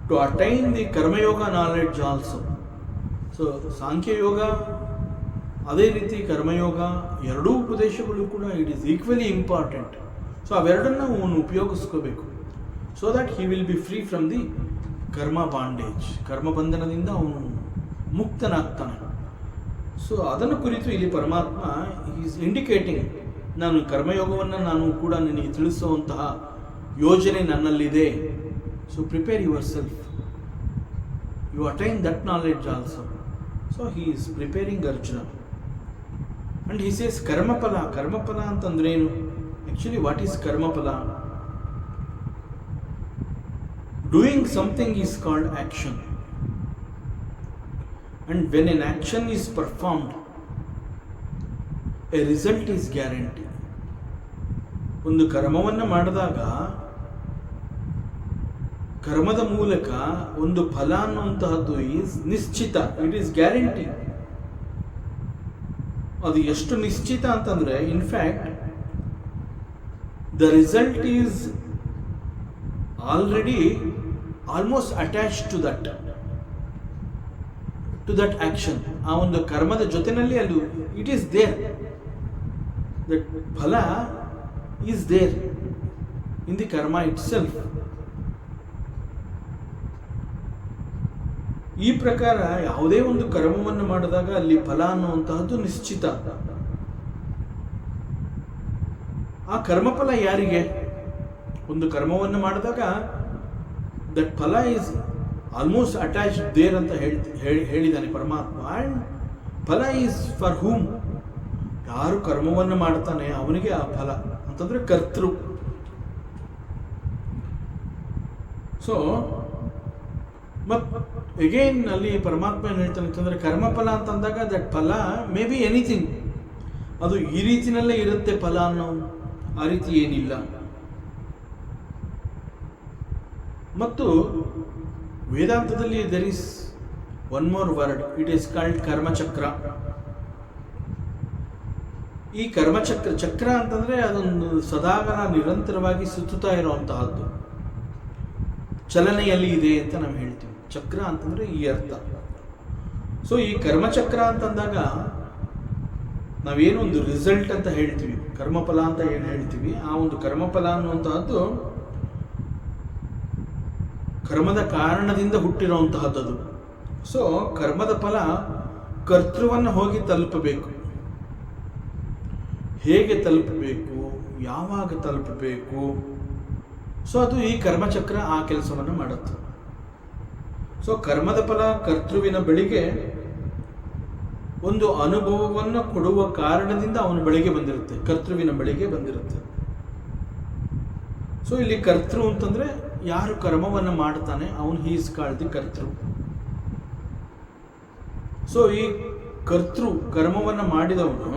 to attain the karmayoga knowledge also. So Sankhyayoga ಅದೇ ರೀತಿ ಕರ್ಮಯೋಗ ಎರಡೂ ಉಪದೇಶಗಳು ಕೂಡ it is equally important. So ಅವೆರಡನ್ನು ಅವನು ಉಪಯೋಗಿಸ್ಕೋಬೇಕು. So that he will be free from the karma bondage, ಕರ್ಮಬಂಧನದಿಂದ ಅವನು ಮುಕ್ತನಾಗ್ತಾನೆ. ಸೊ ಅದನ್ನು ಕುರಿತು ಇಲ್ಲಿ ಪರಮಾತ್ಮ ಈಸ್ ಇಂಡಿಕೇಟಿಂಗ್, ನಾನು ಕರ್ಮಯೋಗವನ್ನು ನಾನು ಕೂಡ ನಿನಗೆ ತಿಳಿಸುವಂತಹ ಯೋಜನೆ ನನ್ನಲ್ಲಿದೆ. So prepare yourself, you attain that knowledge also. So he is preparing Arjuna. And he says karmaphala. ಕರ್ಮಫಲ ಅಂತಂದ್ರೇನು? Actually what is karmaphala? Doing something is called action, and when an action is performed, a result is guaranteed. ಒಂದು ಕರ್ಮವನ್ನು ಮಾಡಿದಾಗ ಕರ್ಮದ ಮೂಲಕ ಒಂದು ಫಲ ಅನ್ನುವಂತಹದ್ದು ಈಸ್ ನಿಶ್ಚಿತ, ಇಟ್ ಈಸ್ ಗ್ಯಾರಂಟಿ. ಅದು ಎಷ್ಟು ನಿಶ್ಚಿತ ಅಂತಂದ್ರೆ, in fact the result is already almost attached to that action. ಆ ಒಂದು ಕರ್ಮದ ಜೊತೆಯಲ್ಲಿ ಅಲ್ಲಿ ಇಟ್ ಈಸ್ ದೇರ್, ದಟ್ ಫಲ is there in the karma itself. ಈ ಪ್ರಕಾರ ಯಾವುದೇ ಒಂದು ಕರ್ಮವನ್ನು ಮಾಡಿದಾಗ ಅಲ್ಲಿ ಫಲ ಅನ್ನುವಂತಹದ್ದು ನಿಶ್ಚಿತ. ಆ ಕರ್ಮಫಲ ಯಾರಿಗೆ? ಒಂದು ಕರ್ಮವನ್ನು ಮಾಡಿದಾಗ ದಟ್ ಫಲ ಈಸ್ ಆಲ್ಮೋಸ್ಟ್ ಅಟ್ಯಾಚ್ಡ್ ದೇರ್ ಅಂತ ಹೇಳಿದ್ದಾನೆ ಪರಮಾತ್ಮ. ಆ್ಯಂಡ್ ಫಲ ಈಸ್ ಫಾರ್ ಹೂಮ್? ಯಾರು ಕರ್ಮವನ್ನು ಮಾಡ್ತಾನೆ ಅವನಿಗೆ ಆ ಫಲ ಅಂತಂದ್ರೆ ಕರ್ತೃ. ಸೊ ಅಗೇನ್ ಅಲ್ಲಿ ಪರಮಾತ್ಮ ಏನು ಹೇಳ್ತಾನೆ ಅಂತಂದ್ರೆ, ಕರ್ಮಫಲ ಅಂತಂದಾಗ ದಟ್ ಫಲ ಮೇ ಬಿ ಎನಿಥಿಂಗ್, ಅದು ಈ ರೀತಿನಲ್ಲೇ ಇರುತ್ತೆ ಫಲ ಅನ್ನೋ ಆ ರೀತಿ ಏನಿಲ್ಲ. ಮತ್ತು ವೇದಾಂತದಲ್ಲಿ there is one more word, it is called karmachakra. ಈ ಕರ್ಮಚಕ್ರ, ಚಕ್ರ ಅಂತಂದ್ರೆ ಅದೊಂದು ಸದಾಕಾಲ ನಿರಂತರವಾಗಿ ಸುತ್ತುತ್ತಾ ಇರುವಂತಹದ್ದು, ಚಲನೆಯಲ್ಲಿ ಇದೆ ಅಂತ ನಾವು ಹೇಳ್ತೀವಿ. ಚಕ್ರ ಅಂತಂದ್ರೆ ಈ ಅರ್ಥ. ಸೊ ಈ ಕರ್ಮಚಕ್ರ ಅಂತಂದಾಗ ನಾವೇನೊಂದು ರಿಸಲ್ಟ್ ಅಂತ ಹೇಳ್ತೀವಿ, ಕರ್ಮಫಲ ಅಂತ ಏನು ಹೇಳ್ತೀವಿ, ಆ ಒಂದು ಕರ್ಮಫಲ ಅನ್ನುವಂತಹದ್ದು ಕರ್ಮದ ಕಾರಣದಿಂದ ಹುಟ್ಟಿರುವಂತಹದ್ದು. ಸೊ ಕರ್ಮದ ಫಲ ಕರ್ತೃವನ್ನು ಹೋಗಿ ತಲುಪಬೇಕು. ಹೇಗೆ ತಲುಪಬೇಕು, ಯಾವಾಗ ತಲುಪಬೇಕು, ಸೊ ಅದು ಈ ಕರ್ಮಚಕ್ರ ಆ ಕೆಲಸವನ್ನು ಮಾಡುತ್ತೆ. ಸೊ ಕರ್ಮದ ಫಲ ಕರ್ತೃವಿನ ಬಳಿಗೆ ಒಂದು ಅನುಭವವನ್ನು ಕೊಡುವ ಕಾರಣದಿಂದ ಅವನ ಬಳಿಗೆ ಬಂದಿರುತ್ತೆ, ಕರ್ತೃವಿನ ಬಳಿಗೆ ಬಂದಿರುತ್ತೆ. ಸೊ ಇಲ್ಲಿ ಕರ್ತೃ ಅಂತಂದ್ರೆ ಯಾರು ಕರ್ಮವನ್ನು ಮಾಡ್ತಾನೆ ಅವನು ಹಿ ಈಸ್ ಕಾಲ್ಡ್ ದಿ ಕರ್ತೃ. ಸೊ ಈ ಕರ್ತೃ ಕರ್ಮವನ್ನು ಮಾಡಿದವನು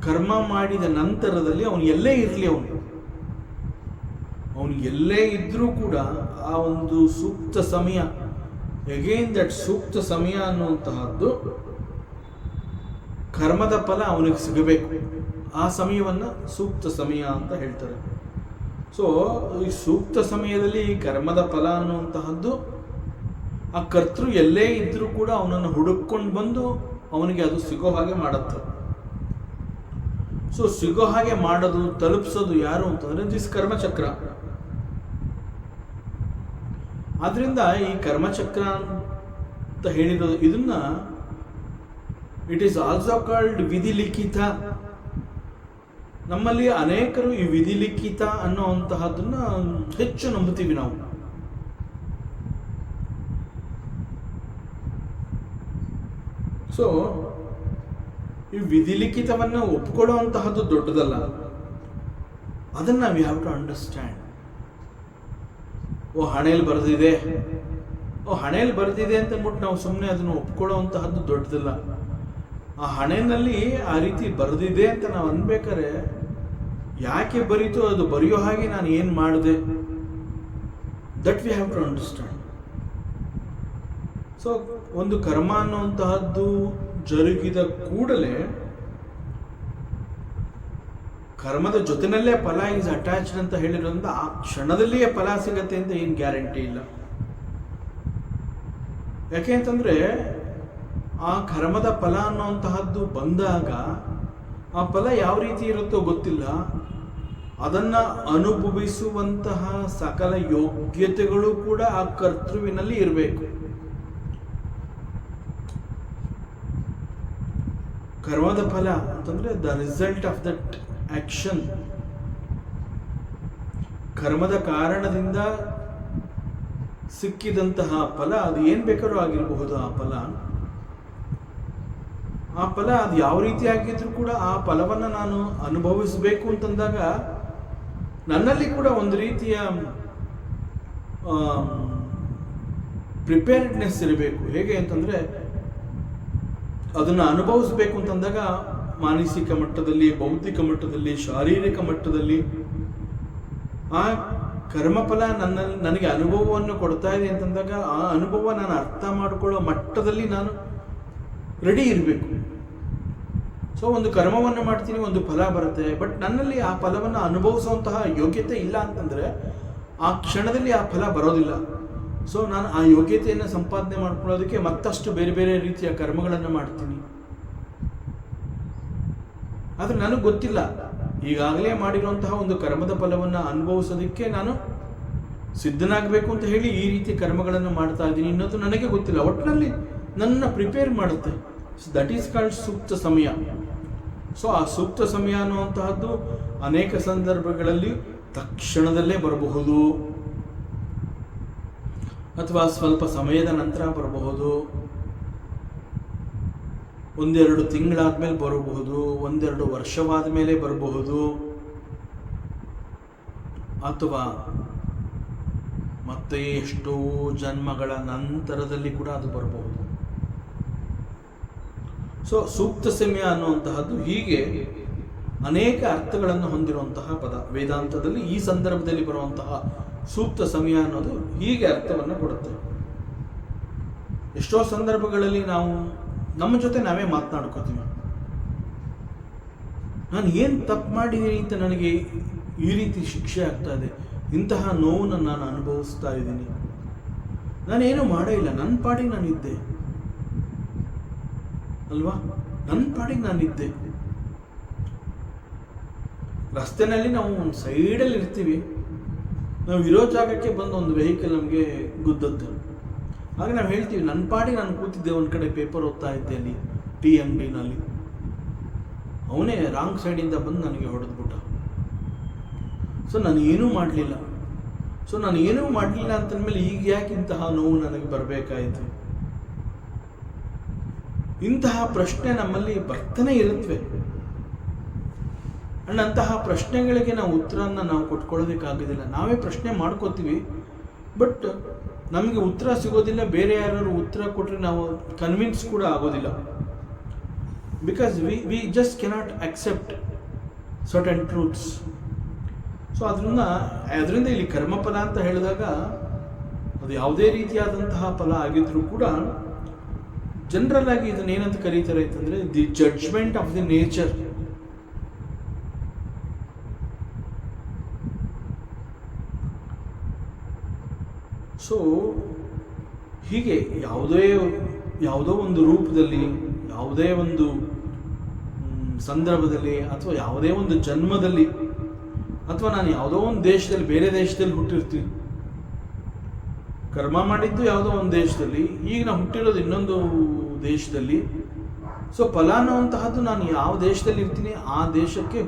ಕರ್ಮ ಮಾಡಿದ ನಂತರದಲ್ಲಿ ಅವನು ಎಲ್ಲೇ ಇರಲಿ, ಅವನು ಎಲ್ಲೇ ಇದ್ರೂ ಕೂಡ ಆ ಒಂದು ಸೂಕ್ತ ಸಮಯ, ಅಗೇನ್ ದಟ್ ಸೂಕ್ತ ಸಮಯ ಅನ್ನುವಂತಹದ್ದು ಕರ್ಮದ ಫಲ ಅವನಿಗೆ ಸಿಗಬೇಕು. ಆ ಸಮಯವನ್ನು ಸೂಕ್ತ ಸಮಯ ಅಂತ ಹೇಳ್ತಾರೆ. ಸೊ ಈ ಸೂಕ್ತ ಸಮಯದಲ್ಲಿ ಈ ಕರ್ಮದ ಫಲ ಅನ್ನುವಂತಹದ್ದು ಆ ಕರ್ತೃ ಎಲ್ಲೇ ಇದ್ರೂ ಕೂಡ ಅವನನ್ನು ಹುಡುಕೊಂಡು ಬಂದು ಅವನಿಗೆ ಅದು ಸಿಗೋ ಹಾಗೆ ಮಾಡುತ್ತೆ. ಸೊ ಸಿಗೋ ಹಾಗೆ ಮಾಡೋದು, ತಲುಪಿಸೋದು ಯಾರು ಅಂತಂದ್ರೆ ದಿಸ್ ಕರ್ಮಚಕ್ರ. ಆದ್ರಿಂದ ಈ ಕರ್ಮಚಕ್ರ ಅಂತ ಹೇಳಿರೋದು ಇದನ್ನ ಇಟ್ ಈಸ್ ಆಲ್ಸೋ ಕಾಲ್ಡ್ ವಿಧಿಲಿಖಿತ. ನಮ್ಮಲ್ಲಿ ಅನೇಕರು ಈ ವಿಧಿಲಿಖಿತ ಅನ್ನುವಂತಹದನ್ನ ಹೆಚ್ಚು ನಂಬುತ್ತೀವಿ ನಾವು. ಸೊ ಈ ವಿಧಿಲಿಖಿತವನ್ನು ಒಪ್ಕೊಳ್ಳುವಂತಹದ್ದು ದೊಡ್ಡದಲ್ಲ. ಅದನ್ನು ವಿ ಹ್ಯಾವ್ ಟು ಅಂಡರ್ಸ್ಟ್ಯಾಂಡ್. ಹಣೆಯಲ್ಲಿ ಬರೆದಿದೆ, ಹಣೆಯಲ್ಲಿ ಬರೆದಿದೆ ಅಂತ ಅಂದ್ಬಿಟ್ಟು ನಾವು ಸುಮ್ಮನೆ ಅದನ್ನು ಒಪ್ಕೊಳ್ಳುವಂತಹದ್ದು ದೊಡ್ಡದಲ್ಲ. ಆ ಹಣೆಯಲ್ಲಿ ಆ ರೀತಿ ಬರೆದಿದೆ ಅಂತ ನಾವು ಅನ್ಬೇಕಾದ್ರೆ ಯಾಕೆ ಬರೀತು, ಅದು ಬರೆಯೋ ಹಾಗೆ ನಾನು ಏನು ಮಾಡಿದೆ, that we have to understand. So ಒಂದು ಕರ್ಮ ಅನ್ನುವಂತಹದ್ದು ಜರುಗಿದ ಕೂಡಲೇ ಕರ್ಮದ ಜೊತೆನಲ್ಲೇ ಫಲ ಈಸ್ ಅಟ್ಯಾಚ್ಡ್ ಅಂತ ಹೇಳಿರೋದ್ರಿಂದ ಆ ಕ್ಷಣದಲ್ಲಿಯೇ ಫಲ ಸಿಗತ್ತೆ ಅಂತ ಏನು ಗ್ಯಾರಂಟಿ ಇಲ್ಲ. ಯಾಕೆ ಅಂತಂದ್ರೆ ಆ ಕರ್ಮದ ಫಲ ಅನ್ನುವಂತಹದ್ದು ಬಂದಾಗ ಆ ಫಲ ಯಾವ ರೀತಿ ಇರುತ್ತೋ ಗೊತ್ತಿಲ್ಲ. ಅದನ್ನ ಅನುಭವಿಸುವಂತಹ ಸಕಲ ಯೋಗ್ಯತೆಗಳು ಕೂಡ ಆ ಕರ್ತೃವಿನಲ್ಲಿ ಇರಬೇಕು. ಕರ್ಮದ ಫಲ ಅಂತಂದ್ರೆ the result of that action. ಕರ್ಮದ ಕಾರಣದಿಂದ ಸಿಕ್ಕಿದಂತಹ ಫಲ ಅದು ಏನ್ ಬೇಕಾದ್ರೂ ಆಗಿರಬಹುದು. ಆ ಫಲ ಅದು ಯಾವ ರೀತಿ ಆಗಿದ್ರು ಕೂಡ ಆ ಫಲವನ್ನು ನಾನು ಅನುಭವಿಸಬೇಕು ಅಂತಂದಾಗ ನನ್ನಲ್ಲಿ ಕೂಡ ಒಂದು ರೀತಿಯ ಪ್ರಿಪೇರ್ಡ್ನೆಸ್ ಇರಬೇಕು. ಹೇಗೆ ಅಂತಂದ್ರೆ ಅದನ್ನು ಅನುಭವಿಸಬೇಕು ಅಂತಂದಾಗ ಮಾನಸಿಕ ಮಟ್ಟದಲ್ಲಿ, ಬೌದ್ಧಿಕ ಮಟ್ಟದಲ್ಲಿ, ಶಾರೀರಿಕ ಮಟ್ಟದಲ್ಲಿ ಆ ಕರ್ಮಫಲ ನನಗೆ ಅನುಭವವನ್ನು ಕೊಡ್ತಾ ಇದೆ ಅಂತಂದಾಗ ಆ ಅನುಭವ ನಾನು ಅರ್ಥ ಮಾಡಿಕೊಳ್ಳೋ ಮಟ್ಟದಲ್ಲಿ ನಾನು ರೆಡಿ ಇರಬೇಕು. ಸೊ ಒಂದು ಕರ್ಮವನ್ನು ಮಾಡ್ತೀನಿ, ಒಂದು ಫಲ ಬರುತ್ತೆ, ಬಟ್ ನನ್ನಲ್ಲಿ ಆ ಫಲವನ್ನು ಅನುಭವಿಸುವಂತಹ ಯೋಗ್ಯತೆ ಇಲ್ಲ ಅಂತಂದ್ರೆ ಆ ಕ್ಷಣದಲ್ಲಿ ಆ ಫಲ ಬರೋದಿಲ್ಲ. ಸೊ ನಾನು ಆ ಯೋಗ್ಯತೆಯನ್ನು ಸಂಪಾದನೆ ಮಾಡ್ಕೊಳ್ಳೋದಕ್ಕೆ ಮತ್ತಷ್ಟು ಬೇರೆ ಬೇರೆ ರೀತಿಯ ಕರ್ಮಗಳನ್ನು ಮಾಡ್ತೀನಿ. ಆದರೆ ನನಗೆ ಗೊತ್ತಿಲ್ಲ, ಈಗಾಗಲೇ ಮಾಡಿರುವಂತಹ ಒಂದು ಕರ್ಮದ ಫಲವನ್ನು ಅನುಭವಿಸೋದಕ್ಕೆ ನಾನು ಸಿದ್ಧನಾಗಬೇಕು ಅಂತ ಹೇಳಿ ಈ ರೀತಿ ಕರ್ಮಗಳನ್ನು ಮಾಡ್ತಾ ಇದ್ದೀನಿ ಇನ್ನೊಂದು ನನಗೆ ಗೊತ್ತಿಲ್ಲ. ಒಟ್ಟಿನಲ್ಲಿ ನನ್ನ ಪ್ರಿಪೇರ್ ಮಾಡುತ್ತೆ. ಸೊ ದಟ್ ಈಸ್ ಕಾಲ್ಡ್ ಸೂಕ್ತ ಸಮಯ. ಸೊ ಆ ಸೂಕ್ತ ಸಮಯ ಅನ್ನುವಂತಹದ್ದು ಅನೇಕ ಸಂದರ್ಭಗಳಲ್ಲಿ ತಕ್ಷಣದಲ್ಲೇ ಬರಬಹುದು, ಅಥವಾ ಸ್ವಲ್ಪ ಸಮಯದ ನಂತರ ಬರಬಹುದು, ಒಂದೆರಡು ತಿಂಗಳಾದ್ಮೇಲೆ ಬರಬಹುದು, ಒಂದೆರಡು ವರ್ಷವಾದ ಮೇಲೆ ಬರಬಹುದು, ಅಥವಾ ಮತ್ತೆ ಎಷ್ಟೋ ಜನ್ಮಗಳ ನಂತರದಲ್ಲಿ ಕೂಡ ಅದು ಬರಬಹುದು. ಸೊ ಸೂಕ್ತ ಸಮಯ ಅನ್ನುವಂತಹದ್ದು ಹೀಗೆ ಅನೇಕ ಅರ್ಥಗಳನ್ನು ಹೊಂದಿರುವಂತಹ ಪದ. ವೇದಾಂತದಲ್ಲಿ ಈ ಸಂದರ್ಭದಲ್ಲಿ ಬರುವಂತಹ ಸೂಕ್ತ ಸಮಯ ಅನ್ನೋದು ಹೀಗೆ ಅರ್ಥವನ್ನು ಕೊಡುತ್ತೆ. ಎಷ್ಟೋ ಸಂದರ್ಭಗಳಲ್ಲಿ ನಾವು ನಮ್ಮ ಜೊತೆ ನಾವೇ ಮಾತನಾಡ್ಕೋತೀವಿ. ನಾನು ಏನು ತಪ್ಪು ಮಾಡಿದ್ದೀನಿ ಅಂತ ನನಗೆ ಈ ರೀತಿ ಶಿಕ್ಷೆ ಆಗ್ತಾ ಇದೆ, ಇಂತಹ ನೋವನ್ನು ನಾನು ಅನುಭವಿಸ್ತಾ ಇದ್ದೀನಿ, ನಾನೇನು ಮಾಡೇ ಇಲ್ಲ, ನನ್ನ ಪಾಡಿಗೆ ನಾನಿದ್ದೆ ಅಲ್ವಾ, ನನ್ನ ಪಾಡಿಗೆ ನಾನಿದ್ದೆ. ರಸ್ತೆನಲ್ಲಿ ನಾವು ಒಂದು ಸೈಡಲ್ಲಿ ಇರ್ತೀವಿ, ನಾವು ಇರೋ ಜಾಗಕ್ಕೆ ಬಂದು ಒಂದು ವೆಹಿಕಲ್ ನಮಗೆ ಗುದ್ದದ್ದು. ಆಗ ನಾವು ಹೇಳ್ತೀವಿ, ನನ್ನ ಪಾಡಿಗೆ ನಾನು ಕೂತಿದ್ದೆ ಒಂದು ಕಡೆ ಪೇಪರ್ ಓದ್ತಾ ಇದ್ದೆ ಅಲ್ಲಿ ಟೀ ಅಂಗಡಿನಲ್ಲಿ, ಅವನೇ ರಾಂಗ್ ಸೈಡಿಂದ ಬಂದು ನನಗೆ ಹೊಡೆದ್ಬಿಟ್ಟ. ಸೊ ನಾನು ಏನೂ ಮಾಡಲಿಲ್ಲ. ಸೊ ನಾನು ಏನೂ ಮಾಡಲಿಲ್ಲ ಅಂತಂದಮೇಲೆ ಈಗ ಯಾಕೆ ಇಂತಹ ನೋವು ನನಗೆ ಬರಬೇಕಾಯಿತು? ಇಂತಹ ಪ್ರಶ್ನೆ ನಮ್ಮಲ್ಲಿ ಬರ್ತಾನೆ ಇರುತ್ತವೆ. ಅಂಡ್ ಅಂತಹ ಪ್ರಶ್ನೆಗಳಿಗೆ ನಾವು ಉತ್ತರವನ್ನು ನಾವು ಕೊಟ್ಕೊಳ್ಳೋದಕ್ಕಾಗೋದಿಲ್ಲ. ನಾವೇ ಪ್ರಶ್ನೆ ಮಾಡ್ಕೋತೀವಿ, ಬಟ್ ನಮಗೆ ಉತ್ತರ ಸಿಗೋದಿಲ್ಲ. ಬೇರೆ ಯಾರು ಉತ್ತರ ಕೊಟ್ಟರೆ ನಾವು ಕನ್ವಿನ್ಸ್ ಕೂಡ ಆಗೋದಿಲ್ಲ. Because we just cannot accept certain truths. So ಅದರಿಂದ ಇಲ್ಲಿ ಕರ್ಮಫಲ ಅಂತ ಹೇಳಿದಾಗ ಅದು ಯಾವುದೇ ರೀತಿಯಾದಂತಹ ಫಲ ಆಗಿದ್ರೂ ಕೂಡ ಜನರಲ್ ಆಗಿ ಇದನ್ನ ಏನಂತ ಕರೀತಾರೆ ಅಂತಂದ್ರೆ the judgement of the nature. So ಹೀಗೆ ಯಾವುದೋ ಒಂದು ರೂಪದಲ್ಲಿ, ಯಾವುದೇ ಒಂದು ಸಂದರ್ಭದಲ್ಲಿ, ಅಥವಾ ಯಾವುದೇ ಒಂದು ಜನ್ಮದಲ್ಲಿ, ಅಥವಾ ನಾನು ಯಾವುದೋ ಒಂದು ದೇಶದಲ್ಲಿ, ಬೇರೆ ದೇಶದಲ್ಲಿ ಹುಟ್ಟಿರ್ತೀನಿ, ಕರ್ಮ ಮಾಡಿದ್ದು ಯಾವುದೋ ಒಂದು ದೇಶದಲ್ಲಿ, ಈಗ ನಾನು ಹುಟ್ಟಿರೋದು ಇನ್ನೊಂದು ದೇಶದಲ್ಲಿ. ಸೊ ಫಲ ಅನ್ನುವಂತಹದ್ದು ನಾನು ಯಾವ ದೇಶದಲ್ಲಿ ಇರ್ತೀನಿ ಆ ದೇಶಕ್ಕೆ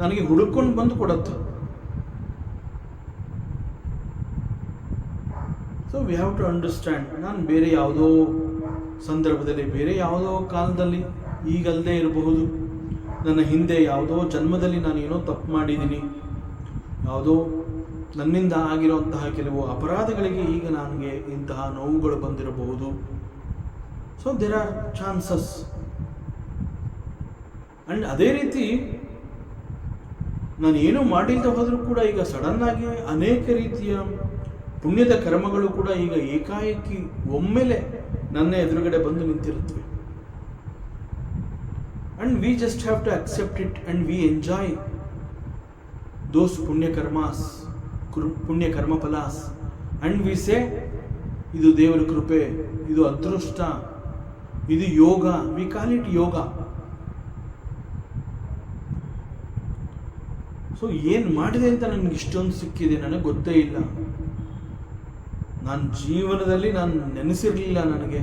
ನನಗೆ ಹುಡುಕೊಂಡು ಬಂದು ಕೊಡುತ್ತೆ. So we have to understand. ನಾನು ಬೇರೆ ಯಾವುದೋ ಸಂದರ್ಭದಲ್ಲಿ, ಬೇರೆ ಯಾವುದೋ ಕಾಲದಲ್ಲಿ ಈಗಲ್ಲದೆ ಇರಬಹುದು, ನನ್ನ ಹಿಂದೆ ಯಾವುದೋ ಜನ್ಮದಲ್ಲಿ ನಾನು ಏನೋ ತಪ್ಪು ಮಾಡಿದ್ದೀನಿ, ಯಾವುದೋ ನನ್ನಿಂದ ಆಗಿರುವಂತಹ ಕೆಲವು ಅಪರಾಧಗಳಿಗೆ ಈಗ ನನಗೆ ಇಂತಹ ನೋವುಗಳು ಬಂದಿರಬಹುದು. So there are chances. And ಅದೇ ರೀತಿ ನಾನು ಏನೂ ಮಾಡಿಲ್ಲದೆ ಹೋದರೂ ಕೂಡ ಈಗ ಸಡನ್ನಾಗಿ ಅನೇಕ ರೀತಿಯ ಪುಣ್ಯದ ಕರ್ಮಗಳು ಕೂಡ ಈಗ ಏಕಾಏಕಿ ಒಮ್ಮೆಲೆ ನನ್ನ ಎದುರುಗಡೆ ಬಂದು ನಿಂತಿರುತ್ತವೆ. And we just have to accept it and we enjoy those punya karma ಫಲಾಸ್. And we say ಇದು ದೇವರ ಕೃಪೆ, ಇದು ಅದೃಷ್ಟ, ಇದು ಯೋಗ. We call it yoga. So ಏನು ಮಾಡಿದೆ ಅಂತ ನನಗೆ ಇಷ್ಟೊಂದು ಸಿಕ್ಕಿದೆ, ನನಗೆ ಗೊತ್ತೇ ಇಲ್ಲ. ನಾನು ಜೀವನದಲ್ಲಿ ನಾನು ನೆನೆಸಿರಲಿಲ್ಲ ನನಗೆ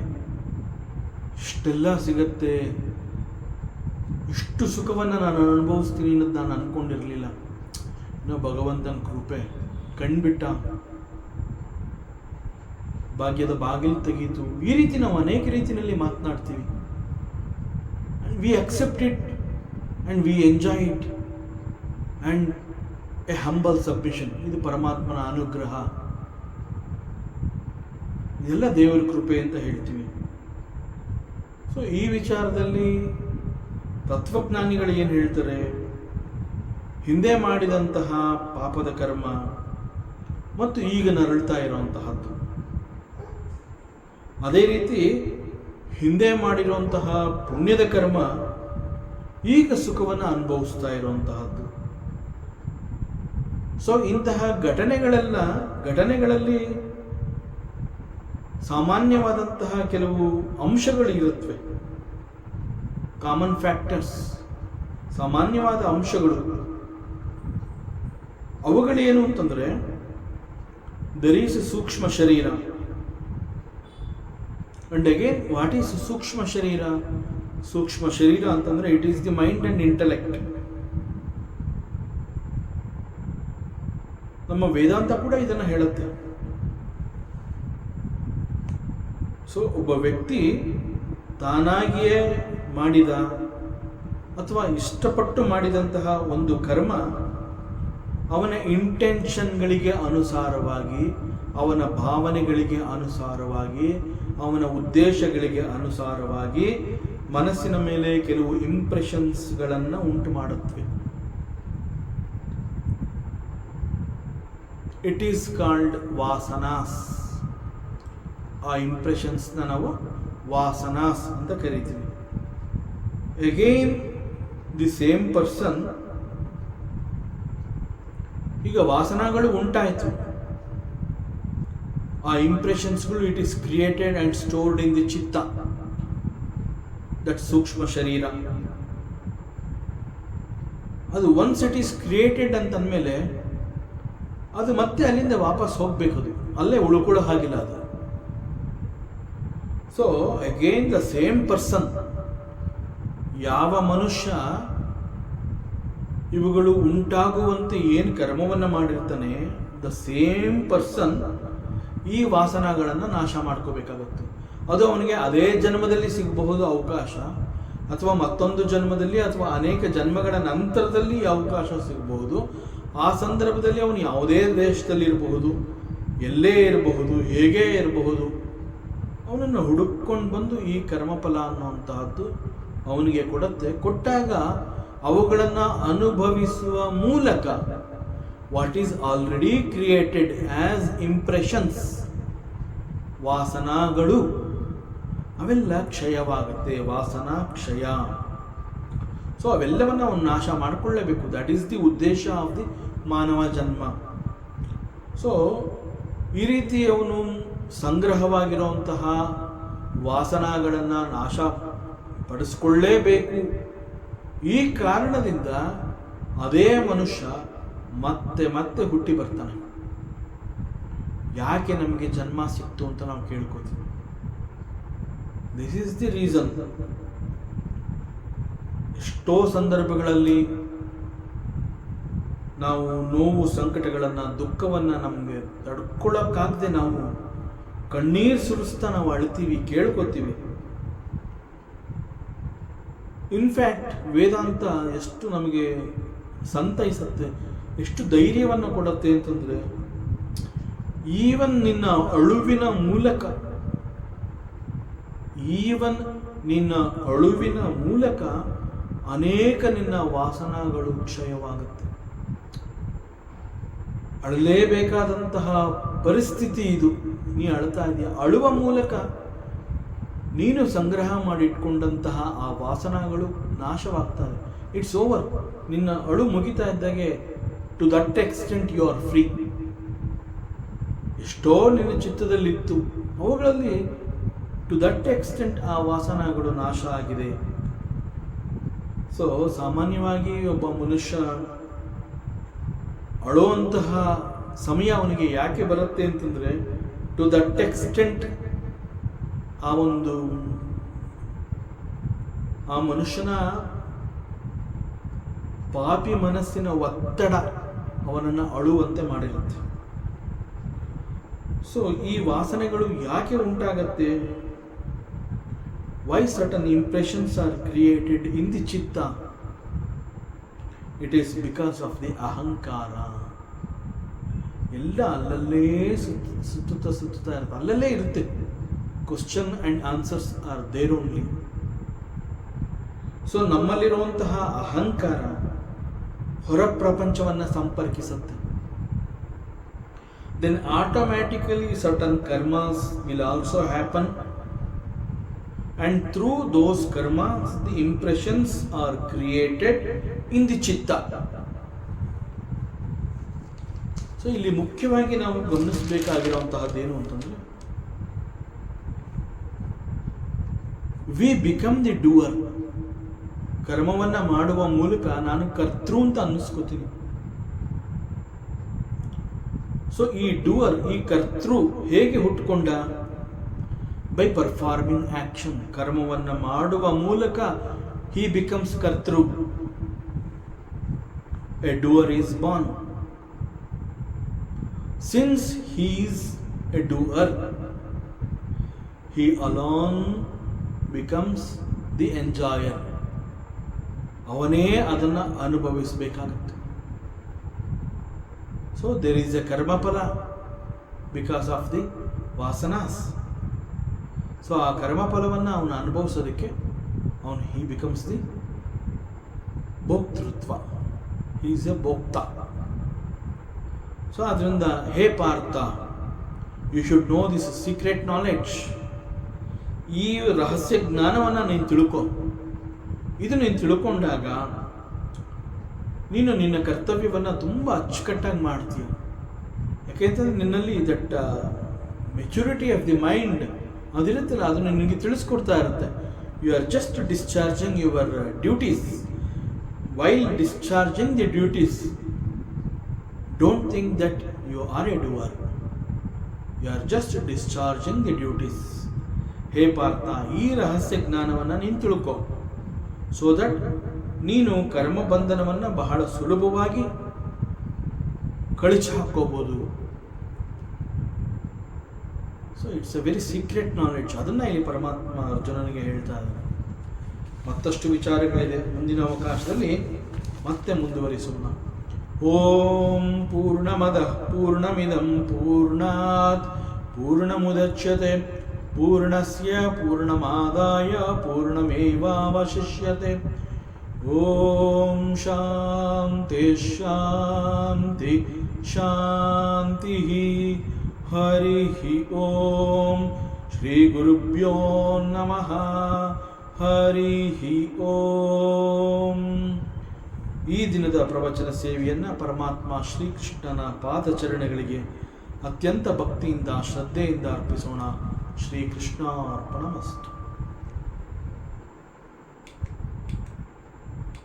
ಇಷ್ಟೆಲ್ಲ ಸಿಗತ್ತೆ, ಇಷ್ಟು ಸುಖವನ್ನು ನಾನು ಅನುಭವಿಸ್ತೀನಿ ಅನ್ನೋದು ನಾನು ಅಂದ್ಕೊಂಡಿರಲಿಲ್ಲ. ಇನ್ನೂ ಭಗವಂತನ ಕೃಪೆ ಕಣ್ಬಿಟ್ಟ, ಭಾಗ್ಯದ ಬಾಗಿಲು ತೆಗೀತು. ಈ ರೀತಿ ನಾವು ಅನೇಕ ರೀತಿಯಲ್ಲಿ ಮಾತನಾಡ್ತೀವಿ. And we accept it and we enjoy it and a humble submission. ಇದು ಪರಮಾತ್ಮನ ಅನುಗ್ರಹ, ಇದೆಲ್ಲ ದೇವರ ಕೃಪೆ ಅಂತ ಹೇಳ್ತೀವಿ. ಸೊ ಈ ವಿಚಾರದಲ್ಲಿ ತತ್ವಜ್ಞಾನಿಗಳು ಏನು ಹೇಳ್ತಾರೆ, ಹಿಂದೆ ಮಾಡಿದಂತಹ ಪಾಪದ ಕರ್ಮ ಮತ್ತು ಈಗ ನರಳ್ತಾ ಇರುವಂತಹದ್ದು, ಅದೇ ರೀತಿ ಹಿಂದೆ ಮಾಡಿರುವಂತಹ ಪುಣ್ಯದ ಕರ್ಮ ಈಗ ಸುಖವನ್ನು ಅನುಭವಿಸ್ತಾ ಇರುವಂತಹದ್ದು. ಸೊ ಇಂತಹ ಘಟನೆಗಳಲ್ಲಿ ಸಾಮಾನ್ಯವಾದಂತಹ ಕೆಲವು ಅಂಶಗಳು ಇರುತ್ತವೆ, ಕಾಮನ್ ಫ್ಯಾಕ್ಟರ್ಸ್, ಸಾಮಾನ್ಯವಾದ ಅಂಶಗಳು. ಅವುಗಳೇನು ಅಂತಂದರೆ, ದರ್ ಈಸ್ ಸೂಕ್ಷ್ಮ ಶರೀರ. ಅಂಡ್ ಅಗೇನ್ ವಾಟ್ ಈಸ್ ಸೂಕ್ಷ್ಮ ಶರೀರ? ಸೂಕ್ಷ್ಮ ಶರೀರ ಅಂತಂದರೆ it is the mind and intellect. ನಮ್ಮ ವೇದಾಂತ ಕೂಡ ಇದನ್ನು ಹೇಳುತ್ತೆ. ಸೊ ಒಬ್ಬ ವ್ಯಕ್ತಿ ತಾನಾಗಿಯೇ ಮಾಡಿದ ಅಥವಾ ಇಷ್ಟಪಟ್ಟು ಮಾಡಿದಂತಹ ಒಂದು ಕರ್ಮ ಅವನ ಇಂಟೆನ್ಷನ್ಗಳಿಗೆ ಅನುಸಾರವಾಗಿ, ಅವನ ಭಾವನೆಗಳಿಗೆ ಅನುಸಾರವಾಗಿ, ಅವನ ಉದ್ದೇಶಗಳಿಗೆ ಅನುಸಾರವಾಗಿ ಮನಸ್ಸಿನ ಮೇಲೆ ಕೆಲವು ಇಂಪ್ರೆಷನ್ಸ್ಗಳನ್ನು ಉಂಟು ಮಾಡುತ್ತವೆ. It is called vasanas. ಆ ಇಂಪ್ರೆಷನ್ಸ್ನ ನಾವು ವಾಸನಾಸ್ ಅಂತ ಕರಿತೀವಿ. ಅಗೇನ್ ದಿ ಸೇಮ್ ಪರ್ಸನ್, ಈಗ ವಾಸನಗಳು ಉಂಟಾಯಿತು, ಆ ಇಂಪ್ರೆಷನ್ಸ್ಗಳು it is created and stored in the chitta, that sukshma sharira. ಅದು ಒನ್ಸ್ ಇಟ್ ಈಸ್ ಕ್ರಿಯೇಟೆಡ್ ಅಂತಂದಮೇಲೆ ಅದು ಮತ್ತೆ ಅಲ್ಲಿಂದ ವಾಪಸ್ ಹೋಗಬೇಕು, ಅದು ಅಲ್ಲೇ ಉಳ್ಕೊಳ್ಳೋ ಹಾಗಿಲ್ಲ ಅದು. So again the same person, ಯಾವ ಮನುಷ್ಯ ಇವುಗಳು ಉಂಟಾಗುವಂತೆ ಏನು ಕರ್ಮವನ್ನು ಮಾಡಿರ್ತಾನೆ, ದ ಸೇಮ್ ಪರ್ಸನ್ ಈ ವಾಸನಗಳನ್ನು ನಾಶ ಮಾಡ್ಕೋಬೇಕಾಗುತ್ತೆ. ಅದು ಅವನಿಗೆ ಅದೇ ಜನ್ಮದಲ್ಲಿ ಸಿಗಬಹುದು ಅವಕಾಶ, ಅಥವಾ ಮತ್ತೊಂದು ಜನ್ಮದಲ್ಲಿ, ಅಥವಾ ಅನೇಕ ಜನ್ಮಗಳ ನಂತರದಲ್ಲಿ ಅವಕಾಶ ಸಿಗಬಹುದು. ಆ ಸಂದರ್ಭದಲ್ಲಿ ಅವನು ಯಾವುದೇ ದೇಶದಲ್ಲಿರಬಹುದು, ಎಲ್ಲೇ ಇರಬಹುದು, ಹೇಗೇ ಇರಬಹುದು, ಅವನನ್ನು ಹುಡುಕೊಂಡು ಬಂದು ಈ ಕರ್ಮಫಲ ಅನ್ನುವಂತಹದ್ದು ಅವನಿಗೆ ಕೊಡುತ್ತೆ. ಕೊಟ್ಟಾಗ ಅವುಗಳನ್ನು ಅನುಭವಿಸುವ ಮೂಲಕ what is already created as impressions, ವಾಸನಗಳು, ಅವೆಲ್ಲ ಕ್ಷಯವಾಗುತ್ತೆ. ವಾಸನಾ ಕ್ಷಯ. ಸೊ ಅವೆಲ್ಲವನ್ನು ಅವನು ನಾಶ ಮಾಡಿಕೊಳ್ಳೇಬೇಕು. That is the uddesha of the manava janma. So ಈ ರೀತಿ ಅವನು ಸಂಗ್ರಹವಾಗಿರುವಂತಹ ವಾಸನಗಳನ್ನು ನಾಶ ಪಡಿಸ್ಕೊಳ್ಳೇಬೇಕು. ಈ ಕಾರಣದಿಂದ ಅದೇ ಮನುಷ್ಯ ಮತ್ತೆ ಮತ್ತೆ ಹುಟ್ಟಿ ಬರ್ತಾನೆ. ಯಾಕೆ ನಮಗೆ ಜನ್ಮ ಸಿಕ್ತು ಅಂತ ನಾವು ಕೇಳ್ಕೊತೀವಿ. This is the reason. ಎಷ್ಟೋ ಸಂದರ್ಭಗಳಲ್ಲಿ ನಾವು ನೋವು, ಸಂಕಟಗಳನ್ನು, ದುಃಖವನ್ನು ನಮಗೆ ತಡ್ಕೊಳ್ಳೋಕ್ಕಾಗದೆ ನಾವು ಕಣ್ಣೀರು ಸುರಿಸ್ತಾ ನಾವು ಅಳ್ತೀವಿ, ಕೇಳ್ಕೊತೀವಿ. ಇನ್ಫ್ಯಾಕ್ಟ್ ವೇದಾಂತ ಎಷ್ಟು ನಮಗೆ ಸಂತೈಸುತ್ತೆ, ಎಷ್ಟು ಧೈರ್ಯವನ್ನು ಕೊಡುತ್ತೆ ಅಂತಂದರೆ, ಈವನ್ ನಿನ್ನ ಅಳುವಿನ ಮೂಲಕ ಅನೇಕ ನಿನ್ನ ವಾಸನಗಳು ಕ್ಷಯವಾಗುತ್ತೆ. ಅಳಲೇಬೇಕಾದಂತಹ ಪರಿಸ್ಥಿತಿ ಇದು. ನೀ ಅಳ್ತಾ ಇದೆಯಾ, ಅಳುವ ಮೂಲಕ ನೀನು ಸಂಗ್ರಹ ಮಾಡಿಟ್ಕೊಂಡಂತಹ ಆ ವಾಸನಗಳು ನಾಶವಾಗ್ತವೆ. It's over. ನಿನ್ನ ಅಳು ಮುಗಿತಾ ಇದ್ದಾಗೆ to that extent you are free. ಎಷ್ಟೋ ನಿನ್ನ ಚಿತ್ತದಲ್ಲಿತ್ತು, ಅವುಗಳಲ್ಲಿ ಟು ದಟ್ ಎಕ್ಸ್ಟೆಂಟ್ ಆ ವಾಸನಗಳು ನಾಶ ಆಗಿದೆ. ಸೊ ಸಾಮಾನ್ಯವಾಗಿ ಒಬ್ಬ ಮನುಷ್ಯ ಅಳುವಂತಹ ಸಮಯ ಅವನಿಗೆ ಯಾಕೆ ಬರುತ್ತೆ ಅಂತಂದರೆ, ಟು ದಟ್ ಎಕ್ಸ್ಟೆಂಟ್ ಆ ಮನುಷ್ಯನ ಪಾಪಿ ಮನಸ್ಸಿನ ಒತ್ತಡ ಅವನನ್ನು ಅಳುವಂತೆ ಮಾಡಿರುತ್ತೆ. ಸೊ ಈ ವಾಸನೆಗಳು ಯಾಕೆ ಉಂಟಾಗತ್ತೆ? Why certain impressions are created in the chitta? It is because of the ahankara. ಎಲ್ಲ ಅಲ್ಲಲ್ಲೇ ಸುತ್ತುತ್ತಾ ಇರುತ್ತೆ, ಅಲ್ಲಲ್ಲೇ ಇರುತ್ತೆ. Question and answers are there only. So ನಮ್ಮಲ್ಲಿರುವಂತಹ ಅಹಂಕಾರ ಹೊರ ಪ್ರಪಂಚವನ್ನು ಸಂಪರ್ಕಿಸುತ್ತೆ. Then automatically certain karmas will also happen, and through those karmas the impressions are created in the chitta. So ಇಲ್ಲಿ ಮುಖ್ಯವಾಗಿ ನಾವು ಗಮನಿಸಬೇಕಾಗಿರುವಂತಹದ್ದೇನು ಅಂತಂದರೆ, ವಿ ಬಿಕಮ್ ದಿ ಡೂವರ್. ಕರ್ಮವನ್ನು ಮಾಡುವ ಮೂಲಕ ನಾನು ಕರ್ತೃ ಅಂತ ಅನ್ನಿಸ್ಕೋತೀನಿ. ಸೊ ಈ ಡೂವರ್, ಈ ಕರ್ತೃ ಹೇಗೆ ಹುಟ್ಟುಕೊಂಡ? By performing action. ಕರ್ಮವನ್ನು ಮಾಡುವ ಮೂಲಕ ಹಿ ಬಿಕಮ್ಸ್ ಕರ್ತೃ. A doer is Born. Since he is a doer, he alone becomes the enjoyer. ಅವನೇ ಅದನ್ನು ಅನುಭವಿಸಬೇಕಾಗುತ್ತೆ. So there is a karmaphala because of the vasanas. So ಆ ಕರ್ಮಫಲವನ್ನು ಅವನು ಅನುಭವಿಸೋದಕ್ಕೆ he becomes the bhoktrutva. He is a bhokta. So ಅದರಿಂದ ಹೇ Partha, you should know this secret knowledge. ಈ ರಹಸ್ಯ ಜ್ಞಾನವನ್ನು ನೀನು ತಿಳ್ಕೊ. ಇದು ನೀನು ತಿಳ್ಕೊಂಡಾಗ ನೀನು ನಿನ್ನ ಕರ್ತವ್ಯವನ್ನು ತುಂಬ ಅಚ್ಚುಕಟ್ಟಾಗಿ ಮಾಡ್ತೀಯ. ಯಾಕೆಂತಂದರೆ ನಿನ್ನಲ್ಲಿ that maturity of the mind ಅದಿರುತ್ತಲ್ಲ, ಅದನ್ನು ನಿನಗೆ ತಿಳಿಸ್ಕೊಡ್ತಾ ಇರುತ್ತೆ. You are just discharging your duties. While discharging the duties, don't think that you are a doer. You are just discharging the duties. ಹೇ ಪಾರ್ಥ, ಈ ರಹಸ್ಯ ಜ್ಞಾನವನ್ನು ನೀನು ತಿಳ್ಕೊ. ಸೊ ದಟ್ ನೀನು ಕರ್ಮಬಂಧನವನ್ನು ಬಹಳ ಸುಲಭವಾಗಿ ಕಳಚಿ ಹಾಕೋಬೋದು. So it's A very secret knowledge. ಅದನ್ನು ಇಲ್ಲಿ ಪರಮಾತ್ಮ ಅರ್ಜುನನಿಗೆ ಹೇಳ್ತಾ ಇದ್ದಾನೆ. ಮತ್ತಷ್ಟು ವಿಚಾರಗಳಿದೆ, ಮುಂದಿನ ಅವಕಾಶದಲ್ಲಿ ಮತ್ತೆ ಮುಂದುವರಿಸೋಣ. ಓಂ ಪೂರ್ಣಮದಃ ಪೂರ್ಣಮಿದಂ ಪೂರ್ಣಾತ್ ಪೂರ್ಣಮುದಚ್ಯತೆ ಪೂರ್ಣಸ್ಯ ಪೂರ್ಣಮಾದಾಯ ಪೂರ್ಣಮೇವಾವಶಿಷ್ಯತೆ. ಓಂ ಶಾಂತಿ ಶಾಂತಿ ಶಾಂತಿ. ಹರಿ ಓಂ. ಶ್ರೀ ಗುರುಭ್ಯೋ ನಮಃ. ಹರಿ ಓಂ. ಈ ದಿನದ ಪ್ರವಚನ ಸೇವೆಯನ್ನು ಪರಮಾತ್ಮ ಶ್ರೀಕೃಷ್ಣನ ಪಾದಚರಣೆಗಳಿಗೆ ಅತ್ಯಂತ ಭಕ್ತಿಯಿಂದ ಶ್ರದ್ಧೆಯಿಂದ ಅರ್ಪಿಸೋಣ. ಶ್ರೀಕೃಷ್ಣಾರ್ಪಣಮಸ್ತು.